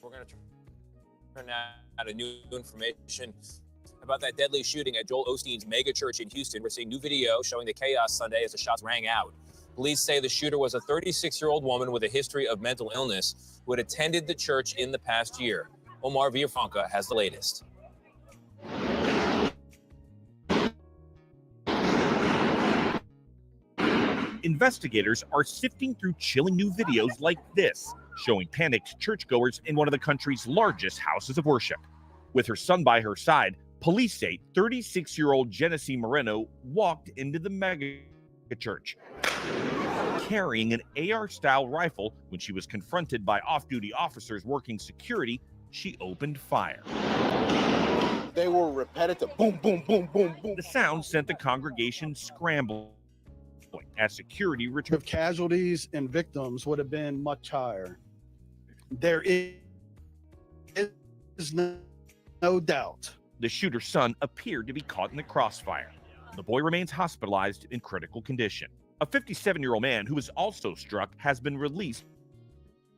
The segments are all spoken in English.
We're going to turn now to new information about that deadly shooting at Joel Osteen's mega church in Houston. We're seeing new video showing the chaos Sunday as the shots rang out. Police say the shooter was a 36-year-old woman with a history of mental illness who had attended the church in the past year. Omar Villafranca has the latest. Investigators are sifting through chilling new videos like this, showing panicked churchgoers in one of the country's largest houses of worship. With her son by her side, police say 36-year-old Genesee Moreno walked into the mega church carrying an AR-style rifle. When she was confronted by off-duty officers working security, she opened fire. They were repetitive, boom, boom, boom, boom, boom. The sound sent the congregation scrambling as security returned. Casualties and victims would have been much higher. There is no doubt. The shooter's son appeared to be caught in the crossfire. The boy remains hospitalized in critical condition. A 57-year-old man who was also struck has been released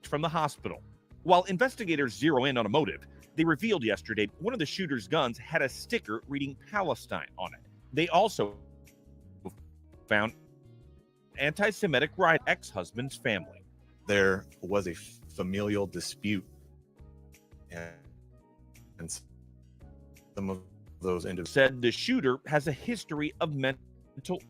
from the hospital. While investigators zero in on a motive, they revealed yesterday one of the shooter's guns had a sticker reading Palestine on it. They also found anti-Semitic riot ex-husband's family. There was a familial dispute, and some of those individuals said the shooter has a history of mental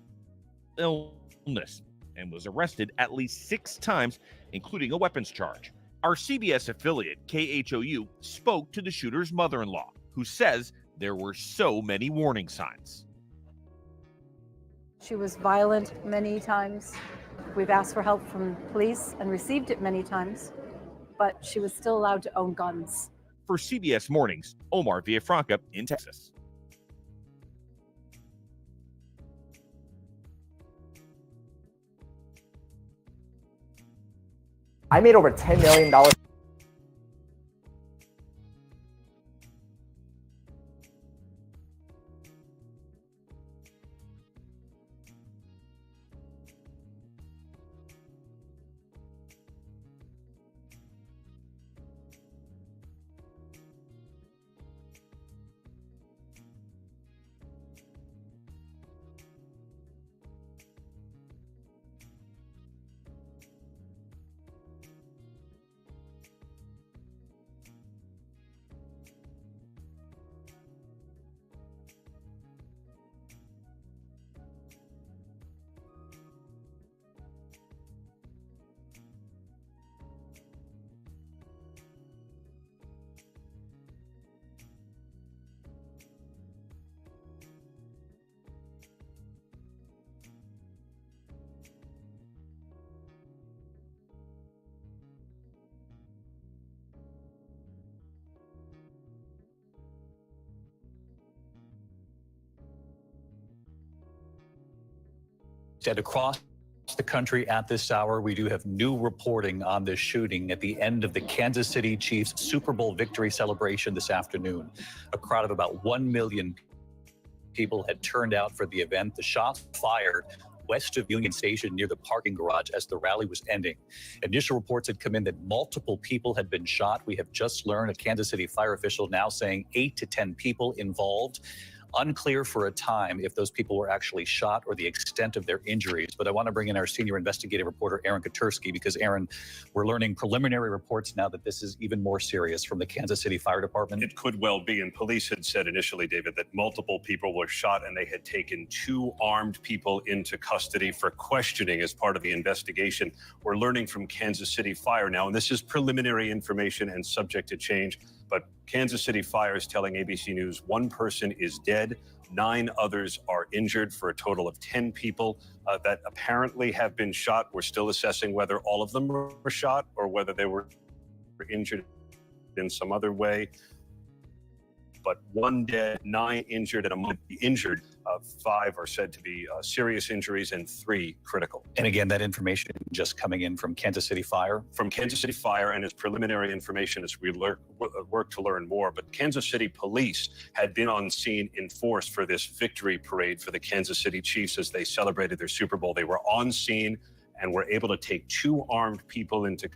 illness and was arrested at least 6 times, including a weapons charge. Our CBS affiliate, KHOU, spoke to the shooter's mother-in-law, who says there were so many warning signs. She was violent many times. We've asked for help from police and received it many times, but she was still allowed to own guns. For CBS Mornings, Omar Villafranca in Texas. I made over $10 million. And across the country at this hour, we do have new reporting on this shooting at the end of the Kansas City Chiefs Super Bowl victory celebration this afternoon. A crowd of about 1 million people had turned out for the event. The shots fired west of Union Station near the parking garage as the rally was ending. Initial reports had come in that multiple people had been shot. We have just learned a Kansas City fire official now saying 8 to 10 people involved. Unclear for a time if those people were actually shot or the extent of their injuries. But I want to bring in our senior investigative reporter, Aaron Katersky, because, Aaron, we're learning preliminary reports now that this is even more serious from the Kansas City Fire Department. It could well be. And police had said initially, David, that multiple people were shot and they had taken 2 armed people into custody for questioning as part of the investigation. We're learning from Kansas City Fire now, and this is preliminary information and subject to change. But Kansas City Fire is telling ABC News 1 person is dead, 9 others are injured, for a total of 10 people that apparently have been shot. We're still assessing whether all of them were shot or whether they were injured in some other way. But 1 dead, 9 injured, and among the injured, 5 are said to be serious injuries and 3 critical. And again, that information just coming in from Kansas City Fire? From Kansas City Fire, and as preliminary information as we work to learn more. But Kansas City Police had been on scene in force for this victory parade for the Kansas City Chiefs as they celebrated their Super Bowl. They were on scene and were able to take 2 armed people into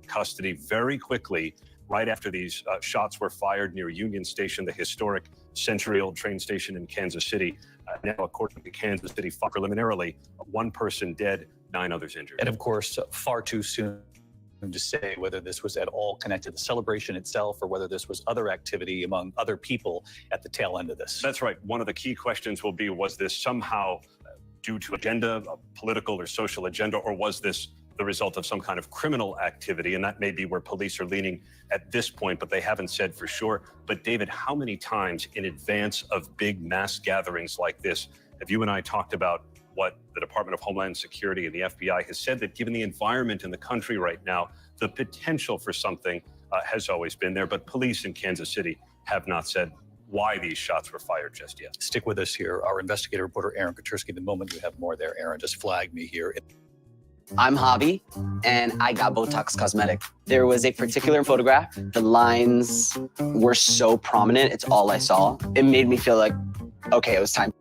custody very quickly. right after these shots were fired near Union Station, the historic century-old train station in Kansas City. Now, according to Kansas City, preliminarily, one person dead, 9 others injured. And of course, far too soon to say whether this was at all connected to the celebration itself or whether this was other activity among other people at the tail end of this. That's right. One of the key questions will be, was this somehow due to agenda, a political or social agenda, or was this the result of some kind of criminal activity? And that may be where police are leaning at this point, but they haven't said for sure. But David, how many times in advance of big mass gatherings like this have you and I talked about what the Department of Homeland Security and the FBI has said, that given the environment in the country right now, the potential for something has always been there, but police in Kansas City have not said why these shots were fired just yet. Stick with us here. Our investigative reporter, Aaron Katersky, the moment we have more there, Aaron, just flag me here. I'm Hobby, and I got Botox Cosmetic. There was a particular photograph. The lines were so prominent, it's all I saw. It made me feel like, okay, it was time.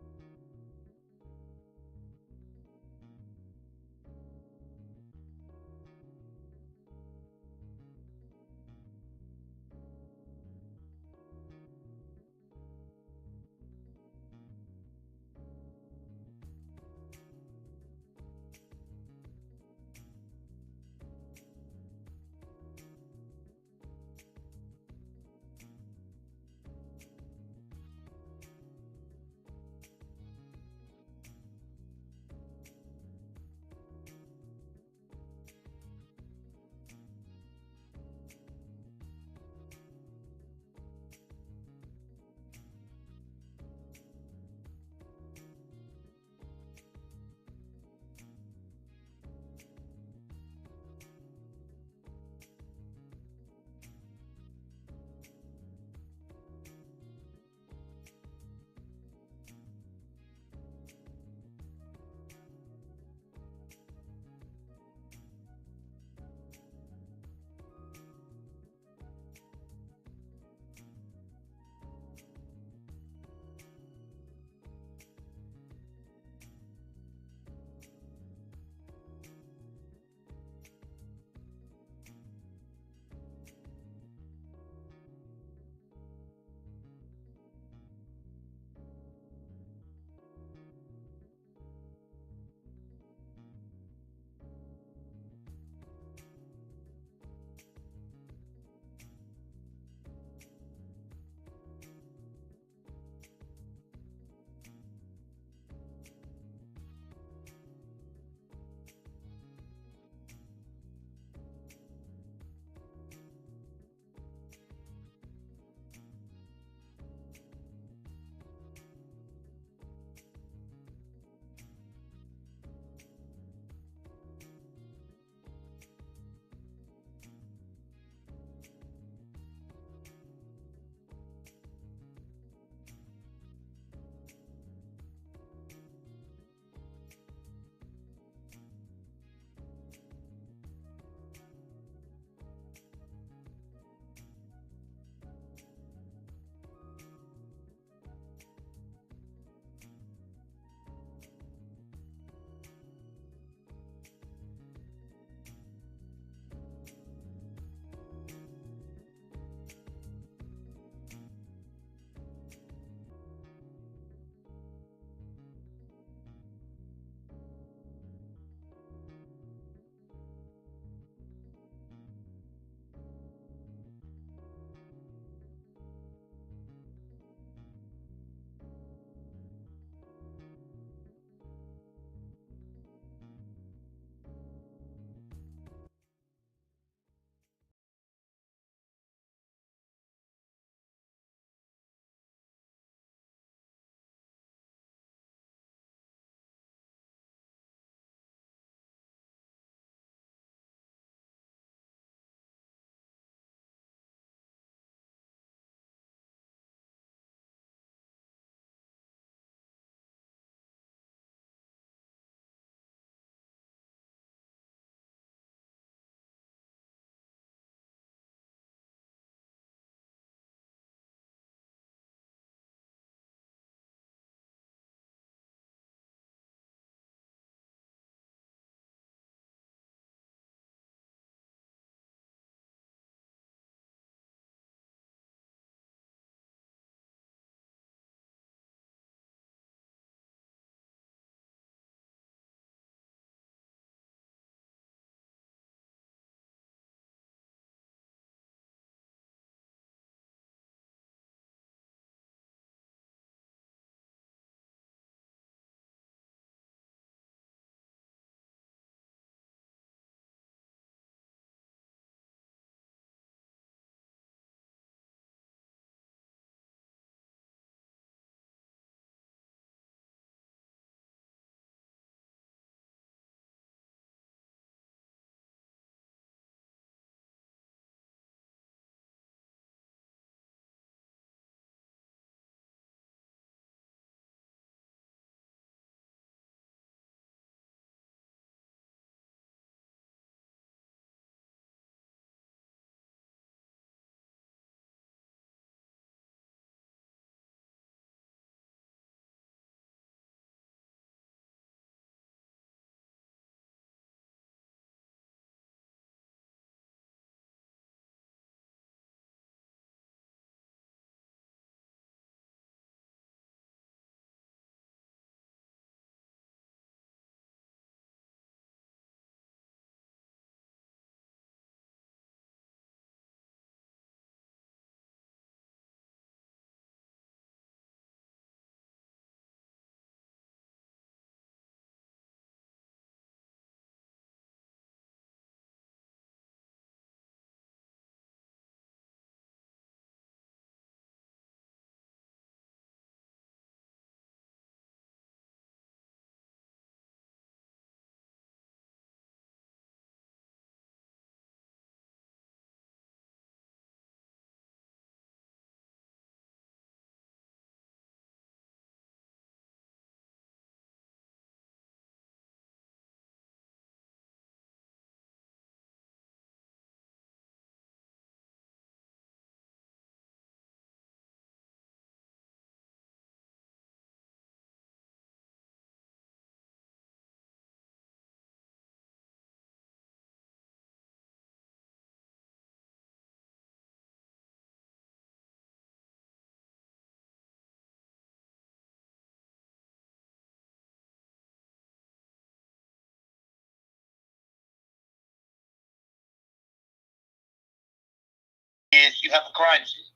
is you have a crime scene.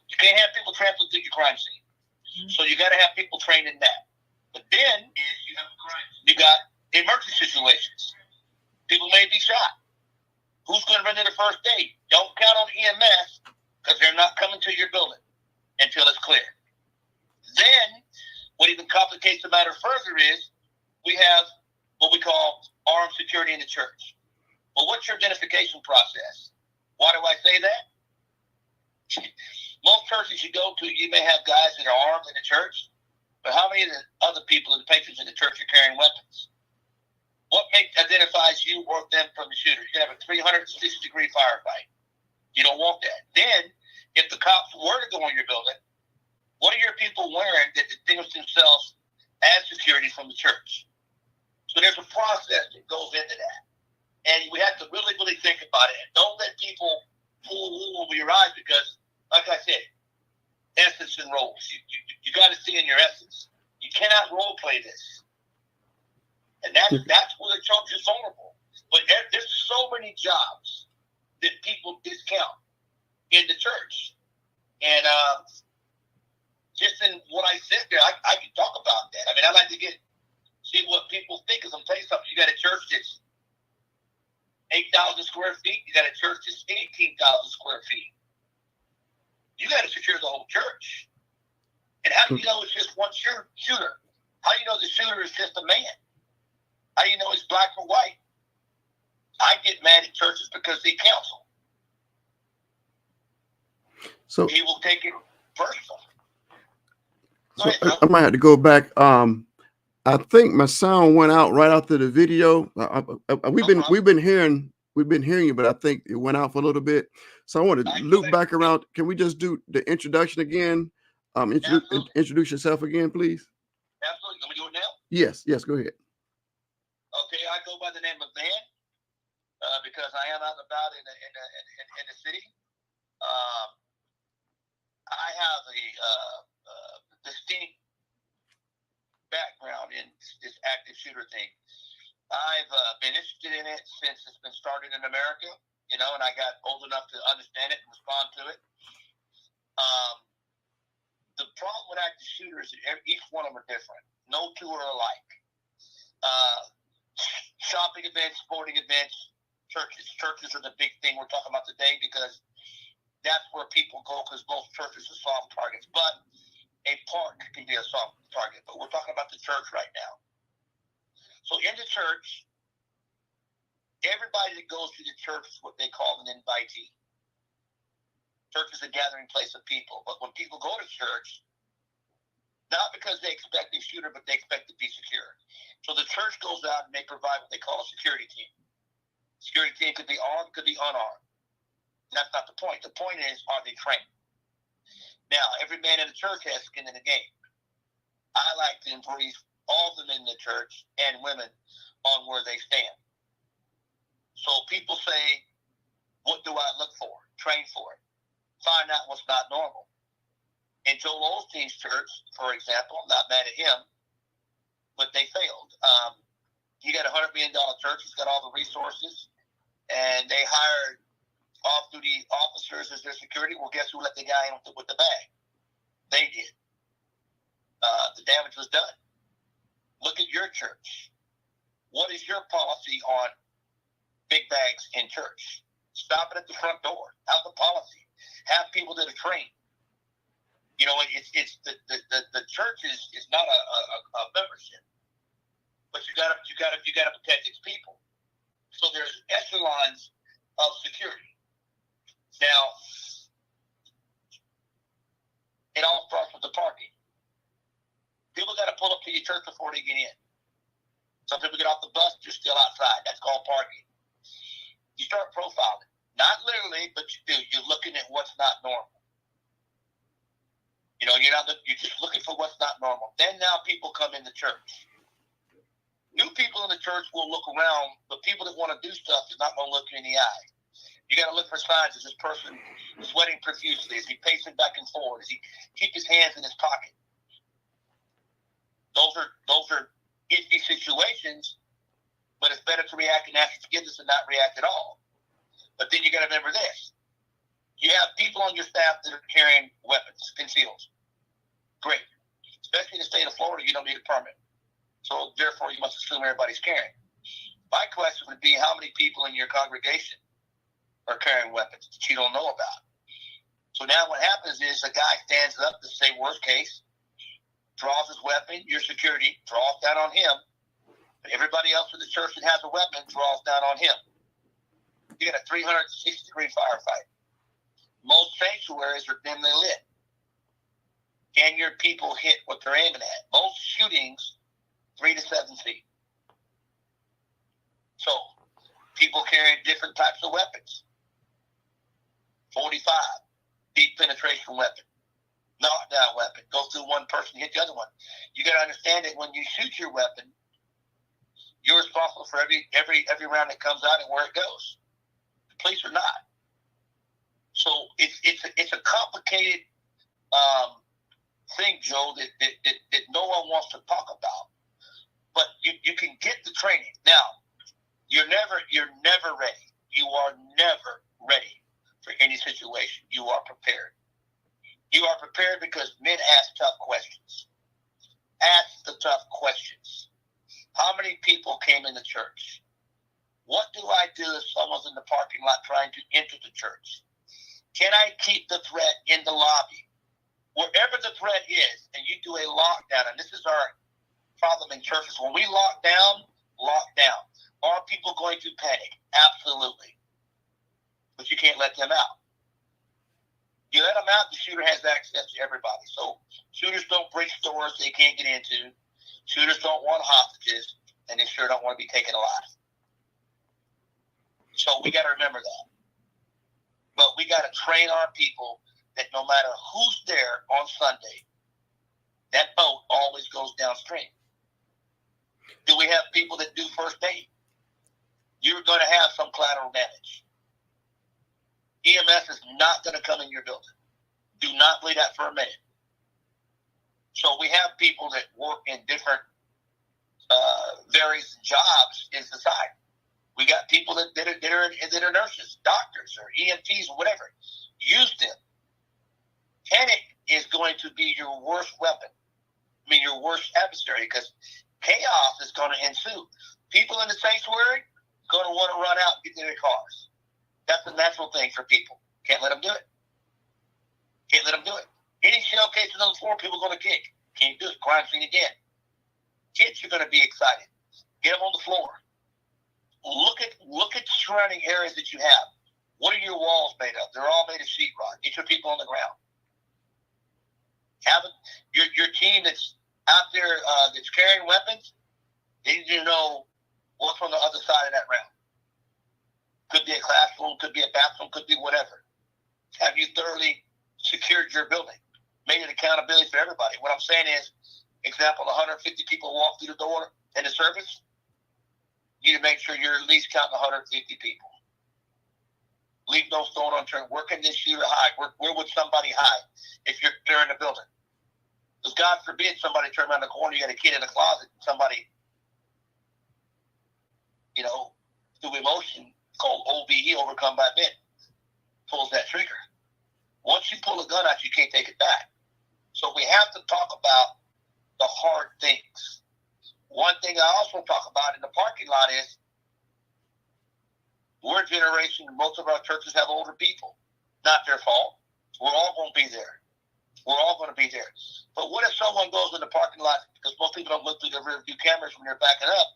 You can't have people trampling through your crime scene. So you got to have people trained in that. But then is you have a crime scene. You got emergency situations. People may be shot. Who's going to run to the first aid? Don't count on EMS because they're not coming to your building until it's clear. Then, what even complicates the matter further is we have what we call armed security in the church. Well, what's your identification process? Why do I say that? Most churches you go to, you may have guys that are armed in the church, but how many of the other people, the patrons in the church, are carrying weapons? What identifies you or them from the shooter? You can have a 360-degree firefight. You don't want that. Then, if the cops were to go in your building, what are your people wearing that distinguish themselves as security from the church? So there's a process that goes into that. And we have to really, really think about it. And don't let people pull wool over your eyes because, like I said, essence and roles. You got to see in your essence. You cannot role play this. And that's where the church is vulnerable. But there's so many jobs that people discount in the church. And just in what I said there, I can talk about that. I mean, I like to see what people think. Because I'm telling you something, you got a church that's 8,000 square feet. You got a church that's 18,000 square feet. You got to secure the whole church. And how do you know it's just one shooter? How do you know the shooter is just a man? How do you know it's black or white? I get mad at churches because they counsel. So people take it personal. I might have to go back. I think my sound went out right after the video. We've been hearing you, but I think it went out for a little bit. So I want to loop back around. Can we just do the introduction again? Introduce yourself again, please. Absolutely. Can we do it now? Yes. Go ahead. Okay, I go by the name of Van because I am out and about in the city. I have a distinct background in this active shooter thing. I've been interested in it since it's been started in America, and I got old enough to understand it and respond to it. The problem with active shooters is each one of them are different. No two are alike. Shopping events, sporting events, churches. Churches are the big thing we're talking about today because that's where people go because both churches are soft targets. But a park can be a soft target. But we're talking about the church right now. So in the church, everybody that goes to the church is what they call an invitee. Church is a gathering place of people. But when people go to church, not because they expect a shooter, but they expect to be secure. So the church goes out and they provide what they call a security team. Security team could be armed, could be unarmed. And that's not the point. The point is, are they trained? Now, every man in the church has skin in the game. I like to embrace all the men in the church and women on where they stand. So people say, what do I look for? Train for it. Find out what's not normal. In Joel Osteen's church, for example, I'm not mad at him, but they failed. He got a $100 million church. He's got all the resources, and they hired off-duty officers as their security. Well, guess who let the guy in with the bag? They did. The damage was done. Look at your church. What is your policy on big bags in church? Stop it at the front door. Have the policy. Have people that are trained. It's the church is not a membership, but you gotta protect its people. So there's echelons of security. Now, it all starts with the parking. People got to pull up to your church before they get in. Some people get off the bus, they're still outside. That's called parking. You start profiling. Not literally, but you do. You're looking at what's not normal. You're just looking for what's not normal. Then now people come in the church. New people in the church will look around, but people that want to do stuff is not going to look you in the eye. You got to look for signs. Is this person sweating profusely? Is he pacing back and forward? Does he keep his hands in his pocket? Those are iffy situations, but it's better to react and ask forgiveness than not react at all. But then you got to remember this. You have people on your staff that are carrying weapons, concealed. Great. Especially in the state of Florida, you don't need a permit. So therefore, you must assume everybody's carrying. My question would be, how many people in your congregation are carrying weapons that you don't know about? So now what happens is a guy stands up to say worst case, draws his weapon, your security draws down on him. Everybody else in the church that has a weapon draws down on him. You get a 360-degree firefight. Most sanctuaries are dimly lit. Can your people hit what they're aiming at? Most shootings, 3 to 7 feet. So people carrying different types of weapons. 45, deep penetration weapon, knockdown weapon, go through one person, hit the other one. You got to understand that when you shoot your weapon, you're responsible for every round that comes out and where it goes. The police are not. So it's a complicated thing, Joe, that no one wants to talk about. But you can get the training. Now, you're never ready. You are never ready for any situation. You are prepared. You are prepared because men ask tough questions. Ask the tough questions. How many people came in the church? What do I do if someone's in the parking lot trying to enter the church? Can I keep the threat in the lobby? Wherever the threat is, and you do a lockdown, and this is our problem in churches. When we lock down. Are people going to panic? Absolutely. But you can't let them out. You let them out, the shooter has access to everybody. So shooters don't breach doors they can't get into. Shooters don't want hostages, and they sure don't want to be taken alive. So we got to remember that. But we got to train our people that no matter who's there on Sunday, that boat always goes downstream. Do we have people that do first aid? You're going to have some collateral damage. EMS is not going to come in your building. Do not believe that for a minute. So we have people that work in different various jobs in society. We got people that are nurses, doctors, or EMTs, or whatever. Use them. Panic is going to be your worst weapon. I mean, your worst adversary, because chaos is going to ensue. People in the sanctuary are going to want to run out and get in their cars. That's a natural thing for people. Can't let them do it. Can't let them do it. Any shell cases on the floor, people are going to kick. Can't do it. Crime scene again. Kids are going to be excited. Get them on the floor. Look at surrounding areas that you have. What are your walls made of? They're all made of sheetrock. Get your people on the ground. Have your team that's out there that's carrying weapons. They need to know what's on the other side of that round. Could be a classroom, could be a bathroom, could be whatever. Have you thoroughly secured your building? Made it accountability for everybody. What I'm saying is, example, 150 people walk through the door in the service. You need to make sure you're at least counting 150 people. Leave no stone unturned. Where can this shooter hide? Where would somebody hide if they're in the building? Because God forbid somebody turn around the corner, you got a kid in the closet, and somebody, through emotion, called OBE, overcome by men, pulls that trigger. Once you pull a gun out, you can't take it back. So we have to talk about the hard things. One thing I also talk about in the parking lot is we're a generation, most of our churches have older people. Not their fault. We're all going to be there. We're all going to be there. But what if someone goes in the parking lot, because most people don't look through their rear view cameras when they're backing up,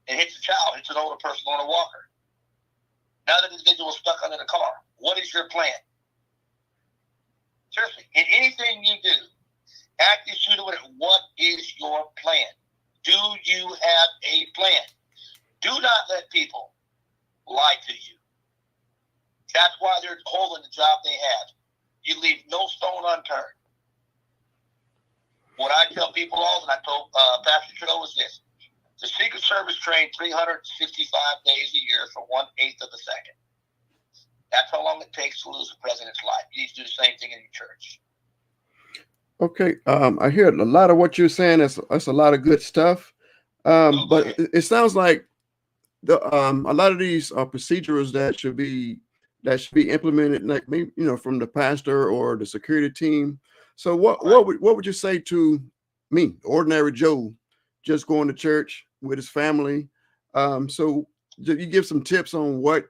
and hits a child, hits an older person on a walker? Now that individual is stuck under the car. What is your plan? Seriously, in anything you do, active shooter, what is your plan? Do you have a plan? Do not let people lie to you. That's why they're holding the job they have. You leave no stone unturned. What I tell people all, and I told Pastor Trudeau, is this. The Secret Service trained 365 days a year for 1/8 of a second. That's how long it takes to lose a president's life. You need to do the same thing in your church. Okay, I hear a lot of what you're saying. That's a lot of good stuff. But it sounds like a lot of these procedures that should be that should be implemented, like maybe, from the pastor or the security team. So what would you say to me, ordinary Joe, just going to church with his family? So you give some tips on what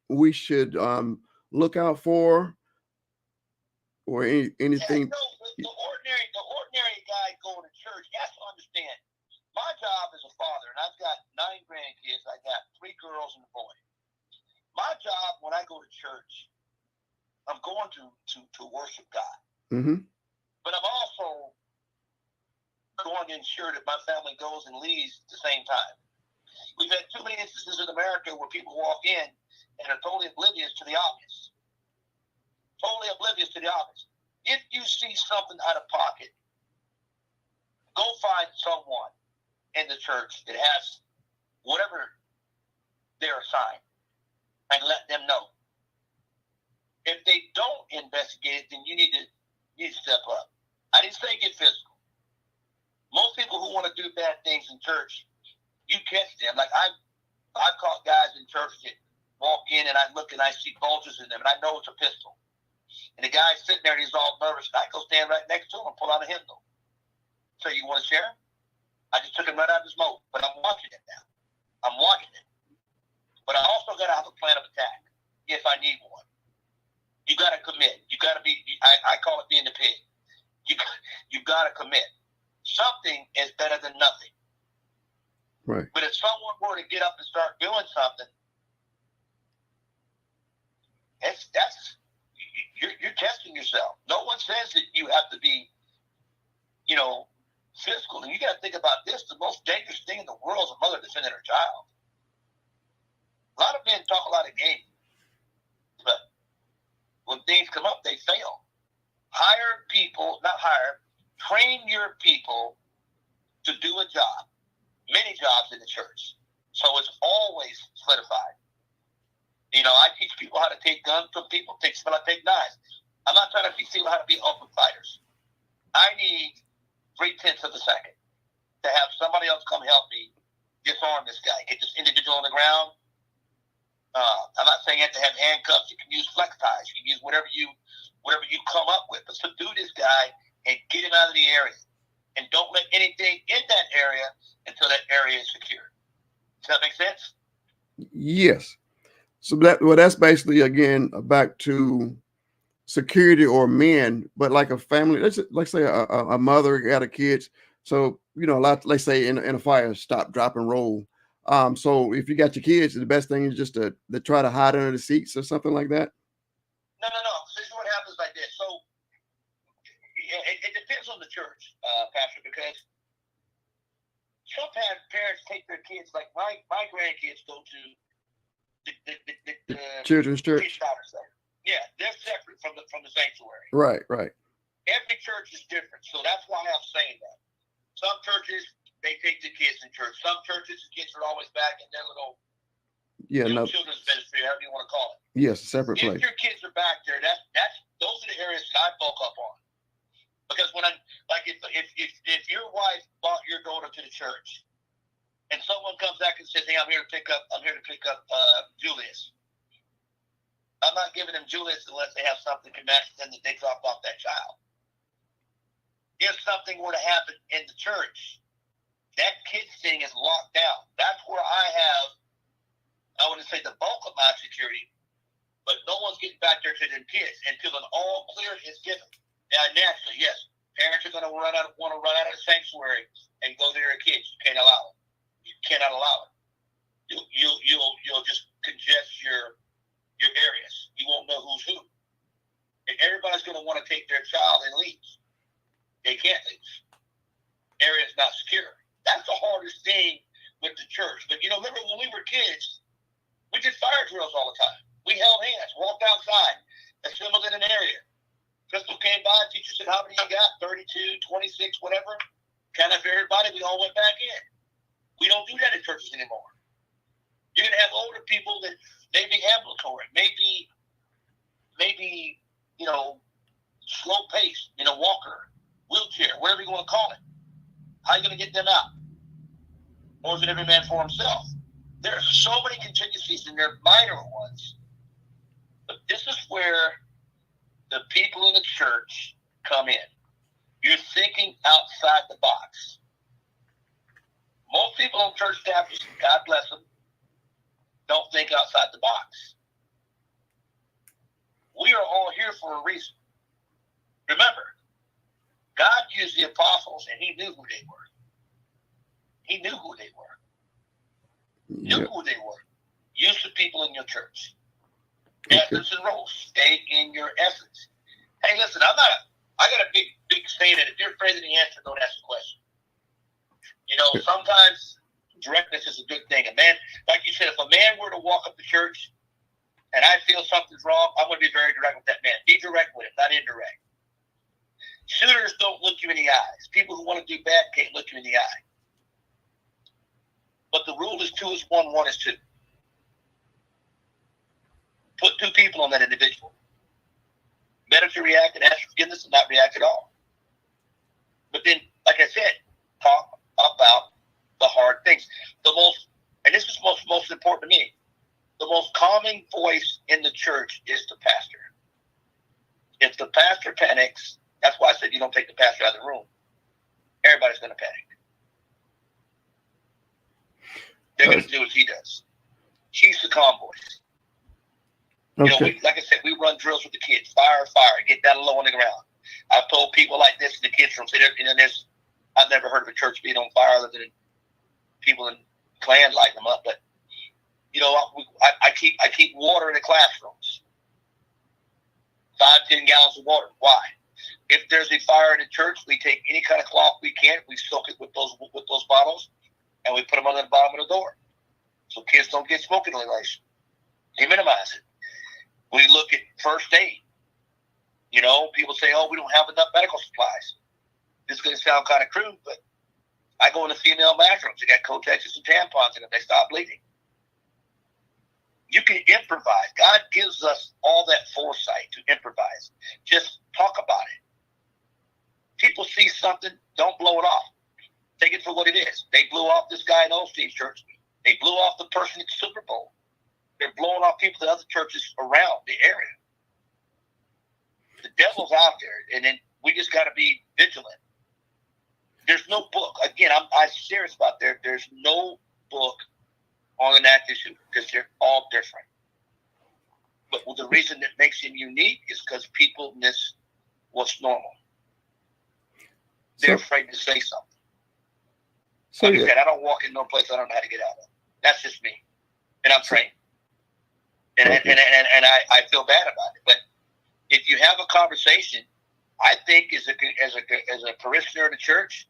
we should look out for, or anything. The ordinary guy going to church, you have to understand. My job as a father, and I've got 9 grandkids. I got 3 girls and a boy. My job when I go to church, I'm going to worship God. Mm-hmm. But I'm also going to ensure that my family goes and leaves at the same time. We've had too many instances in America where people walk in and are totally oblivious to the obvious. Totally oblivious to the obvious. If you see something out of pocket, go find someone in the church that has whatever they're assigned and let them know. If they don't investigate it, then you need to step up. I didn't say get physical. Most people who want to do bad things in church, you catch them. Like I've caught guys in church that walk in and I look and I see bulges in them and I know it's a pistol. And the guy's sitting there and he's all nervous and I go stand right next to him and pull out a hymnal. So you want to share? I just took him right out of his mode, but I'm watching it now. I'm watching it. But I also got to have a plan of attack if I need one. You got to commit. You got to be, I call it being the pig. You got to commit. Something is better than nothing. Right. But if someone were to get up and start doing something, you're testing yourself. No one says that you have to be, physical. And you got to think about this. The most dangerous thing in the world is a mother defending her child. A lot of men talk a lot of game, but when things come up, they fail. Train your people to do a job, many jobs in the church. So it's always solidified. I teach people how to take guns from people, teach people how to take knives. I'm not trying to teach people how to be open fighters. I need 0.3 of a second to have somebody else come help me disarm this guy, get this individual on the ground. I'm not saying you have to have handcuffs. You can use flex ties. You can use whatever you come up with. But subdue this guy and get him out of the area. And don't let anything in that area until that area is secure. Does that make sense? Yes. So that's basically, again, back to security or men, but like a family, let's say a mother got a kids. So, let's say in a fire, stop, drop, and roll. So if you got your kids, the best thing is just to try to hide under the seats or something like that. No. This is what happens like this. So it depends on the church, Pastor, because some parents take their kids, like my grandkids go to the children's church. Yeah, they're separate from the sanctuary. Right. Every church is different, so that's why I'm saying that. Some churches, they take the kids in church. Some churches, the kids are always back in their little children's ministry, however you want to call it. Yes, separate place. If your kids are back there, those are the areas that I bulk up on. Because if your wife brought your daughter to the church, and someone comes back and says, "Hey, I'm here to pick up Julius," I'm not giving them Julius unless they have something to match them that they drop off that child. If something were to happen in the church, that kids thing is locked down. That's where I wouldn't say the bulk of my security, but no one's getting back there to them kids until an all clear is given. Now, naturally, yes, parents are going to want to run out of the sanctuary and go to their kids. You can't allow it. You cannot allow it. You'll just congest your areas. You won't know who's who. And everybody's going to want to take their child and leave. They can't leave. Area's not secure. That's the hardest thing with the church. But remember when we were kids, we did fire drills all the time. We held hands, walked outside, assembled in an area. Crystal came by, teacher said, "How many you got? 32, 26, whatever." Kind of for everybody, we all went back in. We don't do that in churches anymore. You're going to have older people that may be ambulatory, maybe slow pace, walker, wheelchair, whatever you want to call it. How are you going to get them out? Or is it every man for himself? There are so many contingencies, and they're minor ones But this is where the people in the church come in. You're thinking outside the box. Most people on church staffs, God bless them, don't think outside the box. We are all here for a reason. Remember, God used the apostles, and he knew who they were. He knew who they were. Knew who they were. Use the people in your church. Essence and roles. Stay in your essence. Hey, listen, I got a big saying that if you're afraid of the answer, don't ask the question. You know, sometimes directness is a good thing. A man, like you said, if a man were to walk up to church and I feel something's wrong, I'm going to be very direct with that man. Be direct with him, not indirect. Shooters don't look you in the eyes. People who want to do bad can't look you in the eye. But the rule is 2 is 1, 1 is 2. Put 2 people on that individual. Better to react and ask for forgiveness than not react at all. But then, like I said, talk about the hard things. And this is most important to me, the most calming voice in the church is the pastor. If the pastor panics, that's why I said you don't take the pastor out of the room. Everybody's going to panic. They're going to do as he does. He's the calm voice. You know, like I said, we run drills with the kids. Fire, get down low on the ground. I've told people like this in the kids' room, I've never heard of a church being on fire other than people in Klan lighting them up. But, you know, I keep water in the classrooms. 5-10 gallons of water. Why? If there's a fire in the church, we take any kind of cloth we can, we soak it with those bottles, and we put them under the bottom of the door. So kids don't get smoke inhalation. They minimize it. We look at first aid. You know, people say, oh, we don't have enough medical supplies. This is going to sound kind of crude, but I go in the female bathrooms. They got Kotexes and tampons in them. They stop bleeding. You can improvise. God gives us all that foresight to improvise. Just talk about it. People see something, don't blow it off. Take it for what it is. They blew off this guy in Osteen's church. They blew off the person at the Super Bowl. They're blowing off people at other churches around the area. The devil's out there, and then we just got to be vigilant. There's no book. Again, I'm serious about there's no book on an active shooter because they're all different. But the reason that makes him unique is because people miss what's normal. They're afraid to say something. Like I said, I don't walk in no place I don't know how to get out of. That's just me, and I'm trained. And I feel bad about it. But if you have a conversation, I think as a parishioner in the church,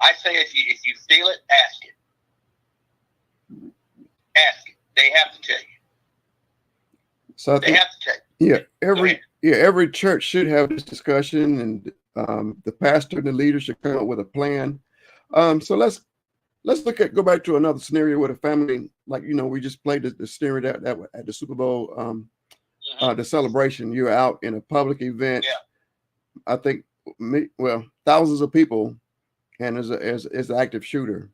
I say if you feel it, ask it. Ask it. They have to tell you. So they have to tell you. Every church should have this discussion, and the pastor and the leader should come up with a plan. So let's go back to another scenario with a family. Like, you know, we just played the scenario that at the Super Bowl, the celebration. You're out in a public event. Yeah. I think thousands of people, and as an active shooter.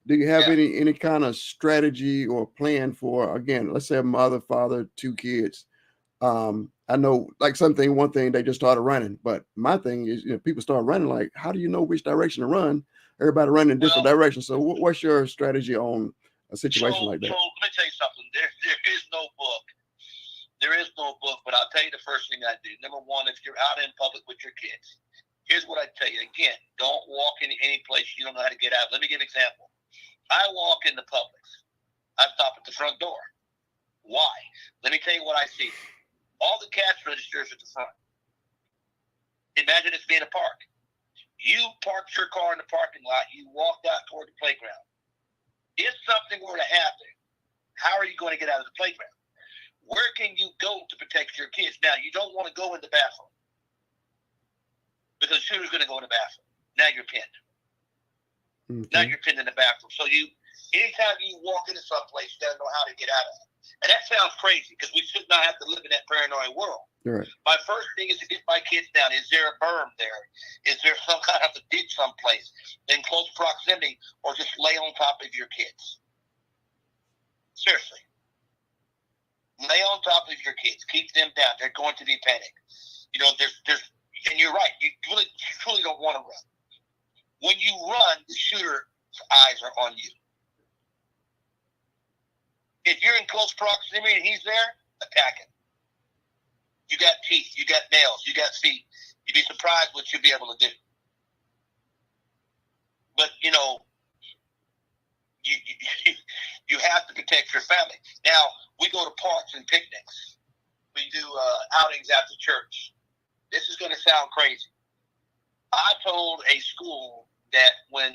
Do you have any kind of strategy or plan for, again, let's say a mother, father, 2 kids? I know, like one thing they just started running, but my thing is, you know, people start running. Like, how do you know which direction to run? Everybody running in different directions. So, what's your strategy on a situation like that? So let me tell you something. There is no book. There is no book, but I'll tell you the first thing I do. Number one, if you're out in public with your kids, here's what I tell you. Again, don't walk in any place you don't know how to get out. Let me give an example. I walk in the Publix. I stop at the front door. Why? Let me tell you what I see. All the cash registers at the front. Imagine it's being a park. You parked your car in the parking lot. You walked out toward the playground. If something were to happen, how are you going to get out of the playground? Where can you go to protect your kids? Now, you don't want to go in the bathroom because the shooter's going to go in the bathroom. Now you're pinned. Okay. Now you're pinned in the bathroom. So anytime you walk into someplace, you got to know how to get out of it. And that sounds crazy because we should not have to live in that paranoid world. Right. My first thing is to get my kids down. Is there a berm there? Is there some kind of a ditch someplace in close proximity, or just lay on top of your kids? Seriously. Lay on top of your kids. Keep them down. They're going to be panicked. You know, and you're right. You truly don't want to run. When you run, the shooter's eyes are on you. If you're in close proximity and he's there, attack him. You got teeth, you got nails, you got feet. You'd be surprised what you'll be able to do. But, you know, you have to protect your family. Now, we go to parks and picnics. We do outings after church. This is going to sound crazy. I told a school that when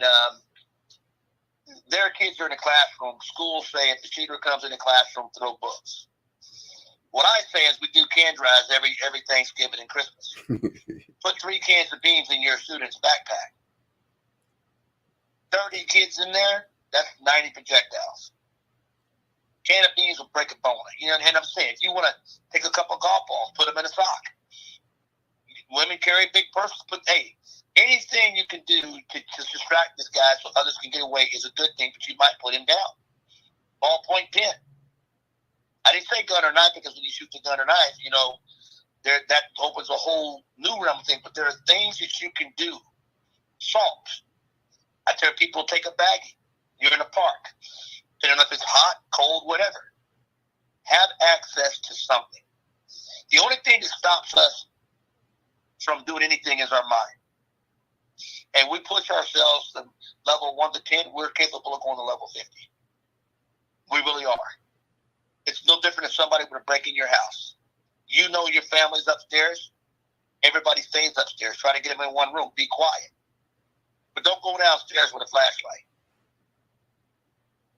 their kids are in the classroom, schools say if the shooter comes in the classroom, throw books. What I say is we do can drives every Thanksgiving and Christmas. Put 3 cans of beans in your student's backpack. 30 kids in there, that's 90 projectiles. Can of beans will break a bone. You know, and I'm saying, if you want to take a couple golf balls, put them in a sock. Women carry big purses. Anything you can do to distract this guy so others can get away is a good thing, but you might put him down. Ballpoint pen. I didn't say gun or knife because when you shoot the gun or knife, you know, that opens a whole new realm thing. But there are things that you can do. Salt. I tell people take a baggie. You're in a park. I don't know if it's hot, cold, whatever. Have access to something. The only thing that stops us from doing anything is our mind. And we push ourselves from level 1 to 10, we're capable of going to level 50. We really are. It's no different than somebody would break in your house. You know your family's upstairs. Everybody stays upstairs. Try to get them in one room. Be quiet. But don't go downstairs with a flashlight.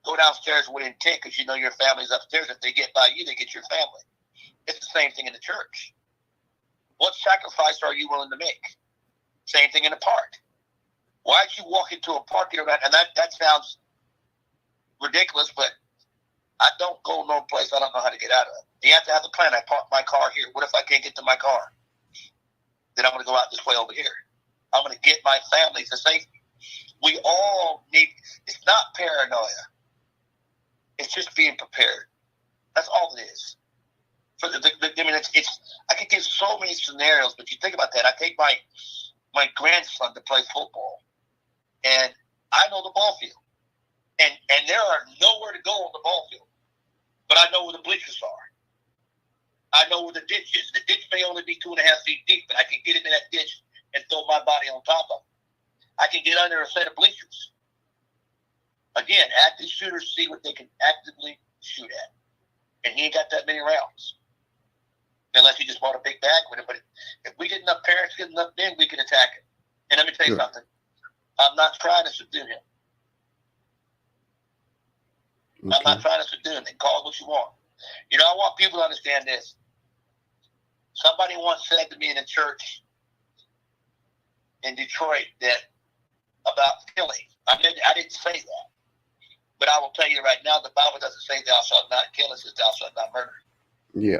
Go downstairs with intent because you know your family's upstairs. If they get by you, they get your family. It's the same thing in the church. What sacrifice are you willing to make? Same thing in the park. Why'd you walk into a parking lot? And that sounds ridiculous, but I don't go no place I don't know how to get out of. You have to have a plan. I park my car here. What if I can't get to my car? Then I'm going to go out this way over here. I'm going to get my family to safety. We all need, it's not paranoia. It's just being prepared. That's all it is. I mean, I could give so many scenarios, but you think about that. I take my grandson to play football, and I know the ball field. And there are nowhere to go on the ball field. But I know where the bleachers are. I know where the ditch is. The ditch may only be 2.5 feet deep, but I can get into that ditch and throw my body on top of it. I can get under a set of bleachers. Again, active shooters see what they can actively shoot at. And he ain't got that many rounds. Unless he just bought a big bag with it. But if we get enough parents, get enough men, we can attack it. And let me tell you something. I'm not trying to subdue him. Okay. I'm not trying to subdue him. Call it what you want. You know, I want people to understand this. Somebody once said to me in a church in Detroit that about killing. I didn't say that. But I will tell you right now, the Bible doesn't say thou shalt not kill, it says thou shalt not murder. Yeah.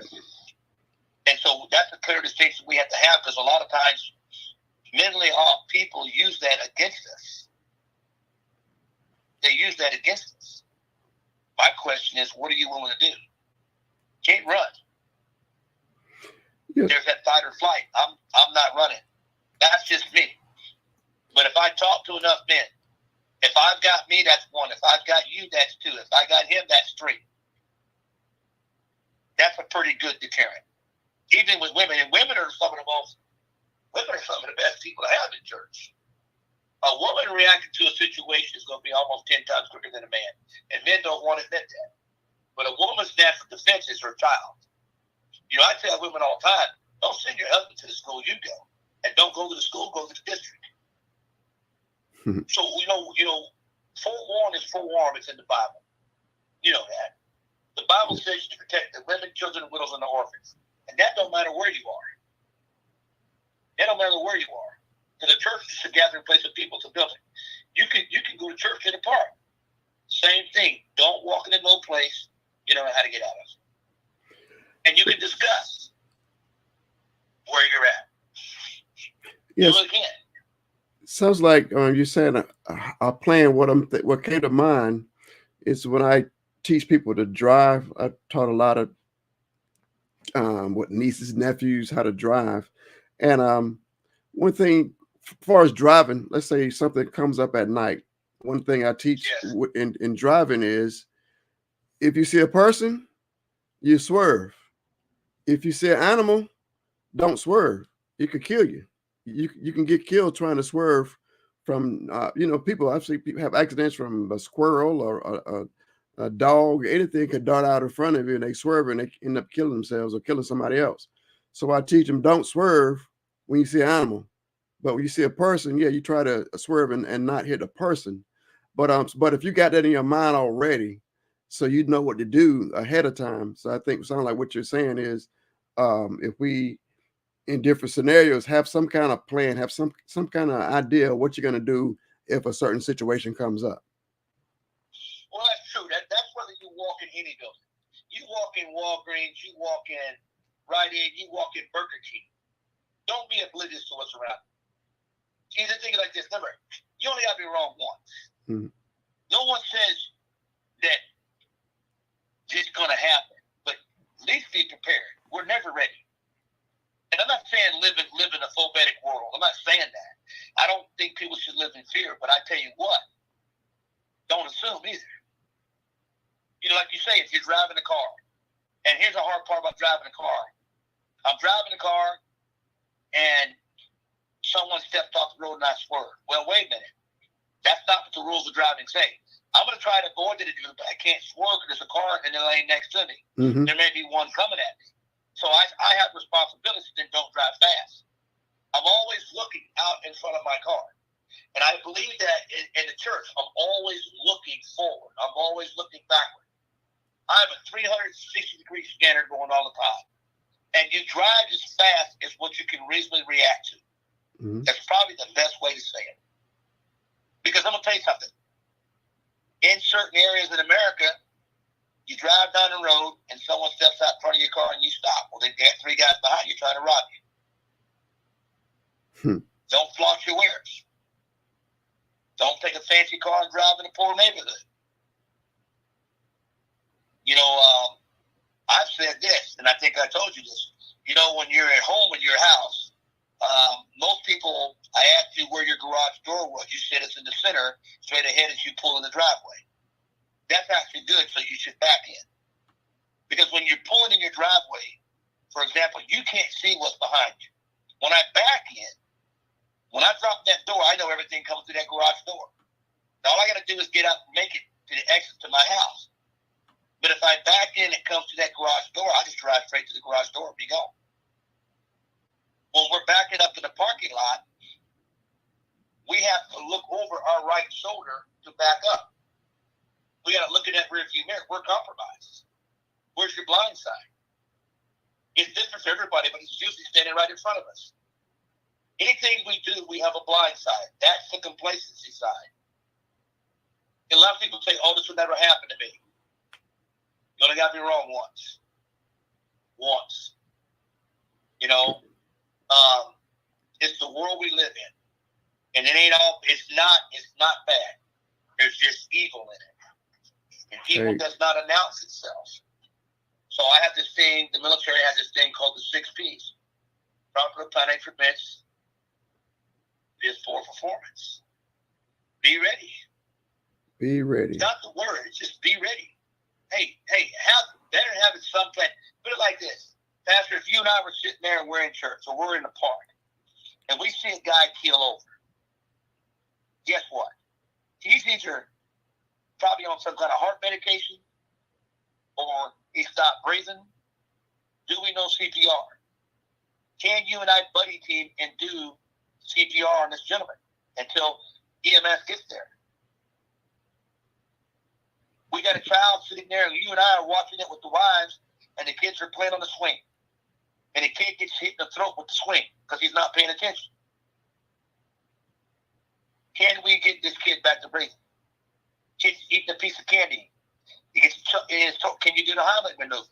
And so that's a clear distinction we have to have, because a lot of times mentally off people use that against us. They use that against us. My question is, what are you willing to do? Can't run. Yeah. There's that fight or flight. I'm not running. That's just me. But if I talk to enough men, if I've got me, that's 1. If I've got you, that's 2. If I got him, that's 3. That's a pretty good deterrent. Even with women, and women are some of the best people to have in church. A woman reacting to a situation is going to be almost 10 times quicker than a man. And men don't want to admit that. But a woman's natural defense is her child. You know, I tell women all the time, don't send your husband to the school you go. And don't go to the school, go to the district. So, you know, forewarned is forewarned. It's in the Bible. You know that. The Bible says to protect the women, children, widows, and the orphans. And that don't matter where you are. That don't matter where you are. Because the church is a gathering place of people. It's a building. You can go to church in the park. Same thing. Don't walk into no place you don't know how to get out of. And you can discuss where you're at. Yes. Do it again. Sounds like you're saying a plan. What came to mind is when I teach people to drive. I taught a lot of with nieces, nephews, how to drive. And one thing, as far as driving, let's say something comes up at night. One thing I teach in driving is, if you see a person, you swerve. If you see an animal, don't swerve. It could kill you. You can get killed trying to swerve from, people. I've seen people have accidents from a squirrel or a dog. Anything could dart out in front of you and they swerve and they end up killing themselves or killing somebody else. So I teach them, don't swerve when you see an animal. But when you see a person, yeah, you try to swerve and not hit a person. But if you got that in your mind already, so you know what to do ahead of time. So I think it sounds like what you're saying is, if we in different scenarios have some kind of plan, have some kind of idea of what you're going to do if a certain situation comes up. Well, that's true. That's whether you walk in any building. You walk in Walgreens, you walk in Rite Aid, you walk in Burger King. Don't be oblivious to what's around you. See, the thing is like this. Remember, you only got to be wrong once. Mm-hmm. No one says that it's going to happen, but at least be prepared. We're never ready. And I'm not saying live in a phobic world. I'm not saying that. I don't think people should live in fear, but I tell you what, don't assume either. Like you say, if you're driving a car, and here's the hard part about driving a car. I'm driving a car, and someone stepped off the road and I swerved. Well, wait a minute. That's not what the rules of driving say. I'm going to try to avoid it, but I can't swerve because there's a car in the lane next to me. Mm-hmm. There may be one coming at me. So I have responsibilities and don't drive fast. I'm always looking out in front of my car. And I believe that in the church, I'm always looking forward. I'm always looking backward. I have a 360-degree scanner going all the time. And you drive as fast as what you can reasonably react to. Mm-hmm. That's probably the best way to say it. Because I'm going to tell you something. In certain areas in America, you drive down the road and someone steps out in front of your car and you stop. Well, they've got 3 guys behind you trying to rob you. Don't flaunt your wares. Don't take a fancy car and drive in a poor neighborhood. I've said this, and I think I told you this. When you're at home in your house, most people, I asked you where your garage door was. You said it's in the center, straight ahead as you pull in the driveway. That's actually good, so you should back in. Because when you're pulling in your driveway, for example, you can't see what's behind you. When I back in, when I drop that door, I know everything comes through that garage door. Now, all I got to do is get up and make it to the exit to my house. But if I back in, it comes to that garage door, I just drive straight to the garage door and be gone. When we're backing up in the parking lot, we have to look over our right shoulder to back up. We got to look in that rearview mirror. We're compromised. Where's your blind side? It's different for everybody, but it's usually standing right in front of us. Anything we do, we have a blind side. That's the complacency side. And a lot of people say, oh, this will never happen to me. You only got to be wrong once. Once. It's the world we live in. And it's not bad. There's just evil in it. And evil does not announce itself. So I have this thing, the military has this thing called the 6 Ps. Proper planning permits is for performance. Be ready. Be ready. It's not the word, it's just be ready. Hey, better have it some plan. Put it like this. Pastor, if you and I were sitting there and we're in church or we're in the park and we see a guy keel over, guess what? He's either probably on some kind of heart medication or he stopped breathing. Do we know CPR? Can you and I buddy team and do CPR on this gentleman until EMS gets there? We got a child sitting there and you and I are watching it with the wives and the kids are playing on the swing. And the kid gets hit in the throat with the swing because he's not paying attention. Can we get this kid back to breathing? Kid's eating a piece of candy. He gets in his throat. Can you do the Heimlich maneuver?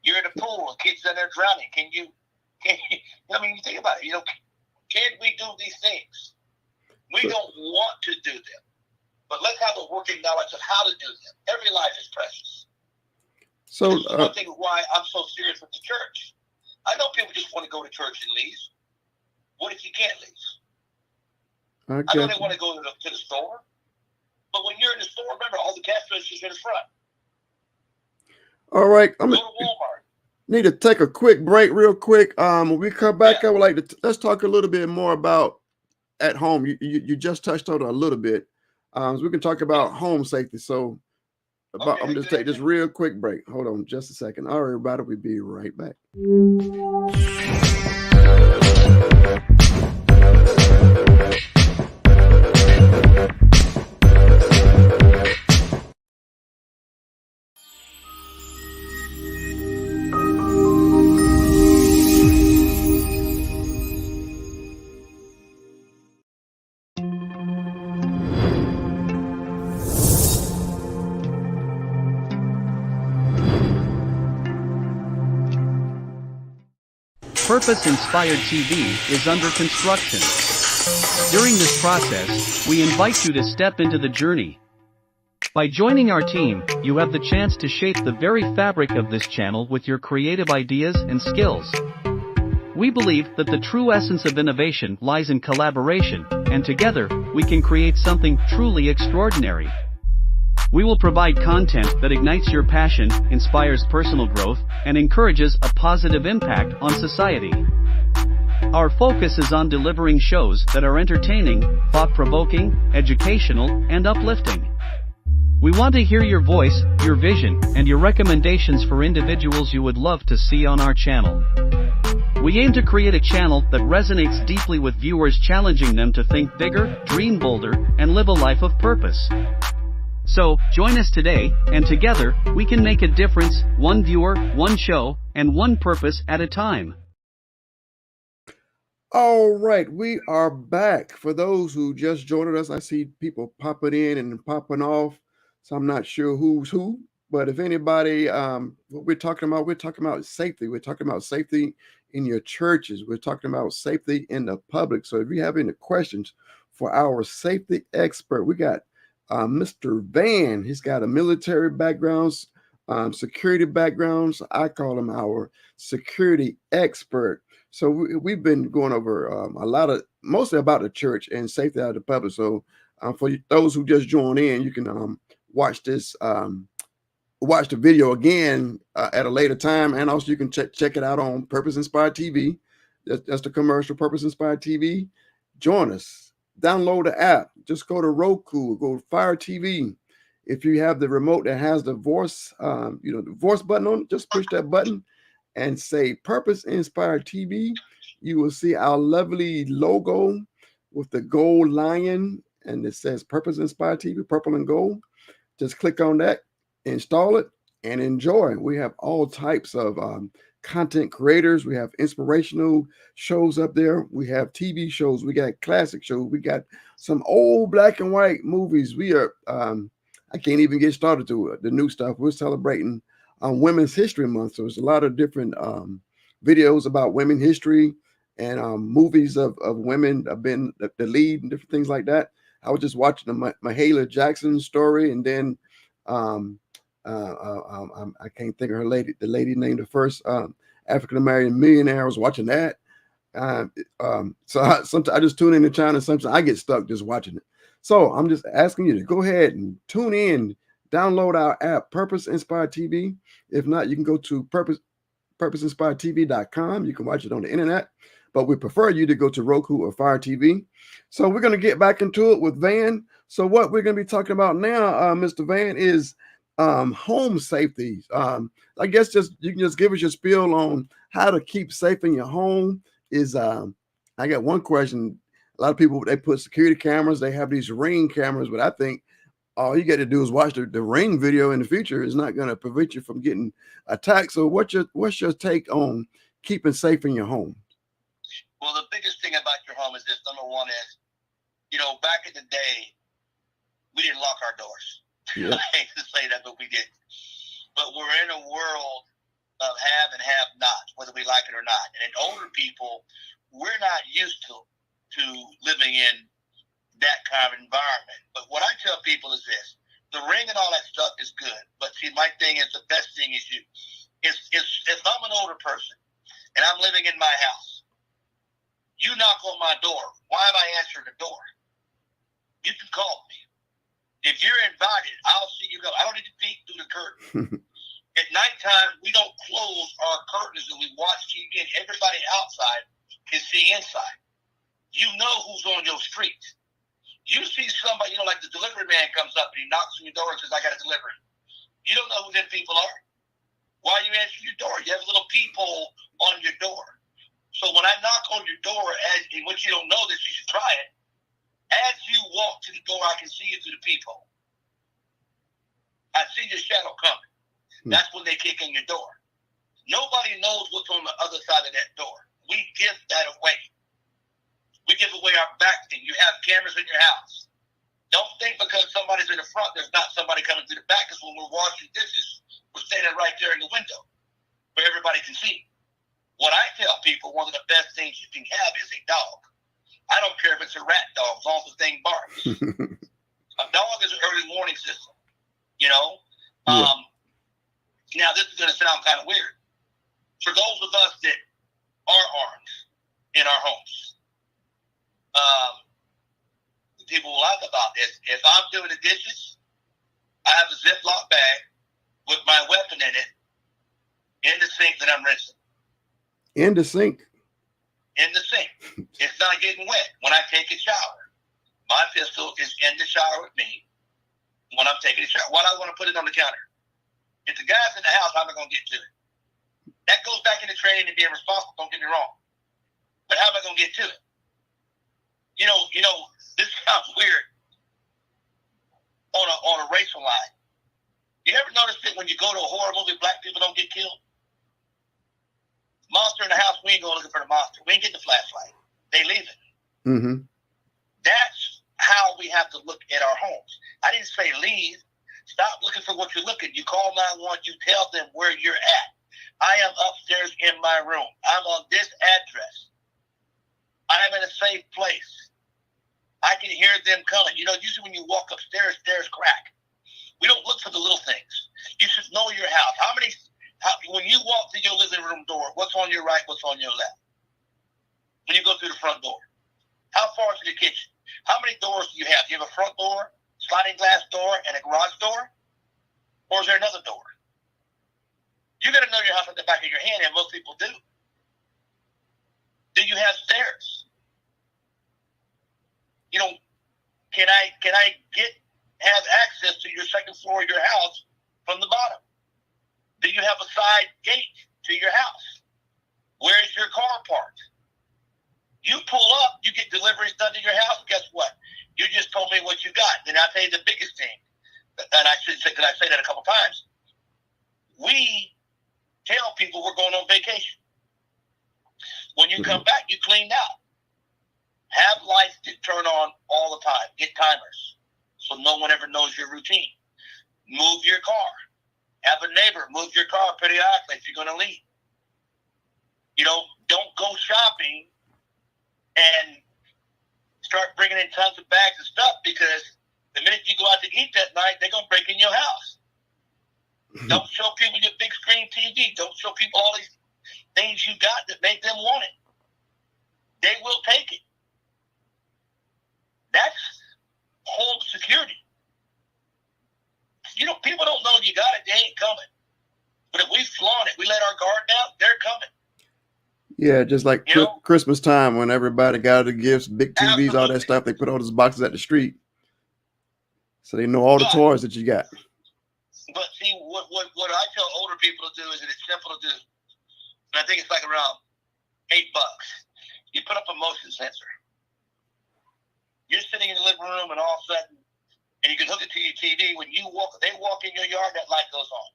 You're in the pool. The kid's in there drowning. You think about it. Can we do these things? We don't want to do them. But let's have a working knowledge of how to do them. Every life is precious. So this is one thing why I'm so serious with the church. I know people just want to go to church and leave. What if you can't leave? I know they want to go to the store, but when you're in the store, remember all the cash registers in the front. All right, Go to Walmart. Need to take a quick break, real quick. When we come back, I would like to let's talk a little bit more about at home. You just touched on it a little bit. So we can talk about home safety. So I'm just take this real quick break. Hold on just a second. All right, everybody, we'll be right back. Purpose Inspired TV is under construction. During this process, we invite you to step into the journey. By joining our team, you have the chance to shape the very fabric of this channel with your creative ideas and skills. We believe that the true essence of innovation lies in collaboration, and together, we can create something truly extraordinary. We will provide content that ignites your passion, inspires personal growth, and encourages a positive impact on society. Our focus is on delivering shows that are entertaining, thought-provoking, educational, and uplifting. We want to hear your voice, your vision, and your recommendations for individuals you would love to see on our channel. We aim to create a channel that resonates deeply with viewers, challenging them to think bigger, dream bolder, and live a life of purpose. So, join us today, and together, we can make a difference, one viewer, one show, and one purpose at a time. All right, we are back. For those who just joined us, I see people popping in and popping off, so I'm not sure who's who. But if anybody, what we're talking about safety. We're talking about safety in your churches. We're talking about safety in the public. So if you have any questions for our safety expert, we got Mr. Van. He's got a military background, security background. So I call him our security expert. So we've been going over mostly about the church and safety out of the public. So for those who just joined in, you can watch this, watch the video again at a later time, and also you can check it out on Purpose Inspired TV. That's the commercial, Purpose Inspired TV. Join us. Download the app. Just go to Roku, go to Fire TV. If you have the remote that has the voice, the voice button on it, just push that button and say Purpose Inspired TV. You will see our lovely logo with the gold lion, and it says Purpose Inspired TV, purple and gold. Just click on that, install it, and enjoy. We have all types of content creators. We have inspirational shows up there. We have TV shows. We got classic shows. We got some old black and white movies. We are, I can't even get started to the new stuff. We're celebrating Women's History Month. So there's a lot of different videos about women history and movies of women have been the lead and different things like that. I was just watching the Mahalia Jackson story, and then I can't think of the lady named the first African-American millionaire. I was watching that. So sometimes I just tune in to China. Sometimes I get stuck just watching it. So I'm just asking you to go ahead and tune in, download our app, Purpose Inspired TV. If not, you can go to purposeinspiredtv.com. You can watch it on the internet, but we prefer you to go to Roku or Fire TV. So we're going to get back into it with Van. So what we're going to be talking about now, Mr. Van, is home safety. I guess you can just give us your spiel on how to keep safe in your home. I got one question. A lot of people, they put security cameras, they have these Ring cameras, but I think all you got to do is watch the Ring video in the future. Is not going to prevent you from getting attacked. So what's your take on keeping safe in your home? Well, the biggest thing about your home is this. Number one is, back in the day, we didn't lock our doors. Yeah. I hate to say that, but we didn't. But we're in a world of have and have not, whether we like it or not. And in older people, we're not used to living in that kind of environment. But what I tell people is this: The ring and all that stuff is good, but see, my thing is the best thing is you. If I'm an older person and I'm living in my house, you knock on my door. Why am I answering the door? You can call me. If you're invited, I'll see you go. I don't need to peek through the curtain. At nighttime, we don't close our curtains and we watch TV, and everybody outside can see inside. You know who's on your street. You see somebody, like the delivery man comes up and he knocks on your door and says, I got a delivery. You don't know who them people are. Why are you answering your door? You have a little peephole on your door. So when I knock on your door, in which you don't know this, you should try it. As you walk to the door, I can see you through the peephole. I see your shadow coming. That's when they kick in your door. Nobody knows what's on the other side of that door. We give that away. We give away our back thing. You have cameras in your house. Don't think because somebody's in the front, there's not somebody coming through the back. Because when we're washing dishes, we're standing right there in the window where everybody can see. What I tell people, one of the best things you can have is a dog. I don't care if it's a rat dog, as long as the thing barks. A dog is an early warning system, Now, this is going to sound kind of weird. For those of us that are armed in our homes, people will laugh about this. If I'm doing the dishes, I have a Ziploc bag with my weapon in it in the sink that I'm rinsing. In the sink? In the sink. It's not getting wet. When I take a shower, my pistol is in the shower with me when I'm taking a shower. Why do I want to put it on the counter? If the guy's in the house, how am I going to get to it? That goes back into training and being responsible, don't get me wrong. But how am I going to get to it? This sounds weird on a racial line. You ever notice that when you go to a horror movie, black people don't get killed? Monster in the house, we ain't going looking for the monster. We ain't getting the flashlight. They leave it. Mm-hmm. That's how we have to look at our homes. I didn't say leave. Stop looking for what you're looking. You call 911, you tell them where you're at. I am upstairs in my room. I'm on this address. I am in a safe place. I can hear them coming. Usually when you walk upstairs, stairs crack. We don't look for the little things. You should know your house. When you walk to your living room door, what's on your right, what's on your left? When you go through the front door, how far to the kitchen? How many doors do you have? Do you have a front door, sliding glass door, and a garage door? Or is there another door? You got to know your house at the back of your hand, and most people do. Do you have stairs? Can I have access to your second floor of your house from the bottom? Do you have a side gate to your house? Where is your car parked? You pull up, you get deliveries done to your house. Guess what? You just told me what you got. Then I'll tell you the biggest thing. And I should say, because I say that a couple times. We tell people we're going on vacation. When you come back, you cleaned out. Have lights that turn on all the time. Get timers so no one ever knows your routine. Move your car. Have a neighbor move your car periodically if you're going to leave. Don't go shopping and start bringing in tons of bags of stuff, because the minute you go out to eat that night, they're going to break in your house. Don't show people your big screen TV. Don't show people all these things you got that make them want it. They will take it. That's home security. People don't know you got it. They ain't coming. But if we flaunt it, we let our guard down, they're coming. Yeah, just like Christmas time when everybody got the gifts, big TVs, Absolutely. all that stuff. They put all those boxes at the street, so they know all the toys that you got. But see, what I tell older people to do is that it's simple to do. And I think it's like around $8. You put up a motion sensor. You're sitting in the living room, and all of a sudden, and you can hook it to your TV. When they walk in your yard, that light goes on.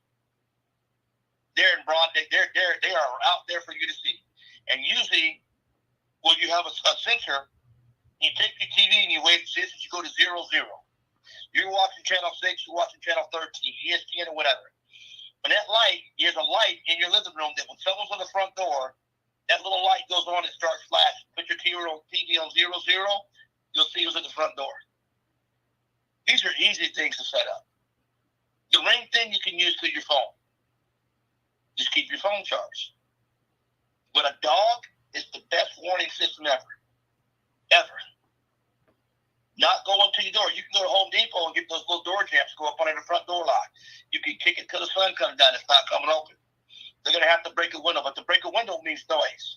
They're in broad day. They are out there for you to see. And usually, when you have a sensor, you take your TV and you wait and see, you go to 0, 0. You're watching channel 6, you're watching channel 13, ESPN or whatever. When that light, there's a light in your living room that when someone's on the front door, that little light goes on and starts flashing. Put your TV on 0, 0, you'll see who's at the front door. These are easy things to set up. The Ring thing you can use through your phone. Just keep your phone charged. But a dog is the best warning system ever. Ever. Not going to your door. You can go to Home Depot and get those little door jams go up under the front door lock. You can kick it till the sun comes down. It's not coming open. They're going to have to break a window, but to break a window means noise.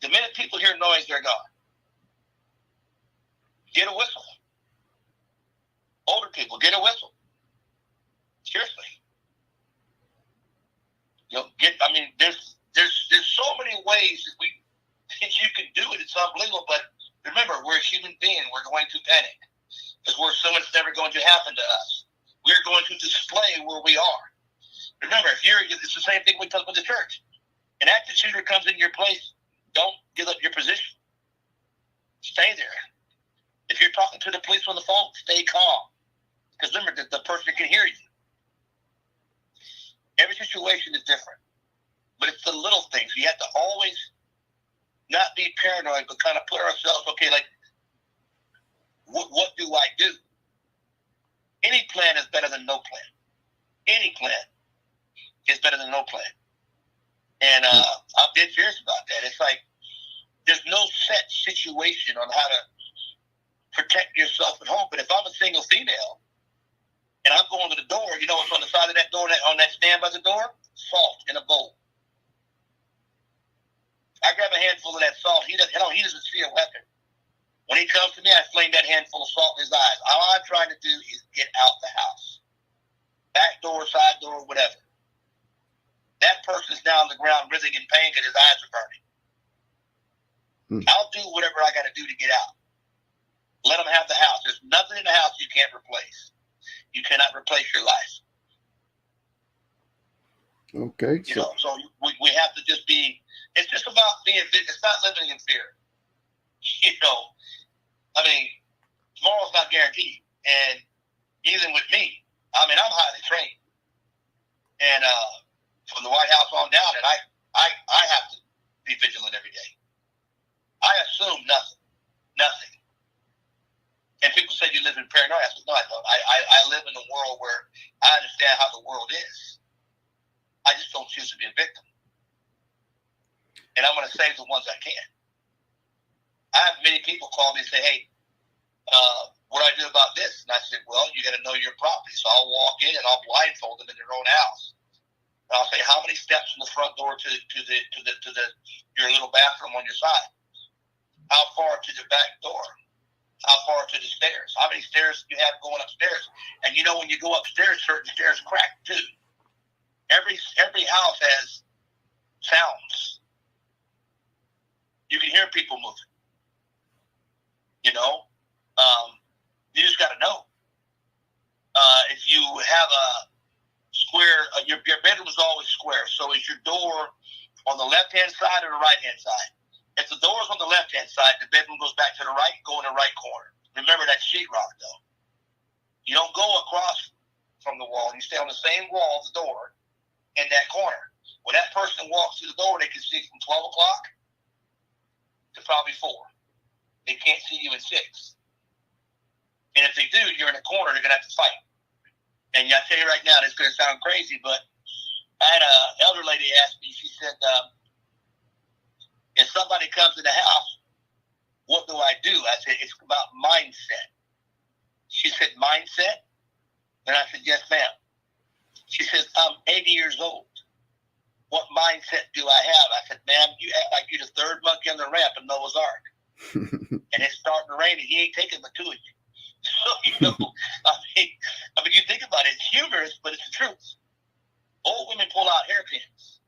The minute people hear noise, they're gone. Get a whistle. Older people, get a whistle. Seriously. There's so many ways that you can do it. It's unbelievable, but remember, we're a human being. We're going to panic because we're assuming it's never going to happen to us. We're going to display where we are. Remember, it's the same thing we talk about the church. An active shooter comes in your place, don't give up your position. Stay there. If you're talking to the police on the phone, stay calm. Because remember, the person can hear you. Every situation is different. But it's the little things. We have to always not be paranoid, but kind of put ourselves, okay, like, what do I do? Any plan is better than no plan. Any plan is better than no plan. And I'm dead serious about that. It's like there's no set situation on how to protect yourself at home. But if I'm a single female and I'm going to the door, you know what's on the side of that door, on that stand by the door? Salt in a bowl. I grab a handful of that salt. He doesn't see a weapon. When he comes to me, I fling that handful of salt in his eyes. All I'm trying to do is get out the house. Back door, side door, whatever. That person's down on the ground writhing in pain because his eyes are burning. I'll do whatever I got to do to get out. Let them have the house. There's nothing in the house you can't replace. You cannot replace your life. Okay. So we have to just be, it's just about being, it's not living in fear. Tomorrow's not guaranteed. And even with me, I'm highly trained. And from the White House on down, and I have to be vigilant every day. I assume nothing. And people say you live in paranoia. I said, no, I don't. I live in a world where I understand how the world is. I just don't choose to be a victim. And I'm going to save the ones I can. I have many people call me and say, hey, what do I do about this? And I said, well, you got to know your property. So I'll walk in and I'll blindfold them in their own house. And I'll say, how many steps from the front door to your little bathroom on your side? How far to the back door? How far to the stairs? How many stairs do you have going upstairs? And when you go upstairs, certain stairs crack too. Every house has sounds. You can hear people moving. You just got to know. If you have a square, your bedroom is always square. So is your door on the left-hand side or the right-hand side? If the door is on the left-hand side, the bedroom goes back to the right, go in the right corner. Remember that sheetrock, though. You don't go across from the wall. You stay on the same wall, the door, in that corner. When that person walks through the door, they can see from 12 o'clock to probably 4. They can't see you in 6. And if they do, you're in a corner, they're going to have to fight. And I tell you right now, this is going to sound crazy, but I had an elder lady ask me, she said, if somebody comes in the house, what do I do? I said, it's about mindset. She said, mindset? And I said, yes, ma'am. She says, I'm 80 years old. What mindset do I have? I said, ma'am, you act like you're the third monkey on the ramp in Noah's Ark. And it's starting to rain and he ain't taking but 2 of you. So, you think about it, it's humorous, but it's the truth. Old women pull out hairpins.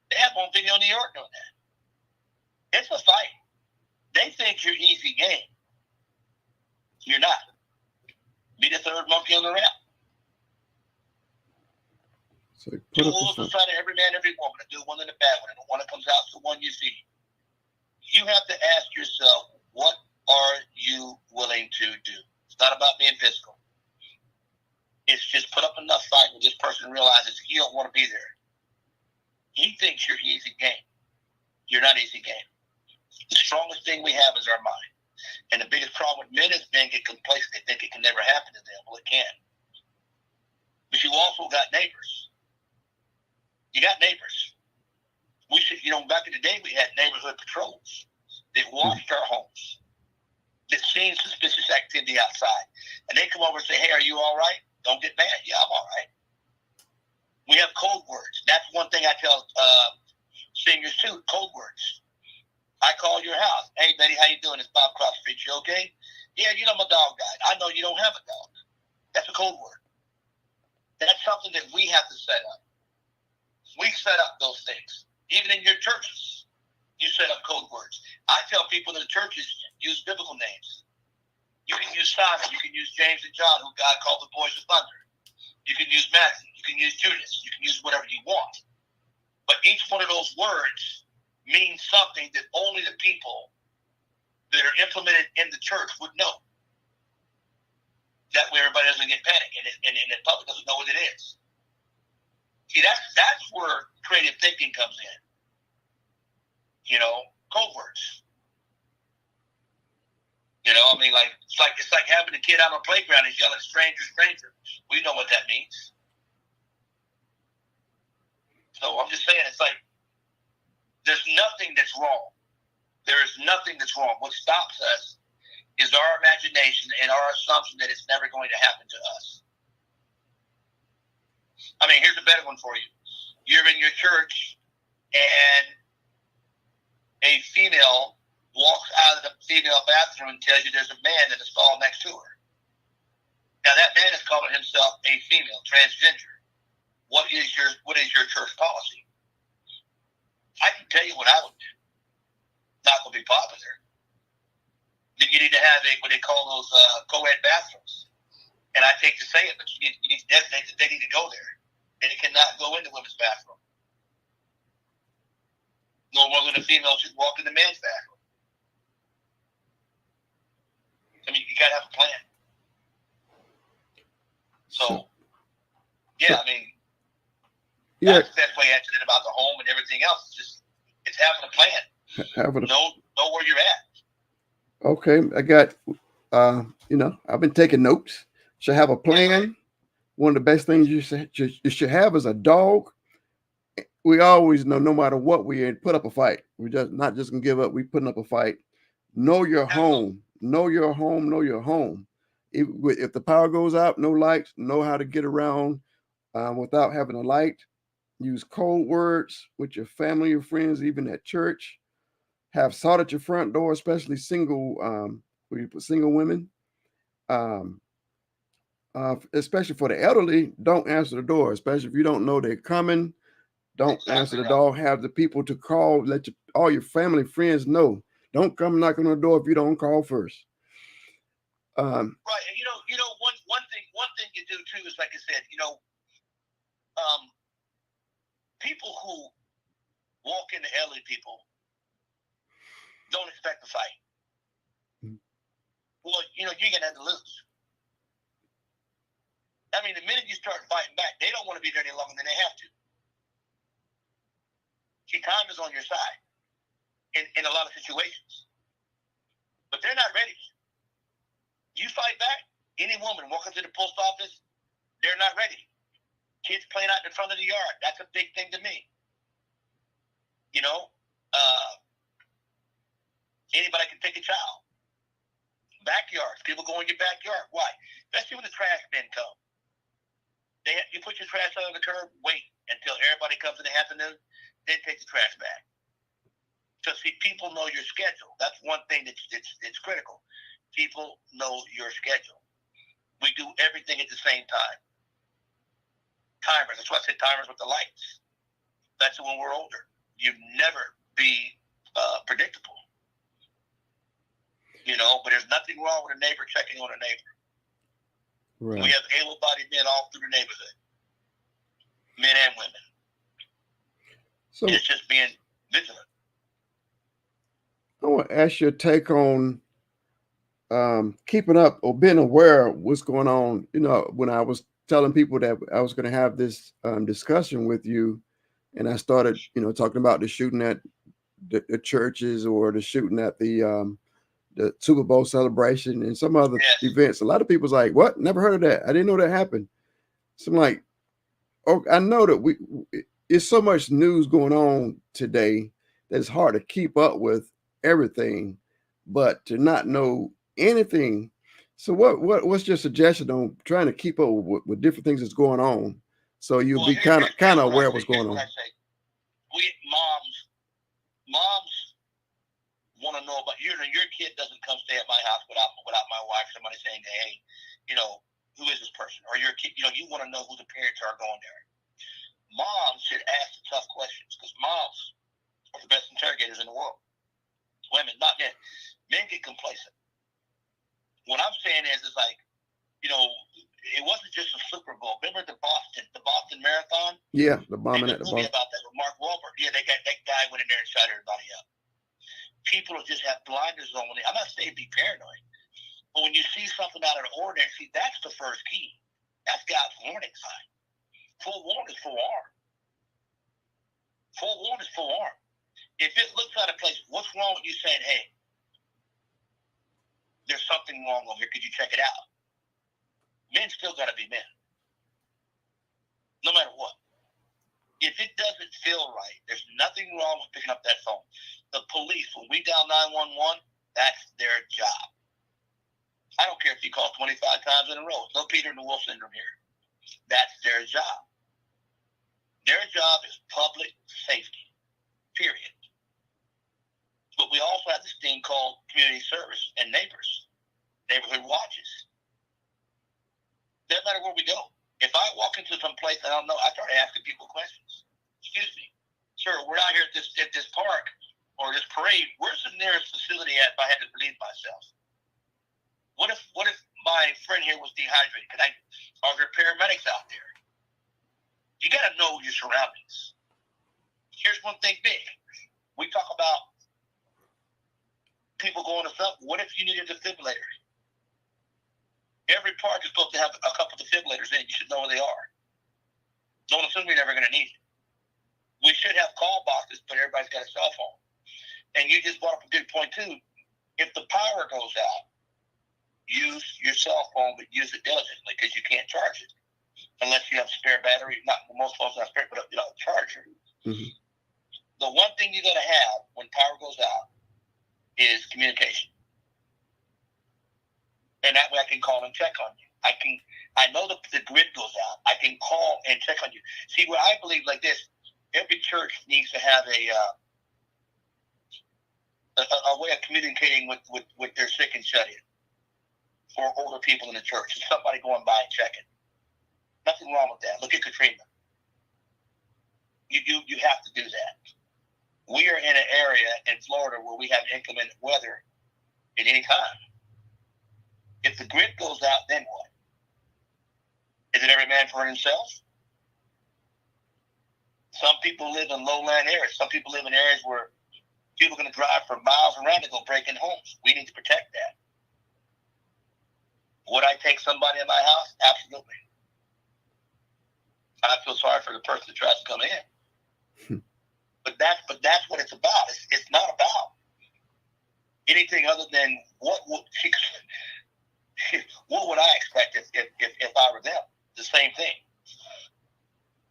They have on video in New York doing that. It's a fight. They think you're easy game. You're not. Be the third monkey on the ramp. So 2 wolves inside of every man, every woman. A good one and a bad one. And the one that comes out is the one you see. You have to ask yourself, what are you willing to do? It's not about being physical. It's just put up enough fight where this person realizes you don't want to be there. He thinks you're easy game. You're not easy game. The strongest thing we have is our mind. And the biggest problem with men is men get complacent. They think it can never happen to them. Well, it can. But you also got neighbors. You got neighbors. We should, back in the day, we had neighborhood patrols that watched our homes, that seen suspicious activity outside. And they come over and say, hey, are you all right? Don't get mad. Yeah, I'm all right. We have code words. That's one thing I tell seniors too, code words. I call your house. Hey, Betty, how you doing? It's Bob Cross Street. You okay? Yeah, I'm a dog guy. I know you don't have a dog. That's a code word. That's something that we have to set up. We set up those things. Even in your churches, you set up code words. I tell people in the churches, use biblical names. You can use Simon. You can use James and John, who God called the boys of thunder. You can use Matthew. You can use Judas. You can use whatever you want. But each one of those words means something that only the people that are implemented in the church would know. That way everybody doesn't get panicked and the public doesn't know what it is. See, that's where creative thinking comes in. Code words. It's like having a kid out on the playground and yelling stranger, stranger. We know what that means. So I'm just saying, it's like, there's nothing that's wrong. There is nothing that's wrong. What stops us is our imagination and our assumption that it's never going to happen to us. Here's a better one for you. You're in your church and a female walks out of the female bathroom and tells you there's a man in the stall next to her. Now that man is calling himself a female, transgender. What is your church policy? I can tell you what I would do. Not going to be popular. Then you need to have what they call those co-ed bathrooms. And I hate to say it, but you need to designate that they need to go there. And it cannot go in the women's bathroom. No more than a female should walk in the men's bathroom. You got to have a plan. So, that's the best way to answer it about the home and everything else. It's having a plan. Know where you're at. Okay, I got, I've been taking notes. Should have a plan. One of the best things you should have is a dog. We always know, no matter what we in, put up a fight. We're just not just gonna give up. We putting up a fight. Know your home. Know your home. Know your home. If the power goes out, no lights. Know how to get around without having a light. Use code words with your family, your friends, even at church. Have salt at your front door, especially single women. Especially for the elderly, don't answer the door, especially if you don't know they're coming. Don't answer the door. Have the people to call. Let all your family, friends know. Don't come knocking on the door if you don't call first. Right, and one thing you do too is, like I said, people who walk into elderly people don't expect to fight. Well, you're gonna have to lose. The minute you start fighting back, they don't want to be there any longer than they have to. See, time is on your side in a lot of situations. But they're not ready. You fight back, any woman walking to the post office, they're not ready. Kids playing out in front of the yard, that's a big thing to me. Anybody can take a child. Backyards, people go in your backyard. Why? Especially when the trash men come. You put your trash under the curb, wait until everybody comes in the afternoon, then take the trash back. So see, people know your schedule. That's one thing that's critical. People know your schedule. We do everything at the same time. Timers. That's why I said timers with the lights. That's when we're older. You never be predictable. But there's nothing wrong with a neighbor checking on a neighbor. Right. We have able-bodied men all through the neighborhood, men and women. So it's just being vigilant. I want to ask your take on keeping up or being aware of what's going on. When I was telling people that I was going to have this discussion with you, and I started, talking about the shooting at the churches or the shooting at the the Super Bowl celebration and some other events. A lot of people's like, what? Never heard of that. I didn't know that happened. So I'm like, oh, I know that it's so much news going on today that it's hard to keep up with everything, but to not know anything. So what's your suggestion on trying to keep up with different things that's going on, so you'll be kind of aware of what's going on? We moms want to know about your kid doesn't come stay at my house without my wife. Somebody saying, hey, who is this person? Or your kid, you want to know who the parents are going there. Moms should ask the tough questions, because moms are the best interrogators in the world. Women, not men. Men get complacent. What I'm saying is like, it wasn't just a Super Bowl. Remember the Boston Marathon? Yeah, the bombing at the movie about that with Mark Wahlberg. Yeah, that guy went in there and shot everybody up. People just have blinders on. I'm not saying be paranoid, but when you see something out of the ordinary, see, that's the first key. That's God's warning sign. Full warn is full arm. Full warn is full arm. If it looks out of place, what's wrong with you saying, hey, there's something wrong over here. Could you check it out? Men still got to be men. No matter what. If it doesn't feel right, there's nothing wrong with picking up that phone. The police, when we dial 911, that's their job. I don't care if you call 25 times in a row. No Peter and the Wolf syndrome here. That's their job. Their job is public safety, period. But we also have this thing called community service and neighborhood watches. Doesn't matter where we go. If I walk into some place I don't know, I start asking people questions. Excuse me, sir, we're out here at this park or this parade. Where's the nearest facility at if I had to relieve myself? What if my friend here was dehydrated? Are there paramedics out there? You got to know your surroundings. Here's one thing big. We talk about people going to stuff. What if you need a defibrillator? Every park is supposed to have a couple defibrillators in it. You should know where they are. Don't assume you're never going to need it. We should have call boxes, but everybody's got a cell phone. And you just brought up a good point, too. If the power goes out, use your cell phone, but use it diligently, because you can't charge it unless you have spare battery. Not most phones have spare, but a charger. Mm-hmm. The one thing you got to have when power goes out is communication. And that way I can call and check on you. I know the grid goes out. I can call and check on you. See, where I believe like this, every church needs to have a way of communicating with their sick and shut-in for older people in the church. It's somebody going by and checking. Nothing wrong with that. Look at Katrina. You have to do that. We are in an area in Florida where we have inclement weather at any time. If the grid goes out, then what? Is it every man for himself? Some people live in lowland areas. Some people live in areas where people are going to drive for miles around to go break in homes. We need to protect that. Would I take somebody in my house? Absolutely. I feel sorry for the person that tries to come in. But that's what it's about. It's not about anything other than what would I expect if I were them? The same thing.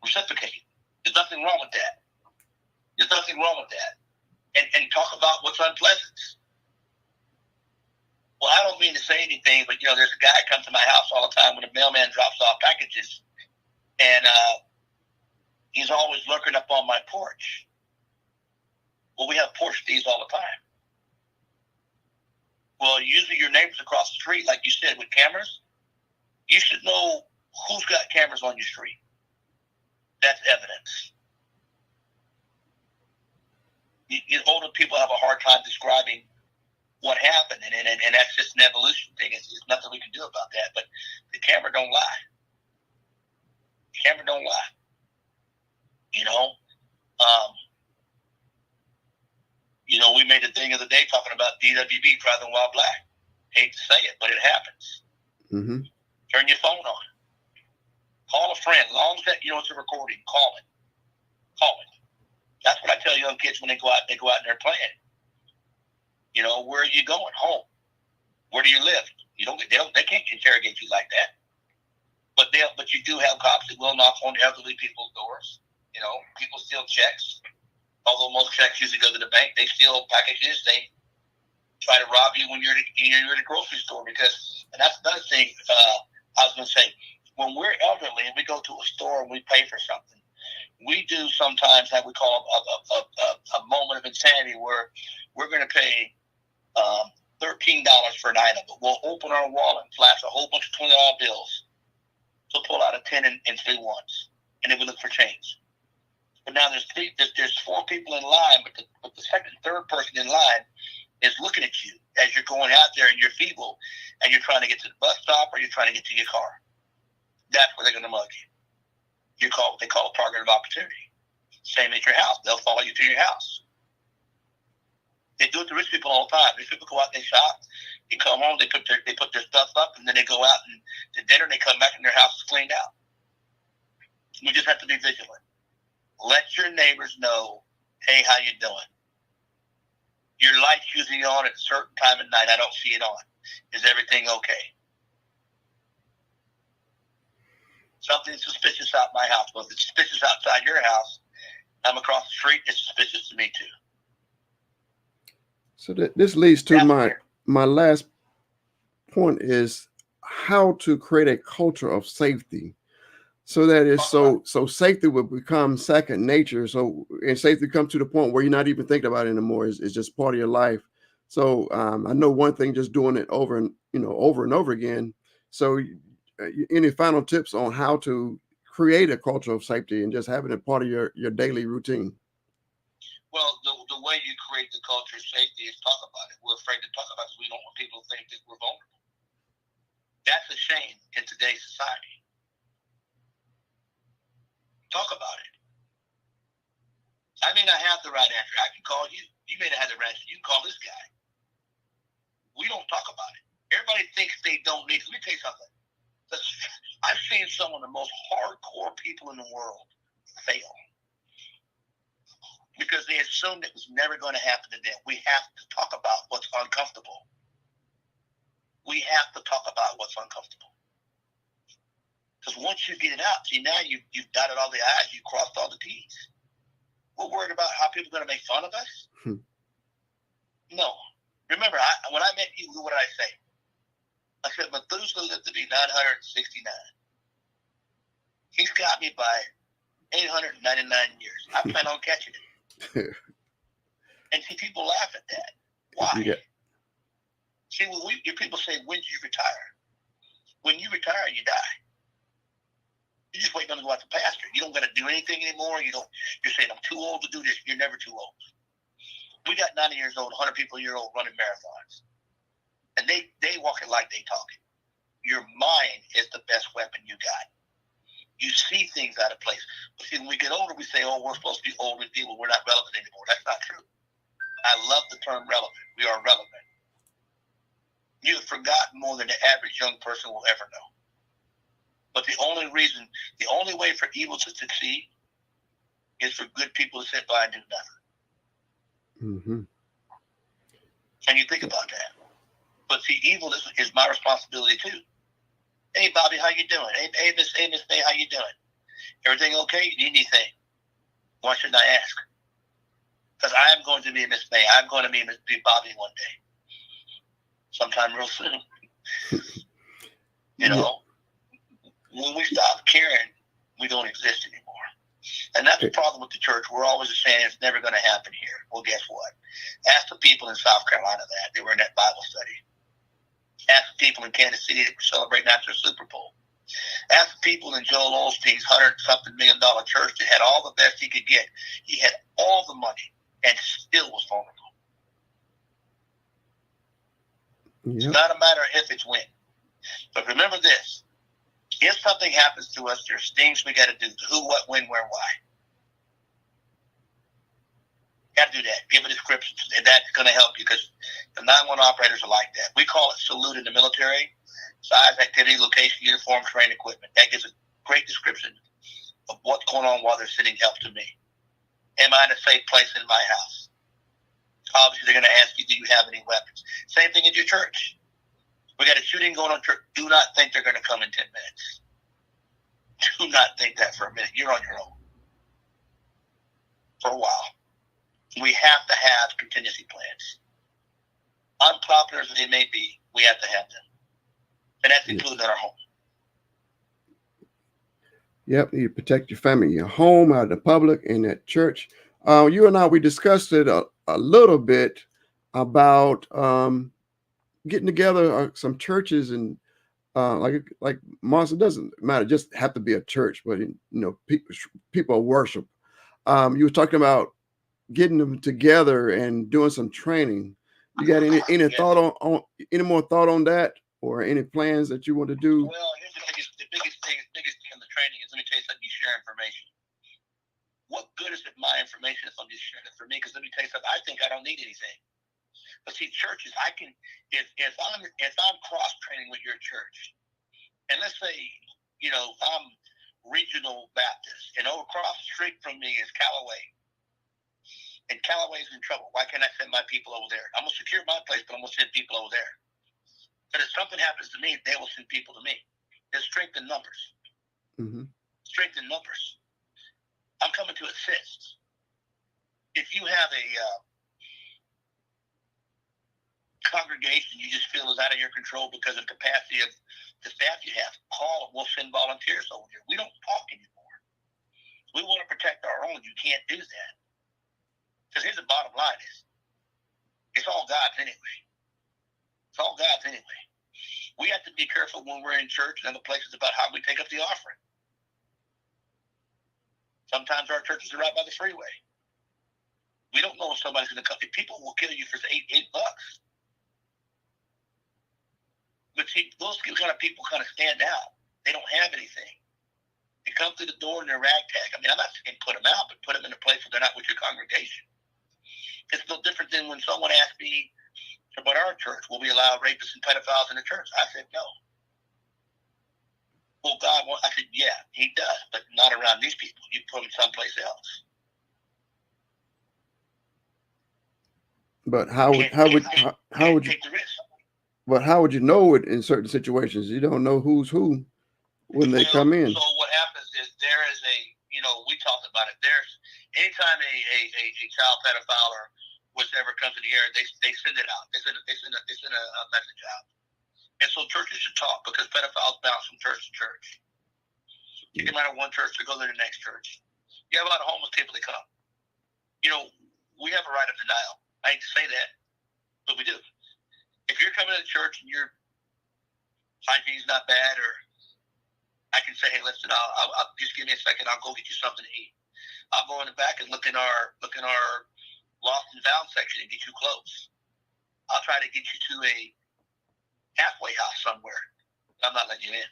Reciprocate. There's nothing wrong with that. There's nothing wrong with that. And talk about what's unpleasant. Well, I don't mean to say anything, but there's a guy comes to my house all the time when the mailman drops off packages, and he's always lurking up on my porch. Well, we have porch thieves all the time. Well, usually your neighbors across the street, like you said, with cameras, you should know who's got cameras on your street. That's evidence. Older people have a hard time describing what happened, and that's just an evolution thing. It's nothing we can do about that. But the camera don't lie. The camera don't lie. We made a thing of the day talking about DWB, driving while black. Hate to say it, but it happens. Mm-hmm. Turn your phone on. Call a friend. As long as that it's a recording, call it. Call it. That's what I tell young kids when they go out and they're playing. Where are you going? Home. Where do you live? They can't interrogate you like that. But you do have cops that will knock on elderly people's doors. You know, people steal checks. Although most checks usually go to the bank, they steal packages. They try to rob you when you're at the grocery store and that's another thing I was going to say. When we're elderly and we go to a store and we pay for something, we do sometimes have we call a moment of insanity where we're going to pay $13 for an item, but we'll open our wallet and flash a whole bunch of $20 bills to pull out a 10 and 3 ones, and then we look for change. But now there's 4 people in line, but the second, third person in line is looking at you as you're going out there and you're feeble and you're trying to get to the bus stop or you're trying to get to your car. That's where they're going to mug you. You call what they call a target of opportunity. Same at your house. They'll follow you to your house. They do it to rich people all the time. Rich people go out, they shop, they come home, they put their stuff up, and then they go out and to dinner, and they come back and their house is cleaned out. You just have to be vigilant. Let your neighbors know, hey, how you doing? Your light's usually on at a certain time at night. I don't see it on. Is everything okay? Something's suspicious out my house. Well, if it's suspicious outside your house, I'm across the street, it's suspicious to me too. So this leads to my last point is how to create a culture of safety so that it's so safety will become second nature. So and safety comes to the point where you're not even thinking about it anymore. It's just part of your life. So I know one thing, just doing it over and over again. So any final tips on how to create a culture of safety and just having it part of your daily routine? Well, the way you create the culture of safety is talk about it. We're afraid to talk about it because we don't want people to think that we're vulnerable. That's a shame in today's society. Talk about it. I may not have the right answer. I can call you. You may not have the right answer. You can call this guy. We don't talk about it. Everybody thinks they don't need it. Let me tell you something. I've seen some of the most hardcore people in the world fail. Because they assumed it was never going to happen to them. We have to talk about what's uncomfortable. We have to talk about what's uncomfortable. Because once you get it out, see, now you've dotted all the I's, you crossed all the T's. We're worried about how people are going to make fun of us? No. Remember, when I met you, what did I say? I said, Methuselah lived to be 969. He's got me by 899 years. I plan on catching it. And see, people laugh at that. Why? Yeah. See, your people say, when did you retire? When you retire, you die. You're just waiting on to go out to pasture. You don't got to do anything anymore. You're saying, I'm too old to do this. You're never too old. We got 90 years old, 100 people a year old running marathons. And they walk it like they talk it. Your mind is the best weapon you got. You see things out of place. But see, when we get older, we say, oh, we're supposed to be older people. We're not relevant anymore. That's not true. I love the term relevant. We are relevant. You've forgotten more than the average young person will ever know. But the only way for evil to succeed is for good people to sit by and do nothing. Mm-hmm. And you think about that. But see, evil is my responsibility too. Hey, Bobby, how you doing? Hey, Miss May, how you doing? Everything okay? You need anything? Why shouldn't I ask? Because I am going to be Miss May. I'm going to be Bobby one day. Sometime real soon. When we stop caring, we don't exist anymore. And that's the problem with the church. We're always saying it's never going to happen here. Well, guess what? Ask the people in South Carolina that. They were in that Bible study. Ask the people in Kansas City that were celebrating after the Super Bowl. Ask the people in Joel Osteen's $100-something million church that had all the best he could get. He had all the money and still was vulnerable. Yep. It's not a matter of if, it's when. But remember this. If something happens to us, there's things we got to do. Who, what, when, where, why. Got to do that. Give a description. And that's going to help you because the 911 operators are like that. We call it salute in the military. Size, activity, location, uniform, terrain, equipment. That gives a great description of what's going on while they're sending help to me. Am I in a safe place in my house? Obviously, they're going to ask you, do you have any weapons? Same thing at your church. We got a shooting going on church. Do not think they're going to come in 10 minutes. Do not think that for a minute. You're on your own for a while. We have to have contingency plans. Unpopular as they may be, we have to have them. And that's included in our home. Yep, you protect your family, your home, out of the public, and at church. You and I, we discussed it a little bit about getting together some churches and like Martha, doesn't matter, just have to be a church, but people worship. You were talking about getting them together and doing some training. You got any thought on any more thought on that, or any plans that you want to do? Well, here's the biggest thing in the training is, let me tell you something, you share information. What good is it my information if I'm just sharing it for me? Because let me tell you something, I think I don't need anything. But see, churches, I can, if I'm cross training with your church, and let's say, I'm regional Baptist, and across the street from me is Callaway, and Callaway's in trouble. Why can't I send my people over there? I'm gonna secure my place, but I'm gonna send people over there. But if something happens to me, they will send people to me. There's strength in numbers. Mm-hmm. Strength in numbers. I'm coming to assist. If you have a congregation you just feel is out of your control because of capacity of the staff you have, call and we'll send volunteers over here. We don't talk anymore. We want to protect our own. You can't do that. Because here's the bottom line is, it's all God's anyway. It's all God's anyway. We have to be careful when we're in church and other places about how we take up the offering. Sometimes our churches are right by the freeway. We don't know if somebody's going to come. People will kill you for $8. But see, those kind of people kind of stand out. They don't have anything. They come through the door in their ragtag. I mean, I'm not saying put them out, but put them in a place where they're not with your congregation. It's no different than when someone asked me about our church, will we allow rapists and pedophiles in the church? I said no. Well, God, I said, yeah, he does, but not around these people. You put them someplace else. But how would you take the risk? But how would you know it in certain situations? You don't know who's who when they come in. So what happens is there is we talked about it. There's anytime a child pedophile or whatever comes in the air, they send it out. They send a message out. And so churches should talk, because pedophiles bounce from church to church. You come out of one church to go to the next church. You have a lot of homeless people that come. We have a right of denial. I hate to say that, but we do. If you're coming to the church and your hygiene's not bad, or I can say, hey, listen, I'll just give me a second. I'll go get you something to eat. I'll go in the back and look in our lost and found section and get you clothes. I'll try to get you to a halfway house somewhere. I'm not letting you in.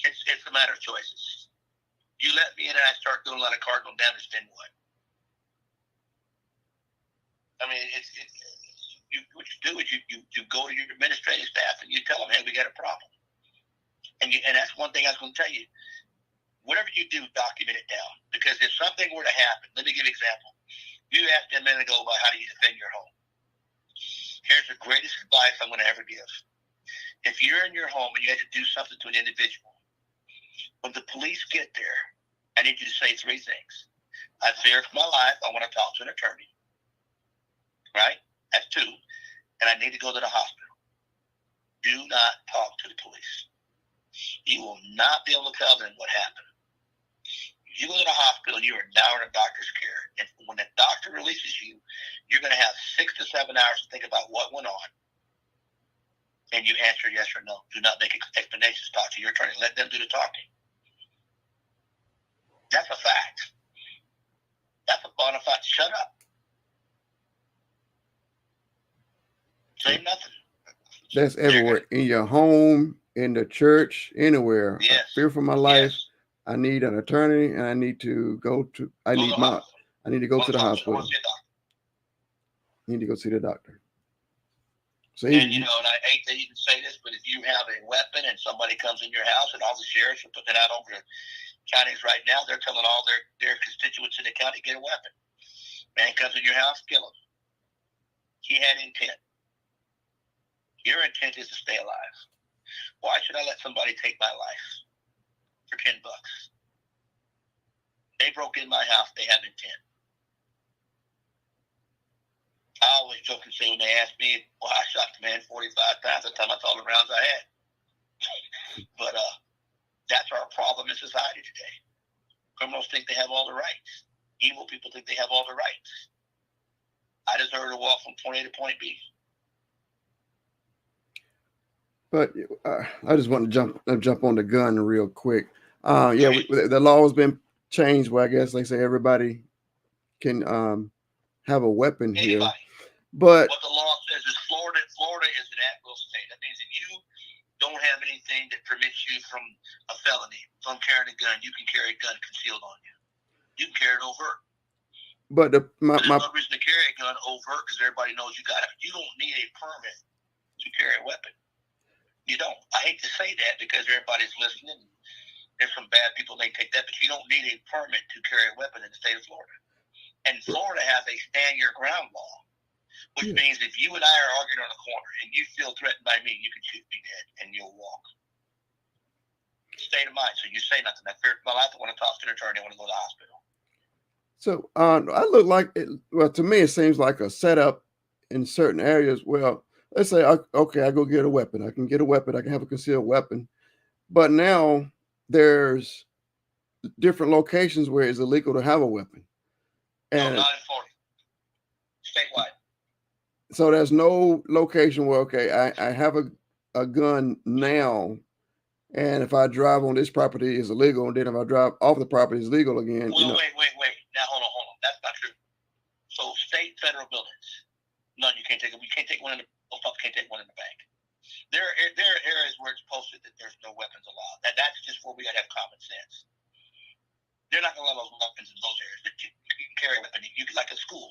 It's a matter of choices. You let me in and I start doing a lot of cardinal damage, then what? I mean, what you do is you go to your administrative staff and you tell them, hey, we got a problem. And that's one thing I was going to tell you. Whatever you do, document it down. Because if something were to happen, let me give you an example. You asked a minute ago about how do you defend your home. Here's the greatest advice I'm going to ever give. If you're in your home and you had to do something to an individual, when the police get there, I need you to say three things. I fear for my life. I want to talk to an attorney. Right? That's two. And I need to go to the hospital. Do not talk to the police. You will not be able to tell them what happened. You go to the hospital, you are now in a doctor's care. And when the doctor releases you, you're going to have 6 to 7 hours to think about what went on. And you answer yes or no. Do not make explanations. Talk to your attorney. Let them do the talking. That's a fact. That's a bona fide. Shut up. Say nothing. That's everywhere. In your home, in the church, anywhere. Yes. I fear for my life. Yes. I need an attorney, and I need to go to. I need to go to the hospital. You need to go see the doctor. So and and I hate to even say this, but if you have a weapon and somebody comes in your house, and all the sheriffs are putting it out over the counties right now, they're telling all their constituents in the county, get a weapon. Man comes in your house, kill him. He had intent. Your intent is to stay alive. Why should I let somebody take my life for $10? They broke in my house. They have intent. I always joke and say when they ask me, well, I shot the man 45 times. That's how much all the rounds I had. But that's our problem in society today. Criminals think they have all the rights. Evil people think they have all the rights. I deserve to walk from point A to point B. But I just want to jump on the gun real quick. The law has been changed where I guess like say everybody can have a weapon here. But what the law says is Florida is an at-will state. That means if you don't have anything that permits you from a felony, from carrying a gun, you can carry a gun concealed on you. You can carry it overt. But there's no reason to carry a gun overt because everybody knows you got it. You don't need a permit to carry a weapon. You don't. I hate to say that because everybody's listening. There's some bad people may take that, but you don't need a permit to carry a weapon in the state of Florida. And Florida has a stand your ground law, which means if you and I are arguing on a corner and you feel threatened by me, you can shoot me dead and you'll walk. State of mind. So you say nothing. I fear my life. I want to talk to an attorney. I want to go to the hospital. So I look like it. Well, to me, it seems like a setup in certain areas. Well, let's say, okay, I go get a weapon. I can get a weapon. I can have a concealed weapon. But now there's different locations where it's illegal to have a weapon. And no, not in Florida. Statewide. So there's no location where, okay, I have a gun now, and if I drive on this property is illegal, and then if I drive off the property is legal again. Well, wait. Now, hold on. That's not true. So state, federal buildings. No, you can't take them. You can't take one in the post office, can't take one in the bank. There are areas where it's posted that there's no weapons allowed. That's just where we got to have common sense. They're not going to allow those weapons in those areas. But you can carry a weapon. You can, like a school.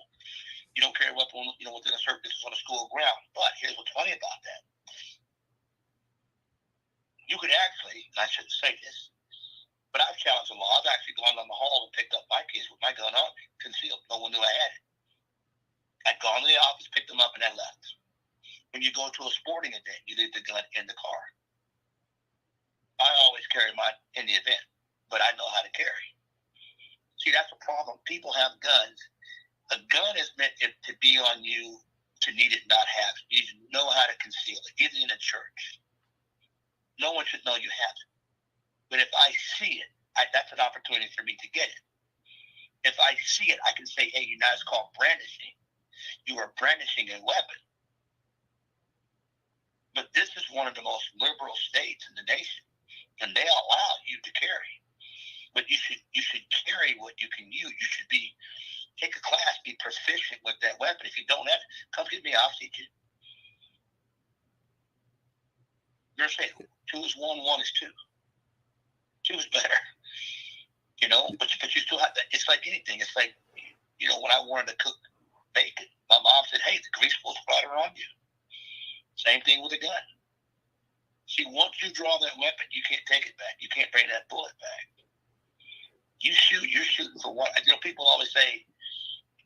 You don't carry a weapon, within a certain distance on a school ground. But here's what's funny about that. You could actually, and I shouldn't say this, but I've challenged the law. I've actually gone down the hall and picked up my kids with my gun on me, concealed. No one knew I had it. I'd gone to the office, picked them up, and I left. When you go to a sporting event, you leave the gun in the car. I always carry mine in the event, but I know how to carry. See, that's the problem. People have guns. A gun is meant to be on you to need it, not have it. You need to know how to conceal it, even in a church. No one should know you have it. But if I see it, that's an opportunity for me to get it. If I see it, I can say, hey, now it's called brandishing. You are brandishing a weapon. But this is one of the most liberal states in the nation, and they allow you to carry. But you should carry what you can use. You should take a class, be proficient with that weapon. If you don't have it, come get me, I'll teach you. You're saying 2 is 1, 1 is 2. 2 is better, but you still have to. It's like anything. It's like, when I wanted to cook bacon, my mom said, hey, the grease will splatter on you. Same thing with a gun. See, once you draw that weapon, you can't take it back. You can't bring that bullet back. You shoot, you're shooting for what? People always say,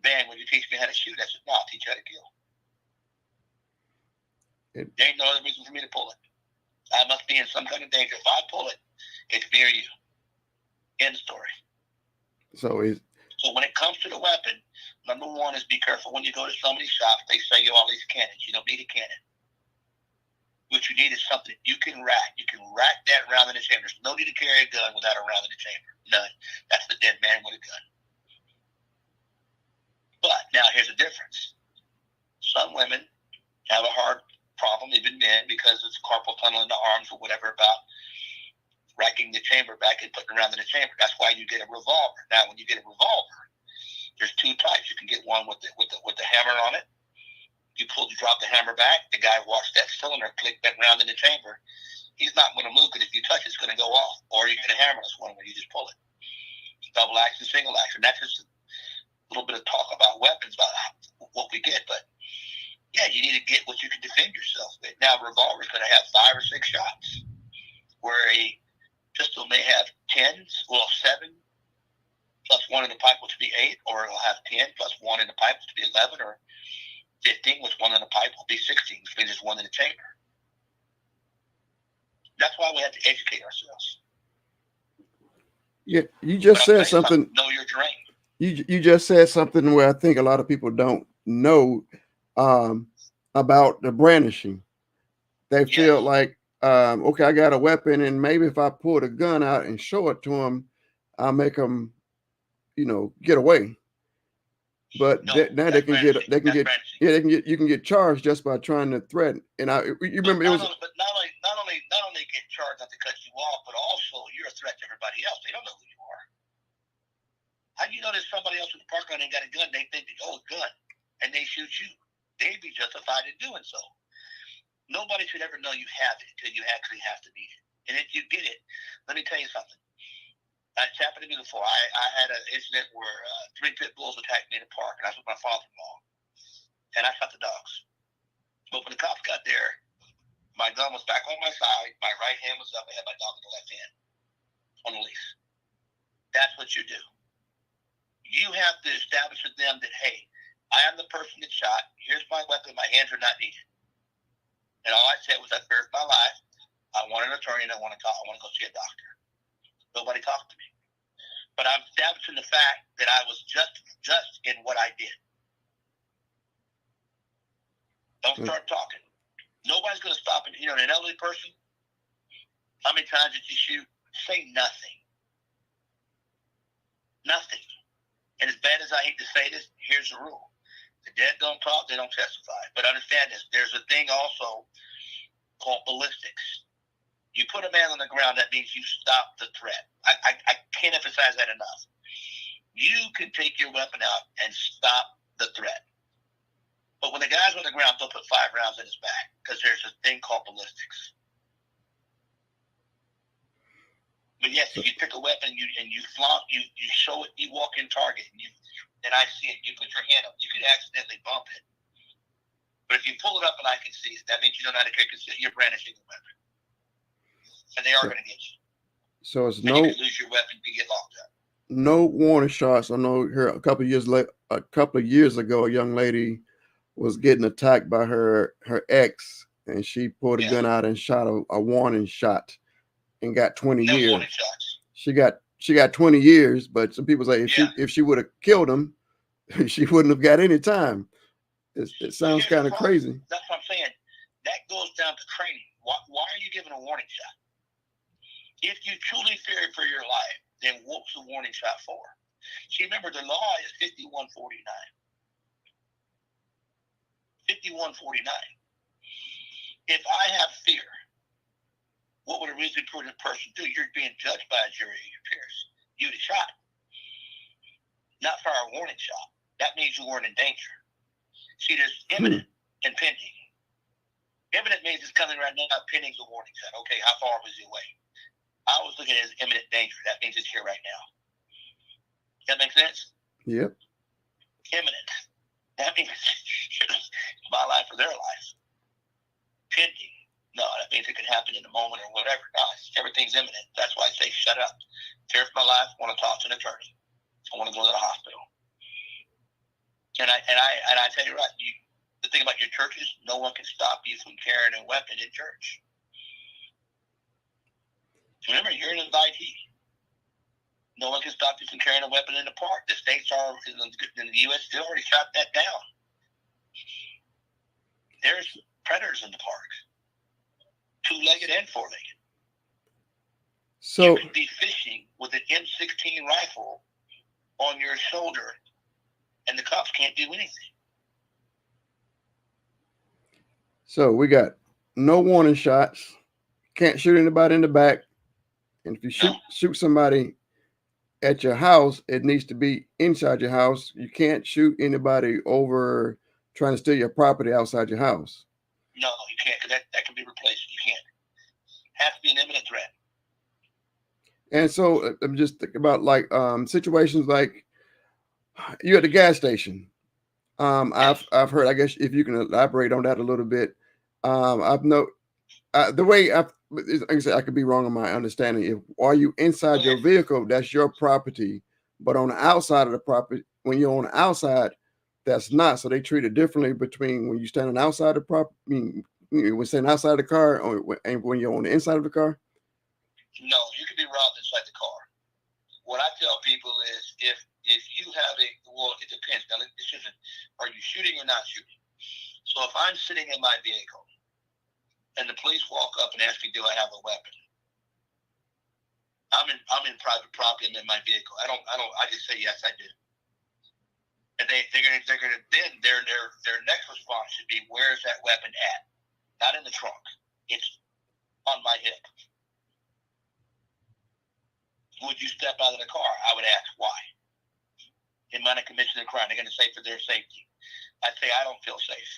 man, would you teach me how to shoot? I said, no, I'll teach you how to kill. There ain't no other reason for me to pull it. I must be in some kind of danger. If I pull it, it's near you. End story. So when it comes to the weapon, number one is be careful when you go to somebody's shop. They sell you all these cannons. You don't need a cannon. What you need is something you can rack. You can rack that round in the chamber. There's no need to carry a gun without a round in the chamber. None. That's the dead man with a gun. But now here's the difference. Some women have a hard problem, even men, because it's carpal tunnel in the arms or whatever about racking the chamber back and putting around in the chamber. That's why you get a revolver. Now, when you get a revolver, there's 2 types. You can get one with the hammer on it. You drop the hammer back. The guy walks that cylinder, click that round in the chamber. He's not going to move it. If you touch it, it's going to go off. Or you get a hammerless one where you just pull it. Double action, single action. That's just a little bit of talk about weapons, about what we get. But yeah, you need to get what you can defend yourself with. Now, a revolver is going to have 5 or 6 shots, where a pistol may have 7 plus 1 in the pipe, which would be 8, or it'll have 10 plus 1 in the pipe, which would be 11, or 15 with one in the pipe will be 16, which means there's one in the chamber. That's why we have to educate ourselves. Yeah, you just said something. Know your terrain. You just said something where I think a lot of people don't know about the brandishing. They feel like, okay, I got a weapon, and maybe if I pull the gun out and show it to them, I'll make them, get away. But now you can get charged just by trying to threaten. And you remember it was. But not only get charged not to cut you off, but also you're a threat to everybody else. They don't know who you are. How do you know there's somebody else in the park and they got a gun? They think, oh, a gun, and they shoot you. They'd be justified in doing so. Nobody should ever know you have it until you actually have to need it. And if you get it, let me tell you something. It's happened to me before. I had an incident where 3 pit bulls attacked me in the park, and I was with my father-in-law, and I shot the dogs. But when the cops got there, my gun was back on my side, my right hand was up, I had my dog in the left hand on the leash. That's what you do. You have to establish with them that, hey, I am the person that shot. Here's my weapon. My hands are not needed. And all I said was, I feared my life. I want an attorney, and I want to talk. I want to go see a doctor. Nobody talked to me. But I'm establishing the fact that I was just in what I did. Don't start talking. Nobody's going to stop it. An elderly person, how many times did you shoot? Say nothing. Nothing. And as bad as I hate to say this, here's the rule. The dead don't talk, they don't testify. But understand this, there's a thing also called ballistics. You put a man on the ground, that means you stop the threat. I can't emphasize that enough. You can take your weapon out and stop the threat. But when the guy's on the ground, they'll put 5 rounds in his back because there's a thing called ballistics. But yes, if you pick a weapon and you flaunt, you show it, you walk in target, and I see it, you put your hand up, you could accidentally bump it. But if you pull it up and I can see it, that means you don't know how to carry it. You're brandishing the weapon. And they are going to get you. So it's and you can lose your weapon, you get locked up. No warning shots. I know here a couple of years ago, a young lady was getting attacked by her ex, and she pulled a gun out and shot a warning shot, and got 20 years. Warning shots. She got 20 years, but some people say if she would have killed him, she wouldn't have got any time. It sounds kind of crazy. That's what I'm saying. That goes down to training. Why are you giving a warning shot? If you truly fear for your life, then what's the warning shot for? See, remember, the law is 5149. 5149. If I have fear, what would a reasonably prudent person do? You're being judged by a jury of your peers. You'd have shot. Not fire a warning shot. That means you weren't in danger. See, there's imminent and pending. Imminent means it's coming right now. Pending is a warning shot. Okay, how far was he away? I was looking at it as imminent danger. That means it's here right now. That make sense? Yep. Imminent. That means my life or their life. Pending. No, that means it could happen in a moment or whatever. No, everything's imminent. That's why I say shut up. Fear for my life. Want to talk to an attorney. I want to go to the hospital. And I tell you right, the thing about your churches, no one can stop you from carrying a weapon in church. Remember, you're an invitee. No one can stop you from carrying a weapon in the park. The states are in the U.S. They already shot that down. There's predators in the park, 2-legged and 4-legged. So you could be fishing with an M16 rifle on your shoulder, and the cops can't do anything. So we got no warning shots. Can't shoot anybody in the back. And if you shoot somebody at your house, it needs to be inside your house. You can't shoot anybody over trying to steal your property outside your house. No, you can't, because that can be replaced. You can't. Has to be an imminent threat. And so I'm just thinking about like situations like you at the gas station. I've heard, I guess if you can elaborate on that a little bit. The way like I said, I could be wrong on my understanding. If are you inside your vehicle, that's your property. But on the outside of the property, when you're on the outside, that's not. So they treat it differently between when you're standing outside the prop. I mean, when standing outside the car, and when you're on the inside of the car. No, you can be robbed inside the car. What I tell people is, if you have it depends. Now, this isn't, are you shooting or not shooting? So if I'm sitting in my vehicle and the police walk up and ask me, do I have a weapon? I'm in private property. I'm in my vehicle. I just say yes, I do. And they're gonna then their next response should be, where's that weapon at? Not in the trunk. It's on my hip. Would you step out of the car? I would ask why. It might have committed a crime. They're going to say for their safety. I say I don't feel safe.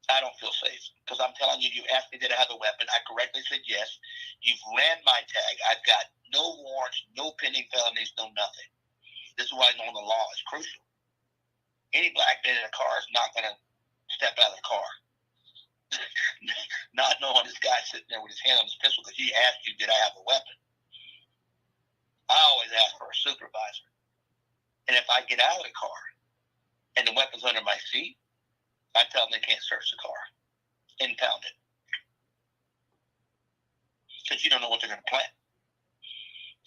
I don't feel safe because I'm telling you. You asked me did I have a weapon. I correctly said yes. You've ran my tag. I've got no warrants, no pending felonies, no nothing. This is why knowing the law is crucial. Any black man in a car is not going to step out of the car. Not knowing this guy sitting there with his hand on his pistol because he asked you, did I have a weapon? I always ask for a supervisor. And if I get out of the car and the weapon's under my seat, I tell them they can't search the car. Impound it. Because you don't know what they're going to plant.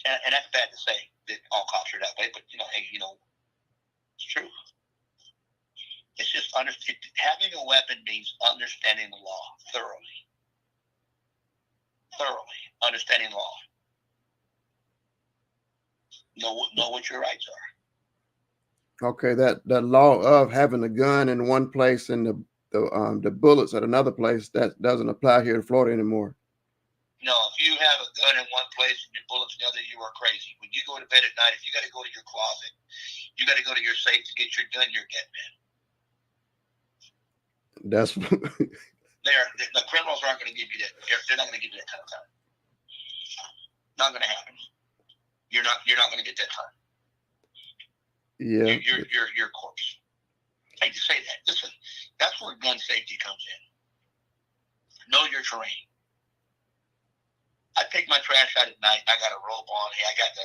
And that's bad to say that all cops are that way, but, hey, it's true. It's just having a weapon means understanding the law thoroughly. Thoroughly understanding the law. Know what your rights are. Okay, that law of having a gun in one place and the bullets at another place, that doesn't apply here in Florida anymore. No, if you have a gun in one place and your bullets in the other, you are crazy. When you go to bed at night, if you got to go to your closet, you got to go to your safe to get your gun, you're getting it. That's the criminals aren't going to give you that. They're not going to give you that kind of time. Not going to happen. You're not going to get that time. Yeah. You're a corpse. I hate to say that. Listen, that's where gun safety comes in. Know your terrain. I take my trash out at night. I got a robe on. Hey, I got the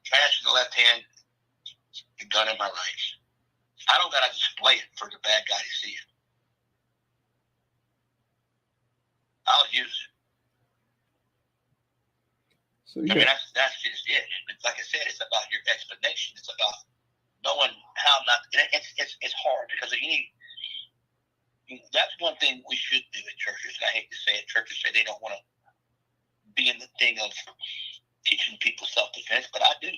trash in the left hand, the gun in my right. I don't got to display it for the bad guy to see it. I'll use it. So I mean, that's just it. Like I said, it's about your explanation. It's about knowing how not. It's hard because that's one thing we should do at churches. And I hate to say it. Churches say they don't want to be in the thing of teaching people self-defense, but I do.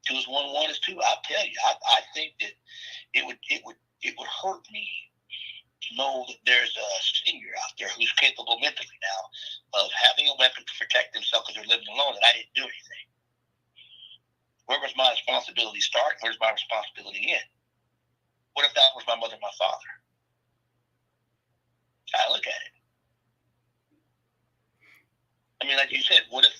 2 is 1, 1 is 2. I'll tell you, I think that it would hurt me to know that there's a senior out there who's capable mentally now of having a weapon to protect themselves because they're living alone, and I didn't do anything. Where was my responsibility start? Where's my responsibility end? What if that was my mother and my father? I look at it. I mean, like you said, what if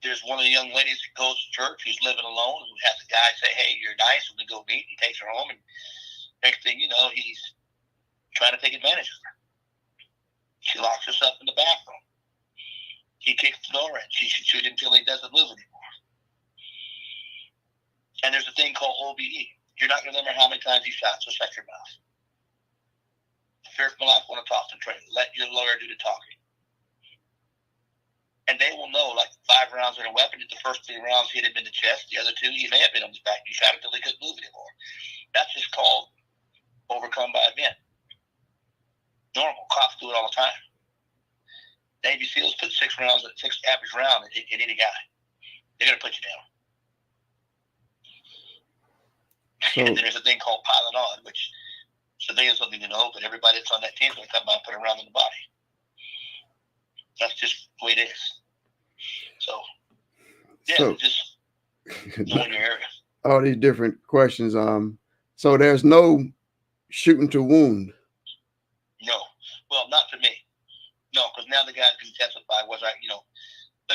there's one of the young ladies that goes to church who's living alone, who has a guy say, hey, you're nice, and we go meet, and he takes her home, and next thing you know, he's trying to take advantage of her. She locks herself in the bathroom. He kicks the door in. She should shoot him until he doesn't live anymore. And there's a thing called OBE. You're not going to remember how many times he shot, so shut your mouth. Fear for my life, want to talk to trade. Let your lawyer do the talking. And they will know, like 5 rounds in a weapon, if the first 3 rounds hit him in the chest, the other 2, he may have been on his back. You shot him until he couldn't move anymore. That's just called overcome by event. Normal. Cops do it all the time. Navy SEALs put 6 rounds, 6 average round in any guy. They're going to put you down. So, and then there's a thing called piling on, which civilians don't need to know, but everybody that's on that team is going to come by and put a round in the body. That's just the way it is. So, yeah, just knowing your area. All these different questions. So there's no shooting to wound. No. Well, not to me. No, because now the guys can testify. Look,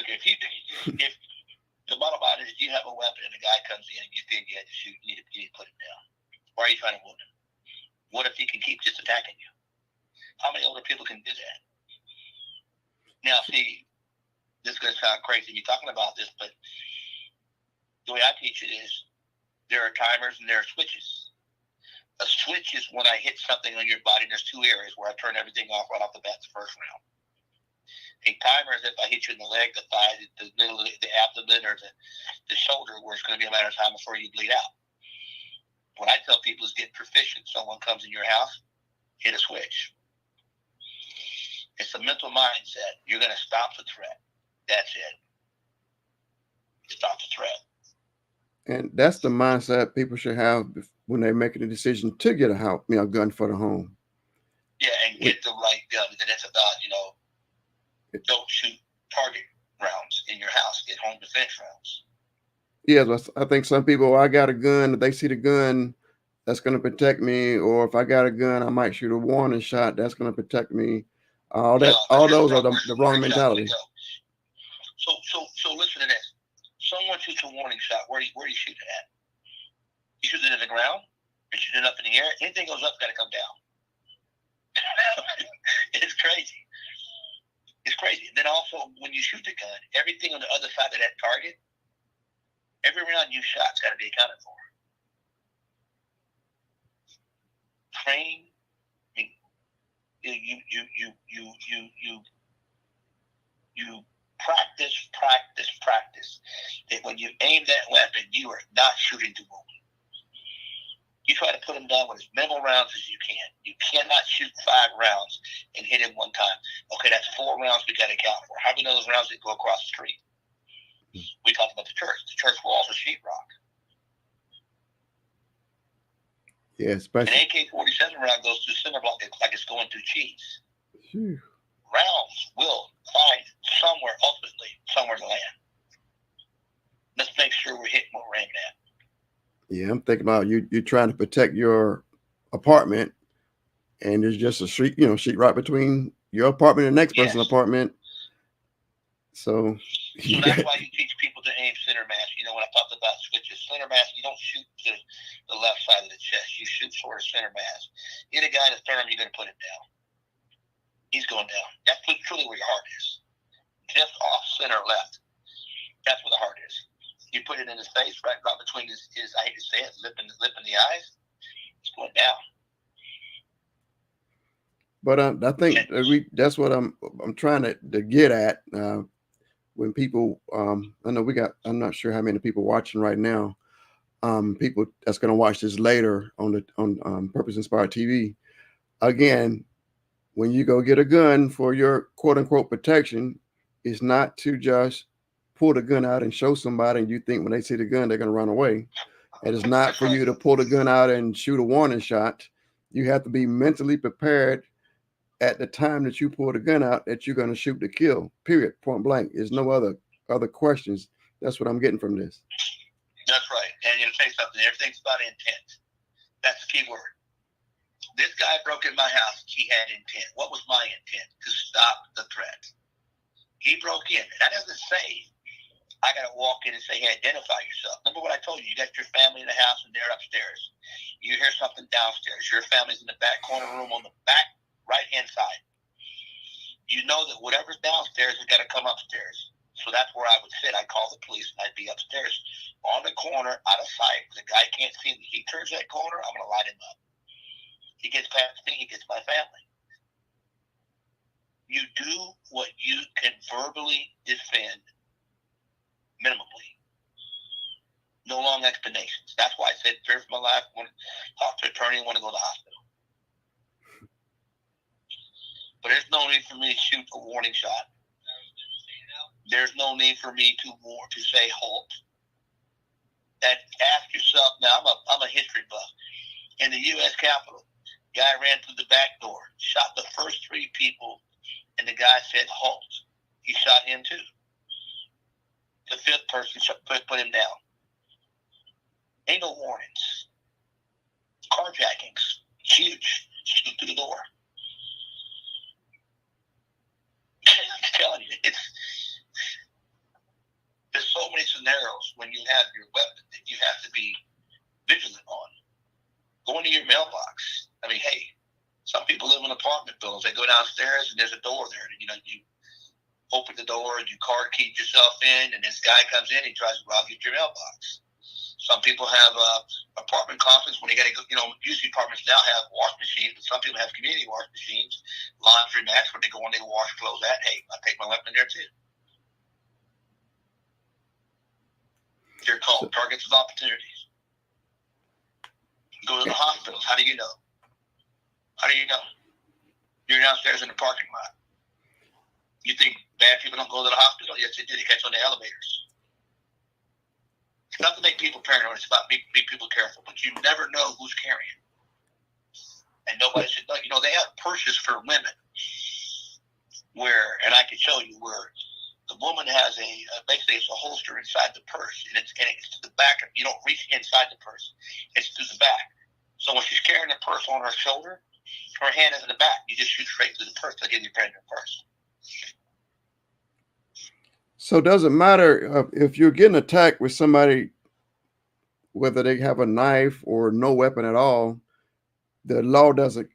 if the bottom line is, if you have a weapon and a guy comes in and you think you had to shoot, you need to put him down. Why are you trying to wound him? What if he can keep just attacking you? How many older people can do that? Now, see, this is going to sound crazy me talking about this, but The way I teach it is there are timers and there are switches. A switch is when I hit something on your body, and there's two areas where I turn everything off right off the bat the first round. A timer is if I hit you in the leg, the thigh, the middle of the abdomen, or the shoulder, where it's going to be a matter of time before you bleed out. What I tell people is get proficient. Someone comes in your house, hit a switch. It's a mental mindset. You're going to stop the threat. That's it. Stop the threat. And that's the mindset people should have when they're making a decision to get a gun for the home. Yeah, and get the right gun. And it's about, don't shoot target rounds in your house. Get home defense rounds. Yeah, I think some people, I got a gun. If they see the gun, that's going to protect me. Or if I got a gun, I might shoot a warning shot. That's going to protect me. All those are the wrong mentality. So listen to this. Someone shoots a warning shot. Where do you shoot it at? You shoot it in the ground? You shoot it up in the air? Anything goes up, got to come down. It's crazy. It's crazy. And then also, when you shoot the gun, everything on the other side of that target, every round you shot's got to be accounted for. Train. You practice. That when you aim that weapon, you are not shooting to wound. You try to put them down with as minimal rounds as you can. You cannot shoot 5 rounds and hit him one time. Okay, that's 4 rounds we got to account for. How many of those rounds that go across the street? We talked about the church. The church will also sheetrock. Yeah, especially an AK-47 round goes through center block like it's going through cheese. Phew. Rounds will find somewhere to land. Let's make sure we're hitting what we're aiming at. Yeah, I'm thinking about you're trying to protect your apartment, and there's just a sheet right between your apartment and the next person's apartment. So that's why you teach people to aim center mass. When I talked about switches, center mass, you don't shoot to the left side of the chest. You shoot sort of center mass. Hit a guy in the sternum, you're going to put him down. He's going down. That's truly where your heart is. Just off center left. That's where the heart is. You put it in his face, right between his I hate to say it, lip and the eyes. It's going down. But I think that's what I'm trying to get at. When people, I know I'm not sure how many people watching right now. People that's going to watch this later on Purpose Inspired TV. Again, when you go get a gun for your quote unquote protection, it's not to just pull the gun out and show somebody and you think when they see the gun they're going to run away. It is not for you to pull the gun out and shoot a warning shot. You have to be mentally prepared at the time that you pull the gun out that you're going to shoot to kill, period, point blank. There's no other questions. That's what I'm getting from this. That's right. And you'll say something. Everything's about intent. That's the key word. This guy broke in my house. He had intent. What was my intent? To stop the threat. He broke in. That doesn't say I got to walk in and say, hey, identify yourself. Remember what I told you? You got your family in the house and they're upstairs. You hear something downstairs. Your family's in the back corner room on the back right-hand side. You know that whatever's downstairs has got to come upstairs. So that's where I would sit. I'd call the police and I'd be upstairs on the corner, out of sight. The guy can't see me. He turns that corner, I'm going to light him up. He gets past me, he gets my family. You do what you can verbally defend minimally. No long explanations. That's why I said, fear for my life, want to talk to an attorney, want to go to the hospital. But there's no need for me to shoot a warning shot. There's no need for me to say halt. And ask yourself, now I'm a history buff. In the U.S. Capitol, guy ran through the back door, shot the first 3 people, and the guy said halt. He shot him too. The 5th person put him down. Ain't no warnings. Carjackings, huge, shoot through the door. I'm telling you, there's so many scenarios when you have your weapon that you have to be vigilant on. Going to your mailbox. I mean, hey, some people live in apartment buildings. They go downstairs and there's a door there. open the door and you card key yourself in, and this guy comes in, he tries to rob you at your mailbox. Some people have apartment complexes when you got to go. Usually apartments now have wash machines, but some people have community wash machines, laundry mats where they go in, they wash clothes at. Hey, I take my weapon there too. They're called targets of opportunities. Go to the hospitals. How do you know? How do you know? You're downstairs in the parking lot. You think bad people don't go to the hospital? Yes, they do. They catch on the elevators. It's not to make people paranoid. It's about make people careful. But you never know who's carrying. And nobody should know. They have purses for women where, and I can show you where the woman has basically it's a holster inside the purse, and it's to the back. You don't reach inside the purse. It's to the back. So when she's carrying the purse on her shoulder, her hand is in the back. You just shoot straight through the purse to get your brand new purse. So does it matter if you're getting attacked with somebody, whether they have a knife or no weapon at all? The law doesn't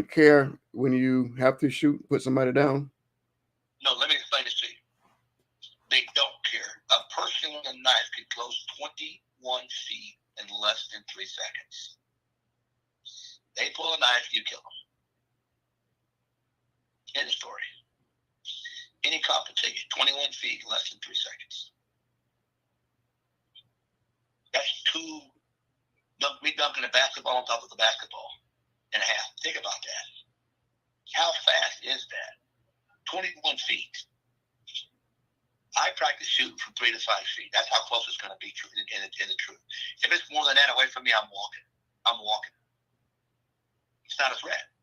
care when you have to put somebody down? No, let me explain this to you. They don't care. A person with a knife can close 21 feet in less than 3 seconds. They pull a knife, you kill them. End of story. Any cop will take it 21 feet in less than 3 seconds. That's me dunking a basketball on top of the basketball and a half. Think about that. How fast is that? 21 feet. I practice shooting from 3 to 5 feet. That's how close it's going to be in the truth. If it's more than that away from me, I'm walking. It's not a threat.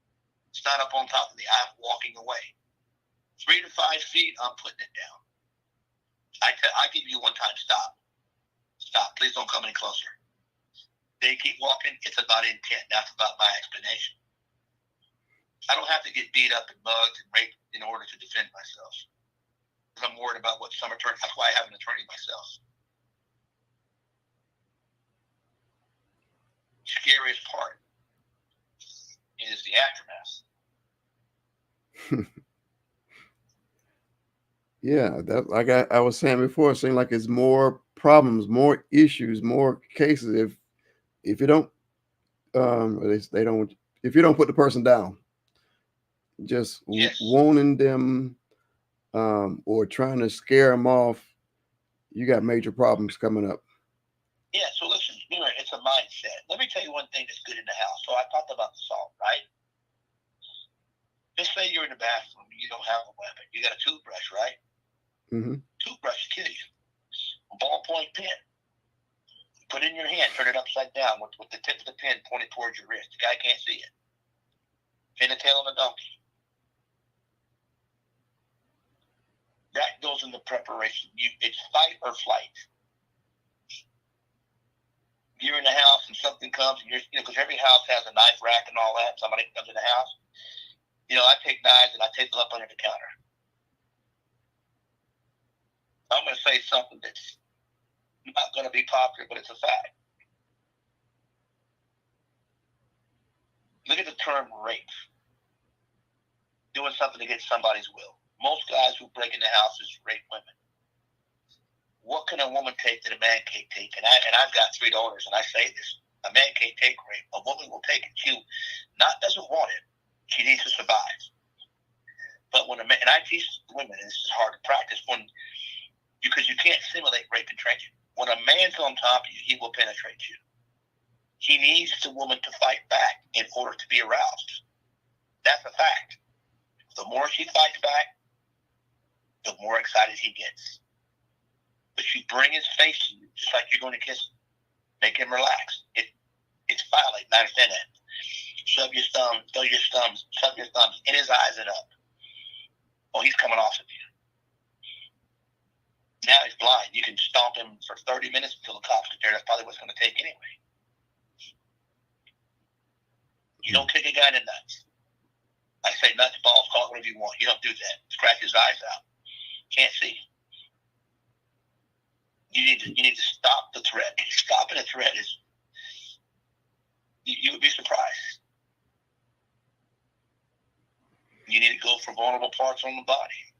It's not up on top of me. I'm walking away. 3 to 5 feet, I'm putting it down. I give you one time, stop. Stop. Please don't come any closer. They keep walking. It's about intent. That's about my explanation. I don't have to get beat up and mugged and raped in order to defend myself. I'm worried about what some attorney. That's why I have an attorney myself. Scariest part is the aftermath. Yeah, that like I was saying before, it seems like it's more problems, more issues, more cases if you don't they don't if you don't put the person down, just warning them or trying to scare them off, you got major problems coming up. Yeah, so listen, it's a mindset. Let me tell you one thing that's good in the house. So I talked about the salt, right? Just say you're in the bathroom, you don't have a weapon. You got a toothbrush, right? Mm-hmm. Toothbrush will kill you. A ballpoint pen. Put it in your hand, turn it upside down with the tip of the pen pointed towards your wrist. The guy can't see it. Pin the tail on the donkey. That goes in the preparation. It's fight or flight. You're in the house and something comes and because every house has a knife rack and all that. Somebody comes in the house. I take knives and I take them up under the counter. I'm going to say something that's not going to be popular, but it's a fact. Look at the term rape. Doing something against somebody's will. Most guys who break into houses rape women. What can a woman take that a man can't take? And I've got 3 daughters, and I say this: a man can't take rape. A woman will take it. She doesn't want it. She needs to survive. But when a man, and I teach women, and this is hard to practice, because you can't simulate rape and training. When a man's on top of you, he will penetrate you. He needs the woman to fight back in order to be aroused. That's a fact. The more she fights back, the more excited he gets. But you bring his face to you, just like you're going to kiss him. Make him relax. It's violating. I understand that. Shove your thumbs in his eyes and up. Oh, he's coming off of you. Now he's blind. You can stomp him for 30 minutes until the cops get there. That's probably what it's going to take anyway. You don't kick a guy in the nuts. I say nuts, balls, call it whatever you want. You don't do that. Scratch his eyes out. Can't see. You need to stop the threat. Stopping the threat is, you would be surprised. You need to go for vulnerable parts on the body.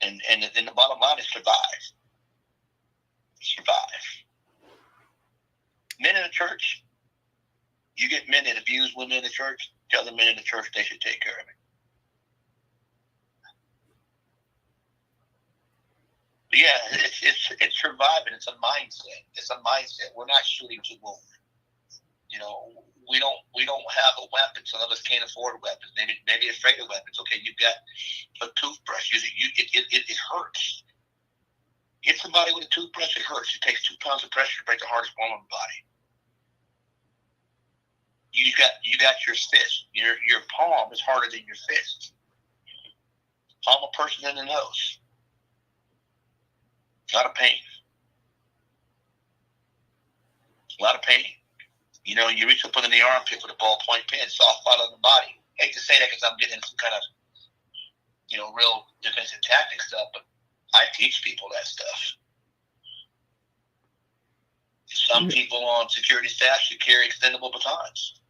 And the bottom line is survive. Survive. Men in the church, you get men that abuse women in the church, tell the men in the church they should take care of it. But yeah, it's surviving. It's a mindset. It's a mindset. We're not shooting to wound. You know, we don't have a weapon. Some of us can't afford weapons. Maybe afraid of weapons. Okay, you've got a toothbrush. It hurts. Hit somebody with a toothbrush, it hurts. It takes 2 pounds of pressure to break the hardest bone in the body. You got your fist. Your palm is harder than your fist. Palm a person in the nose. A lot of pain. A lot of pain. You know, you reach up under the armpit with a ballpoint pen, soft spot on the body. I hate to say that because I'm getting into some kind of, you know, real defensive tactic stuff, but I teach people that stuff. Some people on security staff should carry extendable batons.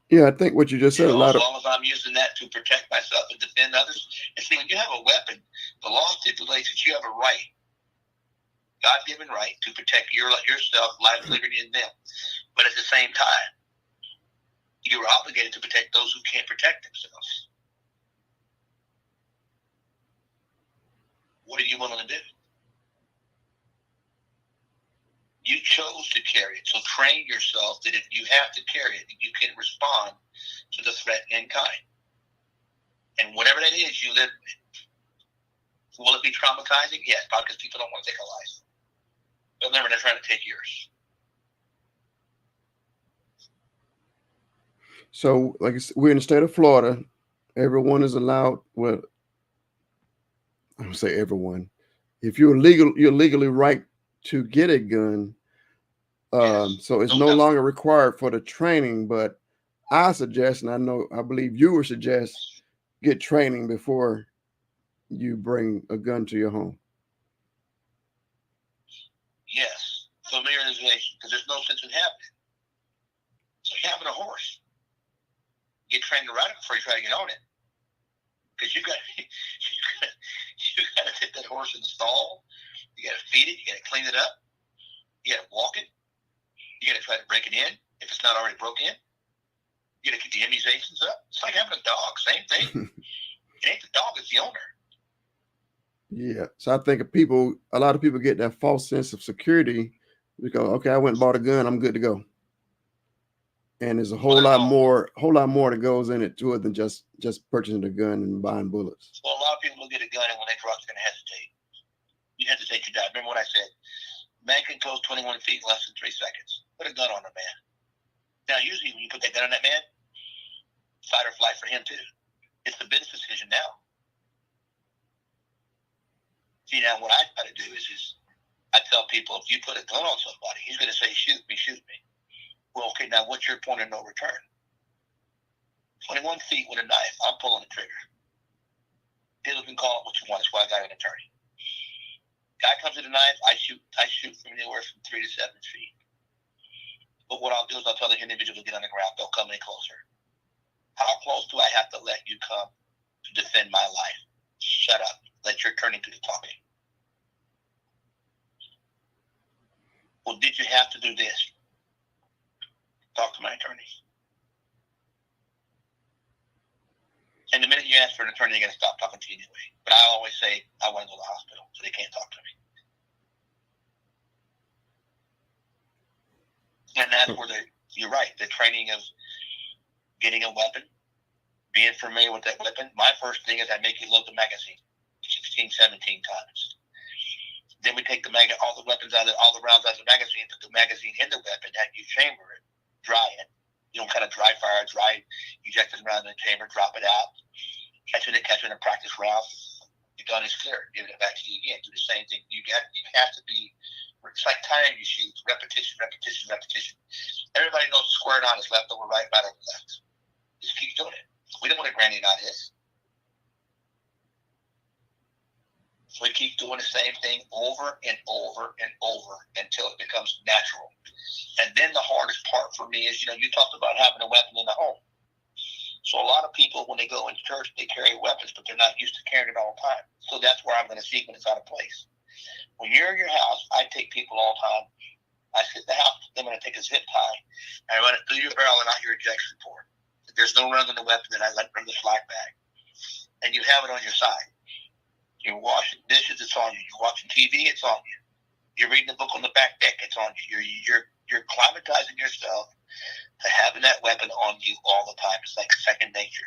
Yeah, I think what you just said, As long as I'm using that to protect myself and defend others. And see, when you have a weapon, the law stipulates that you have a right, God-given right, to protect yourself, life, liberty, and them. But at the same time, you're obligated to protect those who can't protect themselves. What are you willing to do? You chose to carry it. So train yourself that if you have to carry it, you can respond to the threat in kind. And whatever that is, you live with. Will it be traumatizing? Yes, probably because people don't want to take a life. But remember, they're trying to take yours. So, like I said, we're in the state of Florida. Everyone is allowed. Well, I don't say everyone. If you're legally right to get a gun. So it's no longer required for the training, but I suggest, and I believe you would suggest, get training before you bring a gun to your home. Yes, familiarization, because there's no sense in having it. It's like having a horse. Get trained to ride it before you try to get on it, because you got to hit that horse in the stall. You got to feed it. You got to clean it up. You got to walk it. You got to try to break it in if it's not already broke in. You got to get the immunizations up. It's like having a dog. Same thing. It ain't the dog, it's the owner. Yeah. So I think a lot of people get that false sense of security because, okay, I went and bought a gun, I'm good to go. And there's a whole lot more that goes in it to it than just purchasing a gun and buying bullets. Well, a lot of people will get a gun, and when they draw, they're going to hesitate. You hesitate, you die. Remember what I said? Man can close 21 feet in less than 3 seconds. Put a gun on a man. Now, usually when you put that gun on that man, fight or flight for him too. It's the business decision now. See, now what I try to do is I tell people, if you put a gun on somebody, he's going to say, shoot me, shoot me. Well, okay, now what's your point of no return? 21 feet with a knife, I'm pulling the trigger. People can call it what you want. That's why I got an attorney. Guy comes with a knife, I shoot from anywhere from 3 to 7 feet. But what I'll do is I'll tell the individual to get on the ground. Don't come any closer. How close do I have to let you come to defend my life? Shut up. Let your attorney do the talking. Well, did you have to do this? Talk to my attorney. And the minute you ask for an attorney, they're going to stop talking to you anyway. But I always say, I want to go to the hospital, so they can't talk to me. And that's where you're right, the training of getting a weapon, being familiar with that weapon. My first thing is I make you load the magazine 16, 17 times. Then we take all the weapons all the rounds out of the magazine, put the magazine in the weapon, have you chamber it, dry it. You know, kind of dry fire, eject it around in the chamber, drop it out, catch it a practice round. Your gun is clear. Give it back to you again. Do the same thing. You have to be. It's like time you shoot. Repetition, repetition, repetition. Everybody knows square knot is left over right, right over left. Just keep doing it. We don't want a granny knot is. So we keep doing the same thing over and over and over until it becomes natural. And then the hardest part for me is, you talked about having a weapon in the home. So a lot of people, when they go into church, they carry weapons, but they're not used to carrying it all the time. So that's where I'm going to see when it's out of place. When you're in your house, I take people all the time. I sit in the house, I'm going to take a zip tie, and I run it through your barrel and out your ejection port. If there's no run on the weapon, then I let it from the slack bag. And you have it on your side. You're washing dishes, it's on you. You're watching TV, it's on you. You're reading a book on the back deck, it's on you. You're climatizing yourself to having that weapon on you all the time. It's like second nature.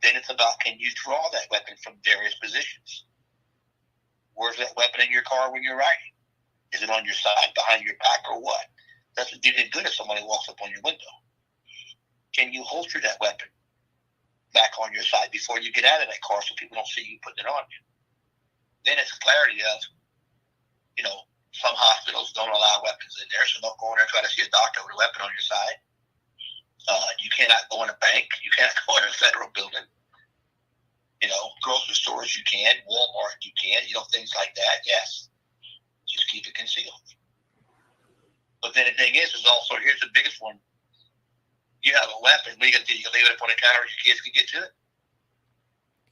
Then it's about, can you draw that weapon from various positions? Where's that weapon in your car when you're riding? Is it on your side, behind your back, or what? That's what you did good if somebody walks up on your window. Can you holster that weapon back on your side before you get out of that car so people don't see you putting it on you? Then it's clarity of, some hospitals don't allow weapons in there, so don't go in there and try to see a doctor with a weapon on your side. You cannot go in a bank. You cannot go in a federal building. Grocery stores you can. Walmart you can. Things like that, yes. Just keep it concealed. But then the thing is also, here's the biggest one. You have a weapon. What are you going to do? You leave it up on the counter where your kids can get to it?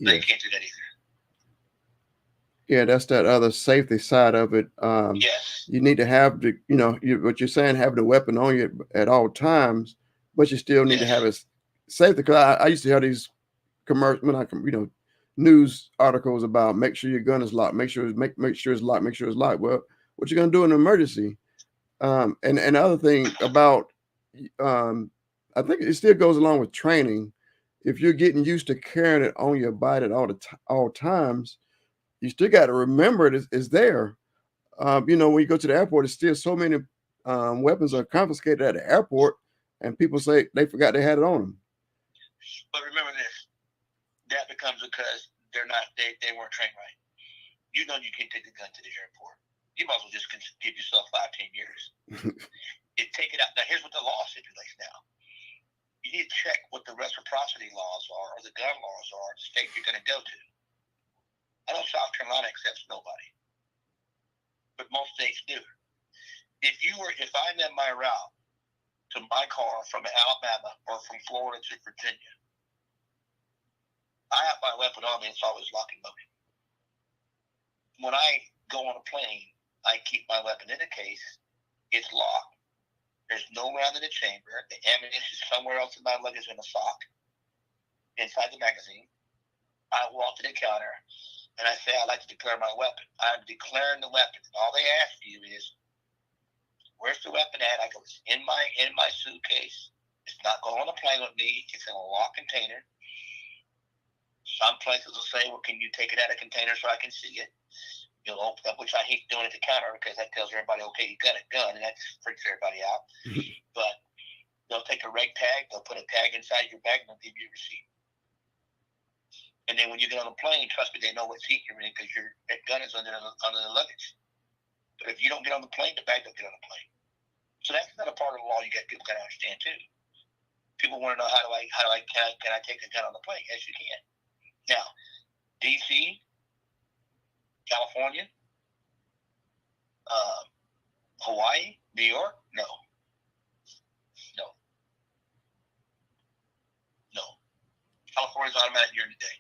No, you can't do that either. Yeah, that's that other safety side of it. Yes. You need to have what you're saying, having a weapon on you at all times, but you still need to have it safety. Because I used to have these commercial, news articles about make sure your gun is locked, make sure it's locked, make sure it's locked. Well, what you gonna do in an emergency? And the other thing about, I think it still goes along with training. If you're getting used to carrying it on your body at all times, you still got to remember it's there. When you go to the airport, there's still so many weapons are confiscated at the airport, and people say they forgot they had it on them. But remember this: that becomes because they weren't trained right. You can't take the gun to the airport. You might as well just give yourself 5-10 years. Take it out. Now, here's what the law stipulates now. You need to check what the reciprocity laws are or the gun laws are in the state you're going to go to. I know South Carolina accepts nobody, but most states do. If I'm in my route to my car from Alabama or from Florida to Virginia, I have my weapon on me. It's always locked and loaded. When I go on a plane, I keep my weapon in a case. It's locked. There's no round in the chamber. The ammunition is somewhere else in my luggage in a sock inside the magazine. I walk to the counter and I say, I'd like to declare my weapon. I'm declaring the weapon. All they ask you is, where's the weapon at? I go, it's in my suitcase. It's not going on a plane with me. It's in a locked container. Some places will say, well, can you take it out of the container so I can see it? You'll open up, which I hate doing at the counter because that tells everybody, okay, you got a gun, and that freaks everybody out. But they'll take a reg tag, they'll put a tag inside your bag, and they'll give you a receipt. And then when you get on the plane, trust me, they know what seat you're in because that gun is under the luggage. But if you don't get on the plane, the bag don't get on the plane. So that's another part of the law people got to understand too. People want to know can I take a gun on the plane? Yes, you can. Now, D.C., California, Hawaii, New York, no. California's automatic during the day.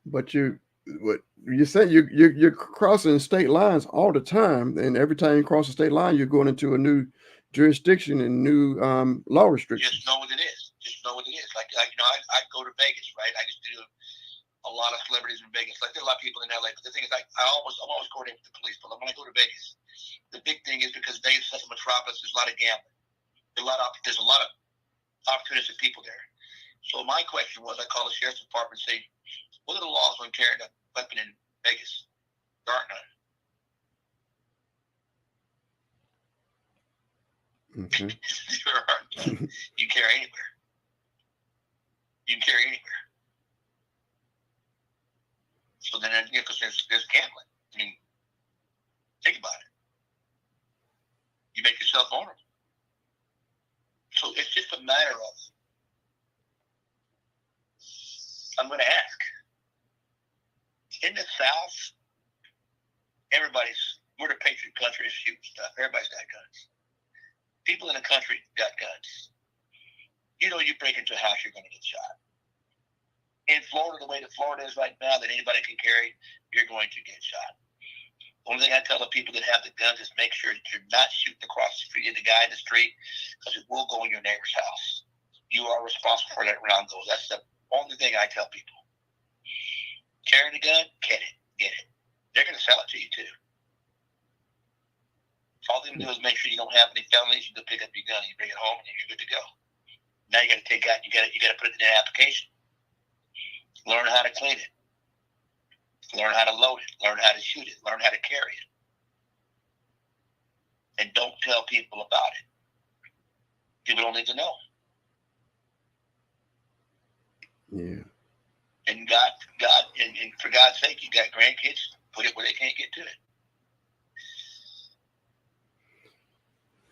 But what you say, you're crossing state lines all the time, and every time you cross a state line, you're going into a new jurisdiction and new law restrictions. Just know what it is. Like I go to Vegas, right? I just do a lot of celebrities in Vegas. Like, there's a lot of people in LA, but the thing is, I'm always coordinating with the police. But when I go to Vegas, the big thing is because Vegas is a metropolis, there's a lot of gambling. There's a lot of opportunistic people there. So my question was, I call the sheriff's department and say, what are the laws on carrying a weapon in Vegas? There aren't none. Okay. There aren't none. You can carry anywhere. So then, because there's gambling. I mean, think about it. You make yourself vulnerable. So it's just a matter of, I'm going to ask. In the South, we're the patriot country of shooting stuff. Everybody's got guns. People in the country got guns. You know, you break into a house, you're going to get shot. In Florida, the way that Florida is right now, that anybody can carry, you're going to get shot. The only thing I tell the people that have the guns is make sure that you're not shooting across the street at the guy in the street, because it will go in your neighbor's house. You are responsible for that round goes. That's the only thing I tell people. Carrying a gun, get it. They're going to sell it to you too. All they're going to do is make sure you don't have any felonies. You go pick up your gun, and you bring it home, and you're good to go. Now you got to take out. You got to put it in an application. Learn how to clean it. Learn how to load it. Learn how to shoot it. Learn how to carry it. And don't tell people about it. People don't need to know. Yeah. And and for God's sake, you got grandkids, put it where they can't get to it.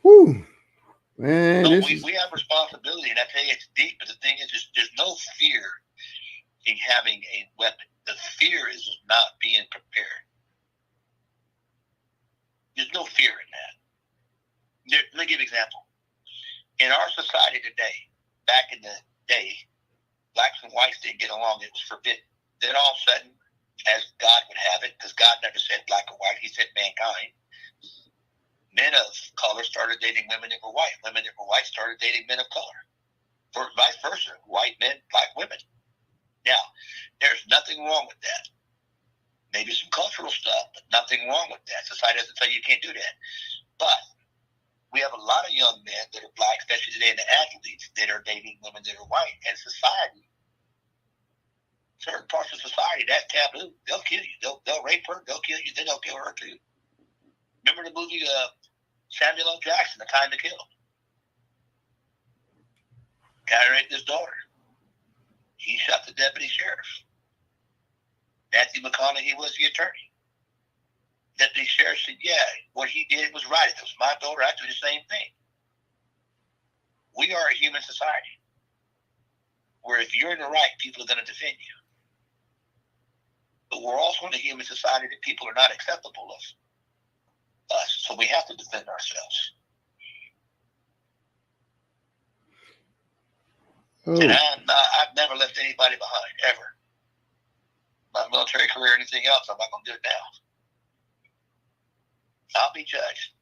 Whew. Man, No, we have responsibility, and I tell you, it's deep, but the thing is, there's no fear in having a weapon. The fear is not being prepared. There's no fear in that. Let me give you an example. In our society today, back in the day, blacks and whites didn't get along. It was forbidden. Then all of a sudden, as God would have it, because God never said black or white, he said mankind, men of color started dating women that were white. Women that were white started dating men of color. Or vice versa, white men, black women. Now, there's nothing wrong with that. Maybe some cultural stuff, but nothing wrong with that. Society doesn't tell you you can't do that. But we have a lot of young men that are black, especially today in the athletes, that are dating women that are white. And society, certain parts of society, that's taboo. They'll kill you. They'll rape her. They'll kill you. Then they'll kill her too. Remember the movie Samuel L. Jackson, The Time to Kill? Guy raped his daughter. He shot the deputy sheriff. Matthew McConaughey was the attorney. Deputy sheriff said, yeah, what he did was right. If it was my daughter, I'd do the same thing. We are a human society where if you're in the right, people are going to defend you. But we're also in a human society that people are not acceptable of us. So we have to defend ourselves. Oh. And I've never left anybody behind, ever. My military career or anything else, I'm not going to do it now. I'll be judged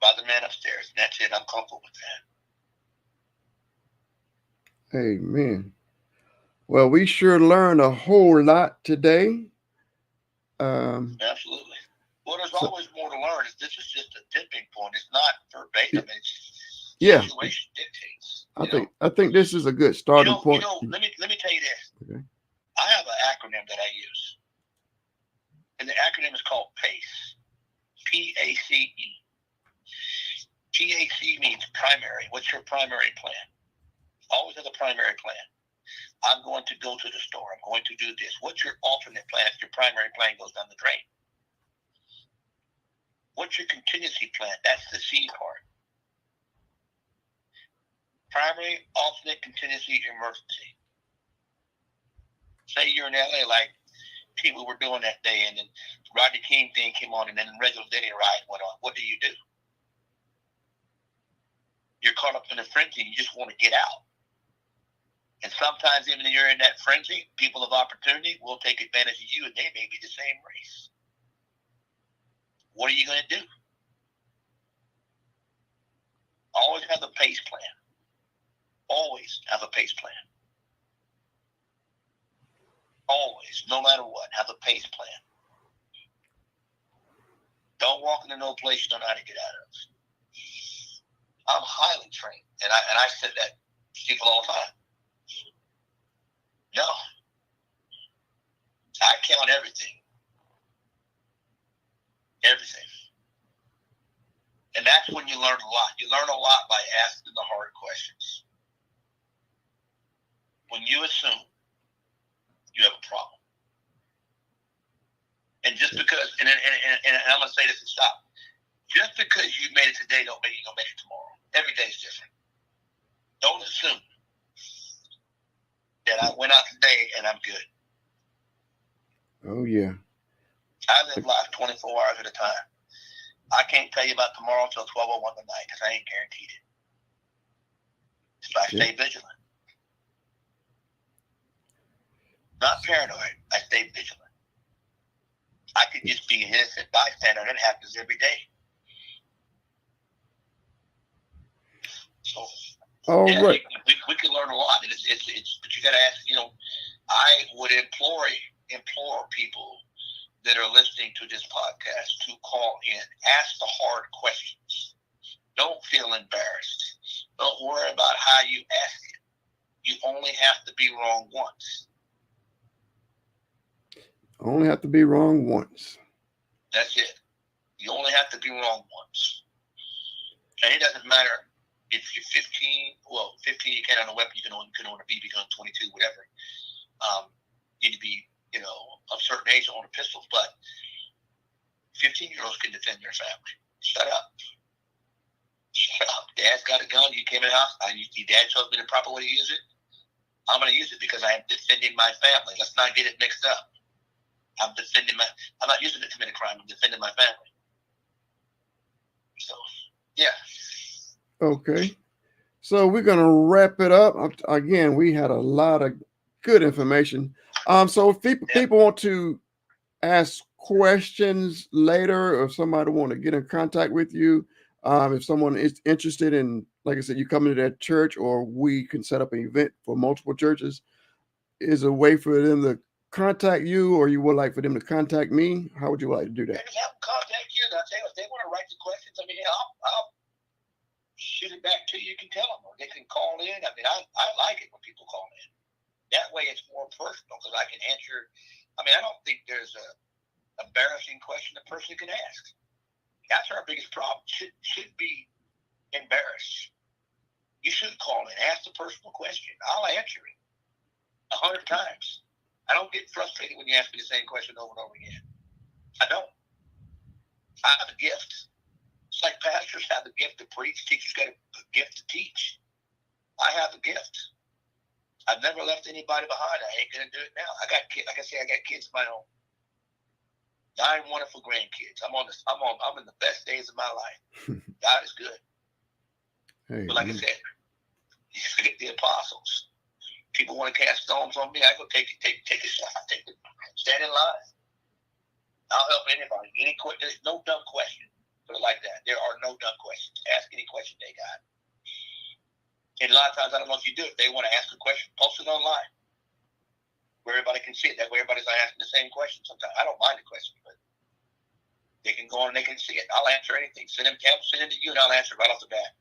by the man upstairs, and that's it. I'm comfortable with that. Amen. Well, we sure learned a whole lot today. Absolutely. Well, there's always more to learn. This is just a tipping point. It's not verbatim. It's situation dictates. I think this is a good starting point. Let me tell you this. Okay. I have an acronym that I use, and the acronym is called PACE. PACE. PAC means primary. What's your primary plan? Always have a primary plan. I'm going to go to the store. I'm going to do this. What's your alternate plan if your primary plan goes down the drain? What's your contingency plan? That's the C part. Primary, alternate, contingency, emergency. Say you're in LA like people were doing that day, and then the Rodney King thing came on, and then the regular Denny riot went on. What do? You're caught up in a frenzy. You just want to get out. And sometimes even if you're in that frenzy, people of opportunity will take advantage of you, and they may be the same race. What are you going to do? Always have a PACE plan. Always have a PACE plan. Always, no matter what, have a PACE plan. Don't walk into no place you don't know how to get out of. I'm highly trained, and I said that to people all the time. No. I count everything. Everything. And that's when you learn a lot. You learn a lot by asking the hard questions. When you assume, you have a problem. And just because, and I'm going to say this and stop. Just because you made it today don't mean you're going to make it tomorrow. Every day is different. Don't assume that I went out today and I'm good. Oh, yeah. I live life 24 hours at a time. I can't tell you about tomorrow until 12:01 at night because I ain't guaranteed it. So I stay vigilant. Not paranoid. I stay vigilant. I could just be an innocent bystander, and it happens every day. So, All right. we can learn a lot. But you got to ask. I would implore people that are listening to this podcast to call in, ask the hard questions. Don't feel embarrassed. Don't worry about how you ask it. You only have to be wrong once. Only have to be wrong once. That's it. You only have to be wrong once. And it doesn't matter if you're 15. Well, 15 you can't own a weapon. You can own a BB gun, 22, whatever. You need to be, of a certain age to own a pistol. But 15-year-olds can defend their family. Shut up. Shut up. Dad's got a gun. You came in the house. Your dad told me the proper way to use it. I'm going to use it because I am defending my family. Let's not get it mixed up. I'm not using it to commit a crime. I'm defending my family. So, yeah. Okay. So we're going to wrap it up. Again, we had a lot of good information. So if people want to ask questions later, or if somebody want to get in contact with you, if someone is interested in, like I said, you come to that church, or we can set up an event for multiple churches, is a way for them to contact you, or you would like for them to contact me? How would you like to do that? Just have them contact you. I'll tell you, if they want to write the questions, I'll shoot it back to you. You can tell them, or they can call in. I like it when people call in. That way it's more personal, because I can answer. I don't think there's a embarrassing question a person can ask. That's our biggest problem. Should be embarrassed. You should call in, ask the personal question. I'll answer it 100 times. I don't get frustrated when you ask me the same question over and over again. I don't. I have a gift. It's like pastors have the gift to preach. Teachers got a gift to teach. I have a gift. I've never left anybody behind. I ain't gonna do it now. I got kids. Like I say, I got kids of my own. 9 wonderful grandkids. I'm in the best days of my life. God is good. Hey, but like I said, you forget the apostles. People want to cast stones on me. I go take a shot. Stand in line. I'll help anybody. There's no dumb question. Put it like that. There are no dumb questions. Ask any question they got. And a lot of times, I don't know if you do it. They want to ask a question, post it online where everybody can see it. That way, everybody's not asking the same question. Sometimes I don't mind the question, but they can go on and they can see it. I'll answer anything. Send it to you, and I'll answer right off the bat.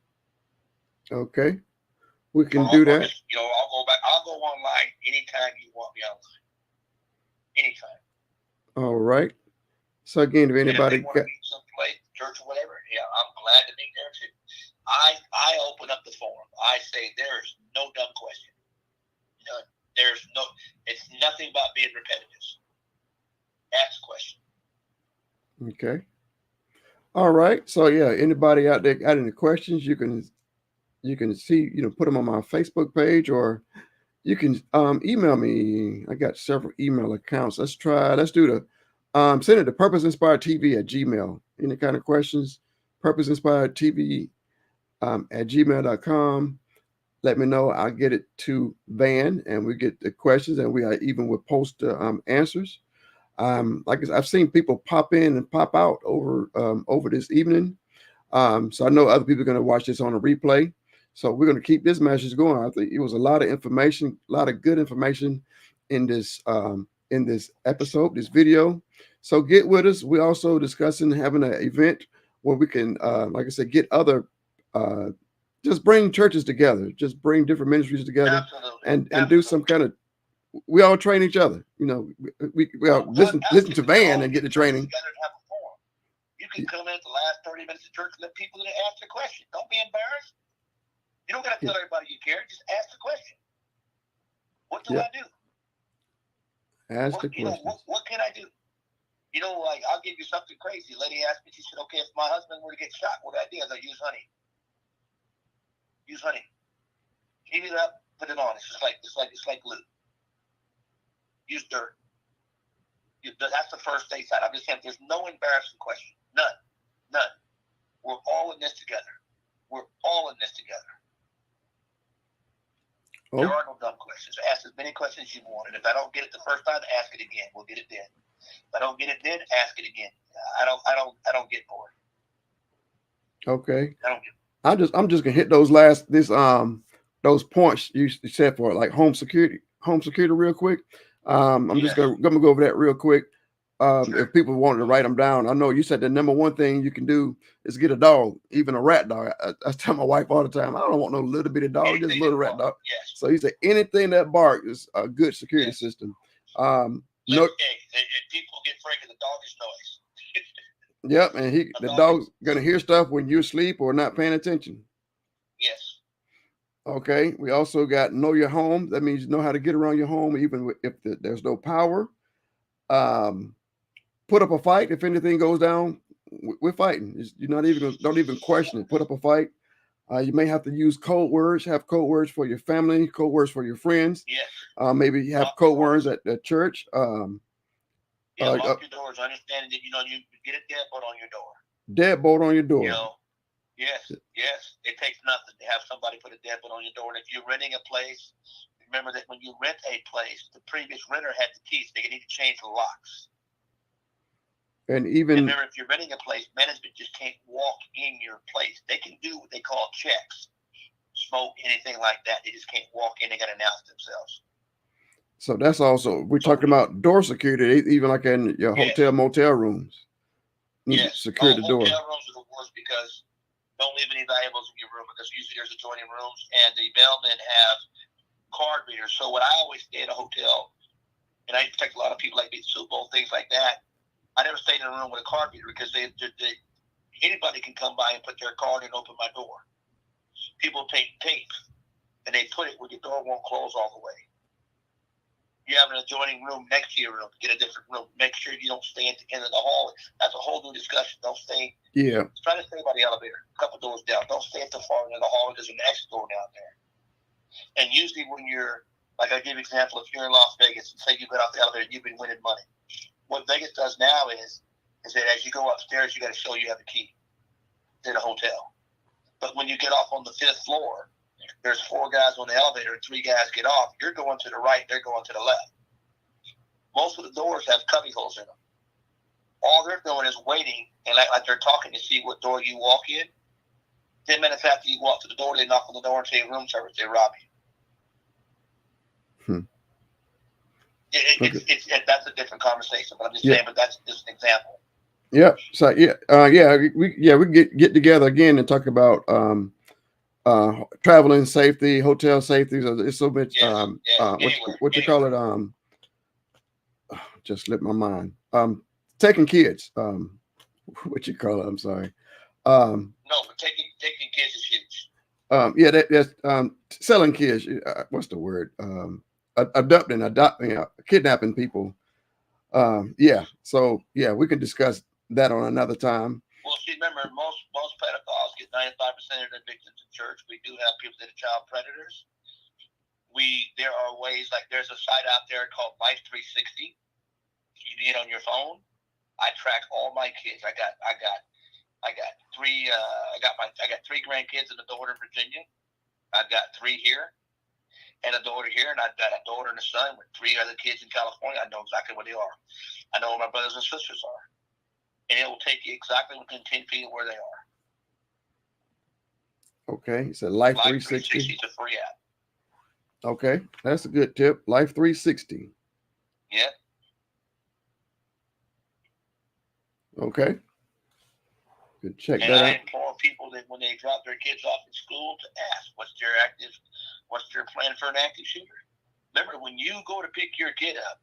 Okay. We can do that. I'll go online anytime you want me online. Anytime. All right. So again, if anybody got someplace, church or whatever, I'm glad to be there too. I open up the forum. I say there's no dumb question. None. It's nothing about being repetitive. Ask a question. Okay. All right. So yeah, anybody out there got any questions, you can see, put them on my Facebook page, or you can email me. I got several email accounts. Let's do the send it to purposeinspiredtv@gmail. Any kind of questions, purposeinspiredtv at gmail.com. Let me know. I'll get it to Van, and we get the questions, and we even will post the answers. Like I said, I've seen people pop in and pop out over this evening. So I know other people are going to watch this on a replay. So we're going to keep this message going. I think it was a lot of information, a lot of good information in this episode, this video. So get with us. We're also discussing having an event where we can, like I said, get other, just bring churches together, just bring different ministries together. Absolutely. and do some kind of, we all train each other. We all listen to Van and get the training. You can come in at the last 30 minutes of church and let people ask the question. Don't be embarrassed. You don't got to tell everybody you care. Just ask the question. What do I do? Ask the question. What can I do? I'll give you something crazy. A lady asked me, she said, okay, if my husband were to get shot, what do I do? I use honey. Use honey. Heat it up, put it on. It's like glue. Use dirt. That's the first day side. I'm just saying, there's no embarrassing question. None. We're all in this together. Oh. There are no dumb questions. Ask as many questions as you want. And if I don't get it the first time, ask it again. We'll get it then. If I don't get it then, ask it again. I don't get bored. Okay. I don't get I'm just gonna hit those those points you said for like home security real quick. I'm just gonna go over that real quick. If people wanted to write them down, I know you said the number one thing you can do is get a dog, even a rat dog. I tell my wife all the time, I don't want no little bitty dog, just a little rat dog. Yes. So he said anything that barks is a good security system. And people get afraid of the dog's noise. Yep, and the dog's gonna hear stuff when you're asleep or not paying attention. Yes. Okay. We also got know your home. That means you know how to get around your home, even if there's no power. Put up a fight if anything goes down. We're fighting. You're not even don't even question it. Put up a fight. You may have to use code words. Have code words for your family. Code words for your friends. Yes. Maybe you have code words at church. Lock your doors. Understanding that you get a deadbolt on your door. Deadbolt on your door. Yes. It takes nothing to have somebody put a deadbolt on your door. And if you're renting a place, remember that when you rent a place, the previous renter had the keys. They need to change the locks. And even remember, if you're renting a place, management just can't walk in your place. They can do what they call checks, smoke, anything like that. They just can't walk in. They got to announce themselves. So that's also, we're talking about door security, even like in your hotel, motel rooms. Secure the door. Hotel rooms are the worst because don't leave any valuables in your room because usually there's adjoining rooms and the bellmen have card readers. So what I always stay at a hotel, and I protect a lot of people like the Super Bowl, things like that. I never stayed in a room with a card reader because anybody can come by and put their card in and open my door. People take tape and they put it where your door won't close all the way. You have an adjoining room next to your room, get a different room. Make sure you don't stay at the end of the hall. That's a whole new discussion. Don't stay. Yeah. Try to stay by the elevator, a couple doors down. Don't stay at the far end of the hall. There's an exit door down there. And usually when you're, like I give an example, if you're in Las Vegas and say you get off the elevator, you've been winning money. What Vegas does now is that as you go upstairs, you got to show you have a key in a hotel. But when you get off on the 5th floor, there's 4 guys on the elevator and 3 guys get off. You're going to the right, they're going to the left. Most of the doors have cubby holes in them. All they're doing is waiting and like they're talking to see what door you walk in. 10 minutes after you walk to the door, they knock on the door and say room service, they rob you. That's a different conversation, but I'm just saying, but that's just an example. Yeah. So we get together again and talk about traveling safety, hotel safety. It's so much what you call it, just slipped my mind. Taking kids. What you call it, I'm sorry. No, but taking kids is huge. That's selling kids. What's the word? Adopting, kidnapping people. So we can discuss that on another time. Well, see, remember, most pedophiles get 95% of their victims in church. We do have people that are child predators. There are ways, like there's a site out there called Life 360. You can get on your phone. I track all my kids. I got 3 grandkids and a daughter in Virginia. I've got 3 here and a daughter here, and I've got a daughter and a son with 3 other kids in California. I know exactly where they are. I know where my brothers and sisters are. And it will take you exactly within 10 feet of where they are. Okay. So Life 360. Is a free app. Okay. That's a good tip. Life 360. Yeah. Okay. Good. Check and that I out. implore people that when they drop their kids off in school to ask what's their plan for an active shooter. Remember, when you go to pick your kid up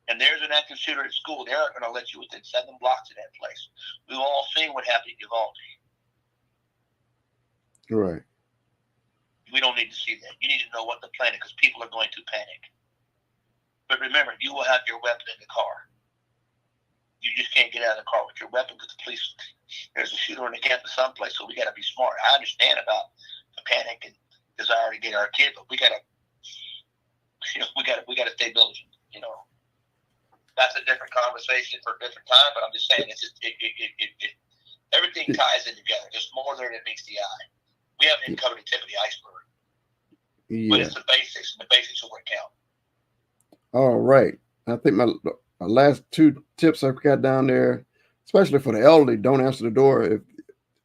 and there's an active shooter at school, they aren't going to let you within 7 blocks of that place. We've all seen what happened in Uvalde. Right. We don't need to see that. You need to know what the plan is because people are going to panic. But remember, you will have your weapon in the car. You just can't get out of the car with your weapon because the police, there's a shooter on the campus someplace, so we got to be smart. I understand about the panic and desire to get our kid, but we got to stay vigilant. That's a different conversation for a different time. But I'm just saying, it's just everything ties in together. There's more there than meets the eye. We haven't even covered the tip of the iceberg. But Yeah. it's the basics. The basics are what count. All right. I think my last two tips I've got down there, especially for the elderly, don't answer the door.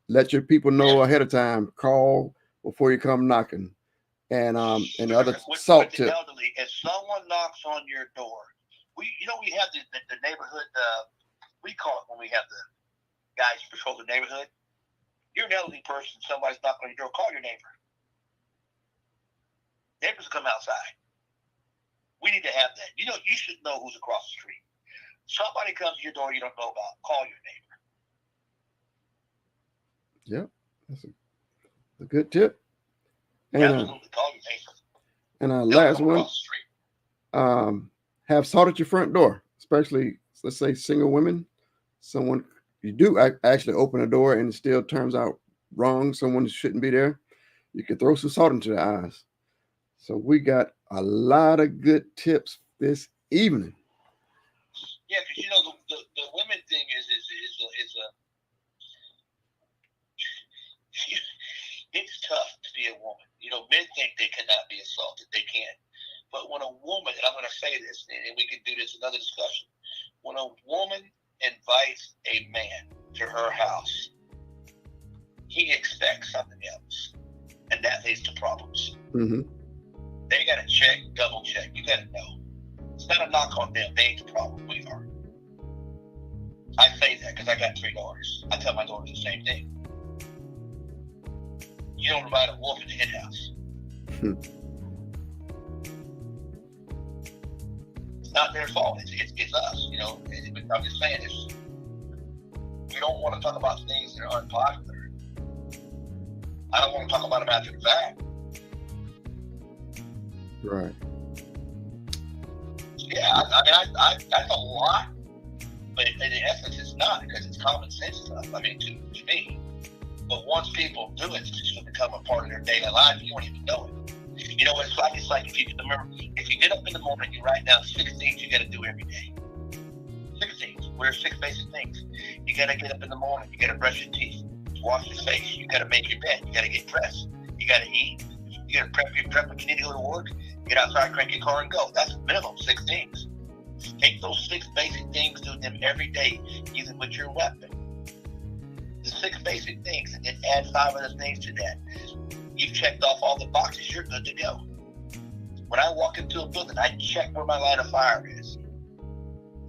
Let your people know ahead of time. Call before you come knocking. And the other salt with the tip. elderly, if someone knocks on your door, we have the neighborhood. We call it when we have the guys patrol the neighborhood. You're an elderly person. Somebody's knocking on your door. Call your neighbor. Neighbors come outside. We need to have that. You should know who's across the street. Somebody comes to your door you don't know about. Call your neighbor. Yep, that's a good tip. And Absolutely, call your neighbor. and last one, have salt at your front door, especially let's say single women. Someone you do actually open a door and it still turns out wrong. Someone shouldn't be there. You can throw some salt into their eyes. So we got a lot of good tips this evening. Yeah, because the women thing is it's tough to be a woman. Men think they cannot be assaulted. They can. But when a woman, and I'm going to say this, and we can do this another discussion. When a woman invites a man to her house, he expects something else, and that leads to problems. Mm-hmm. They got to check, double check. You got to know. It's not a knock on them. They ain't the problem. We are. I say that because I got 3 daughters. I tell my daughters the same thing. You don't invite a wolf in the hen house. It's not their fault. It's us. I'm just saying this. We don't want to talk about things that are unpopular. I don't want to talk about them after the fact. Right. Yeah, I that's a lot, but in essence, it's not because it's common sense stuff. To me. But once people do it, it's just going to become a part of their daily life. You don't even know it. You know what it's like? It's like if you get up in the morning, you write down 6 things you got to do every day. 6 things. What are 6 basic things? You got to get up in the morning. You got to brush your teeth, wash your face. You got to make your bed. You got to get dressed. You got to eat. You got to prep when you need to go to work. Get outside, crank your car, and go. That's minimum 6 things. Take those 6 basic things, do them every day, even with your weapon. The 6 basic things, and then add 5 other things to that. You've checked off all the boxes. You're good to go. When I walk into a building, I check where my line of fire is.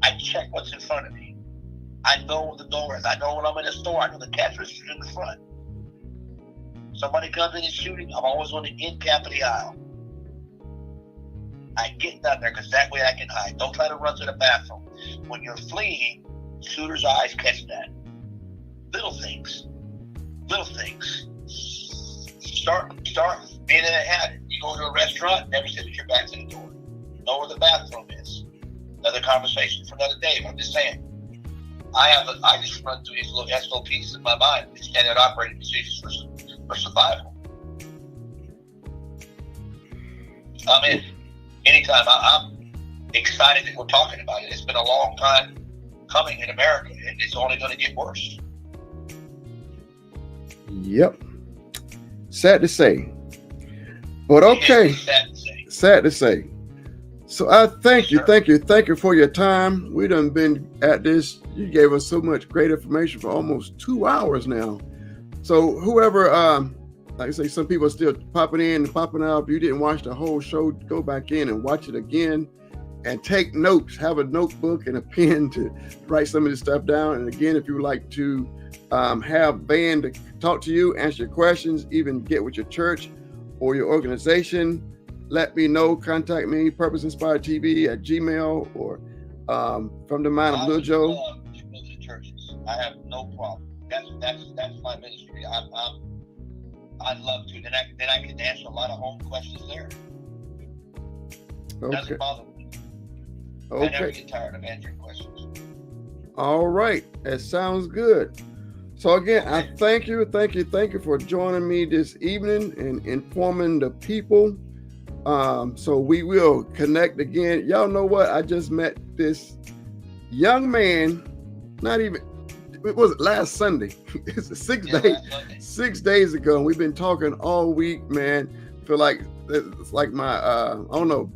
I check what's in front of me. I know where the door is. I know when I'm in a store. I know the cash register in the front. Somebody comes in and shooting, I'm always on the end cap of the aisle. I get down there because that way I can hide. Don't try to run to the bathroom. When you're fleeing, shooter's eyes catch that. Little things. Start being in a habit. You go to a restaurant, never sit with your back to the door. Know where the bathroom is. Another conversation for another day. But I'm just saying. I just run through these little SOPs in my mind. These standard operating procedures for survival. I'm in. Anytime. I'm excited that we're talking about it. It's been a long time coming in America, and it's only going to get worse. Yep. Sad to say. But okay. Sad to say. So I thank you for your time. We done been at this. You gave us so much great information for almost 2 hours now. So whoever, like I say, some people are still popping in and popping out. If you didn't watch the whole show, go back in and watch it again and take notes. Have a notebook and a pen to write some of this stuff down. And again, if you would like to have Van to talk to you, answer your questions, even get with your church or your organization, let me know. Contact me, purposeinspiredtv@gmail or from the mind of Lil Joe. I have no problem. That's my ministry. I'd love to. Then I can answer a lot of home questions there. Okay. Doesn't bother me. Okay. I never get tired of answering questions. All right. That sounds good. So again, I thank you for joining me this evening and informing the people. So we will connect again. Y'all know what? I just met this young man, it was last Sunday. It's 6 days ago. And we've been talking all week, man. Feel like it's like my I don't know,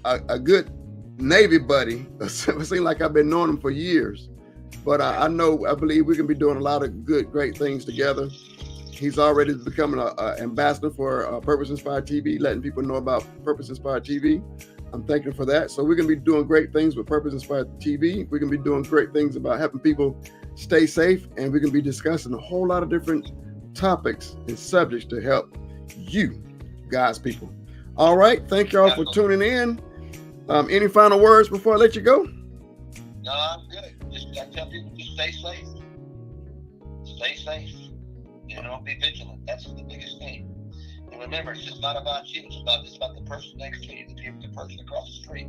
a good Navy buddy. It seems like I've been knowing him for years, but I believe we can be doing a lot of great things together. He's already becoming an ambassador for Purpose Inspired TV, letting people know about Purpose Inspired TV. I'm thankful for that. So we're going to be doing great things with Purpose Inspired TV. We're going to be doing great things about helping people stay safe, and we're going to be discussing a whole lot of different topics and subjects to help you, God's people. All right. Thank y'all for tuning in. Any final words before I let you go? No, I'm good. I tell people just stay safe. Stay safe. Be vigilant. That's the biggest thing. And remember, it's just not about you. It's about the person next to you, the person across the street.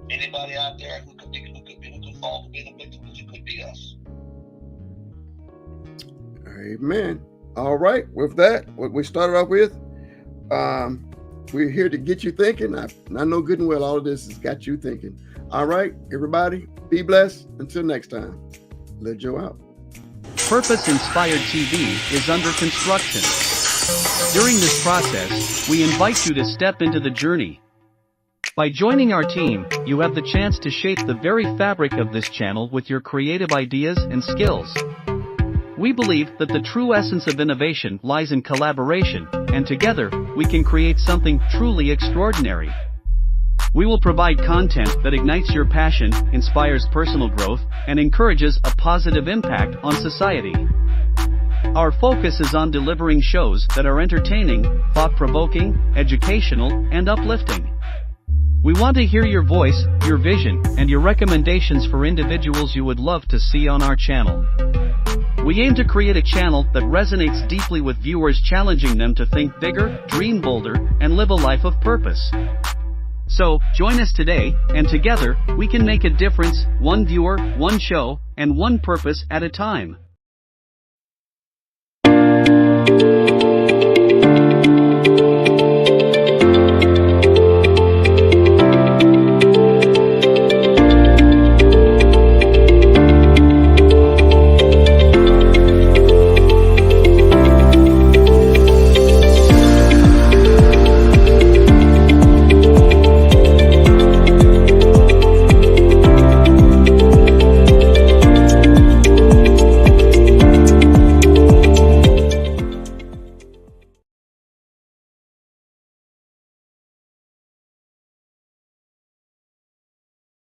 Anybody out there who could fall to be the victim, it could be us. Amen. All right. With that, what we started off with, we're here to get you thinking. I know good and well all of this has got you thinking. All right, everybody, be blessed. Until next time, Lil Joe out. Purpose Inspired TV is under construction. During this process, we invite you to step into the journey. By joining our team, you have the chance to shape the very fabric of this channel with your creative ideas and skills. We believe that the true essence of innovation lies in collaboration, and together, we can create something truly extraordinary. We will provide content that ignites your passion, inspires personal growth, and encourages a positive impact on society. Our focus is on delivering shows that are entertaining, thought-provoking, educational, and uplifting. We want to hear your voice, your vision, and your recommendations for individuals you would love to see on our channel. We aim to create a channel that resonates deeply with viewers, challenging them to think bigger, dream bolder, and live a life of purpose. So, join us today, and together, we can make a difference, one viewer, one show, and one purpose at a time.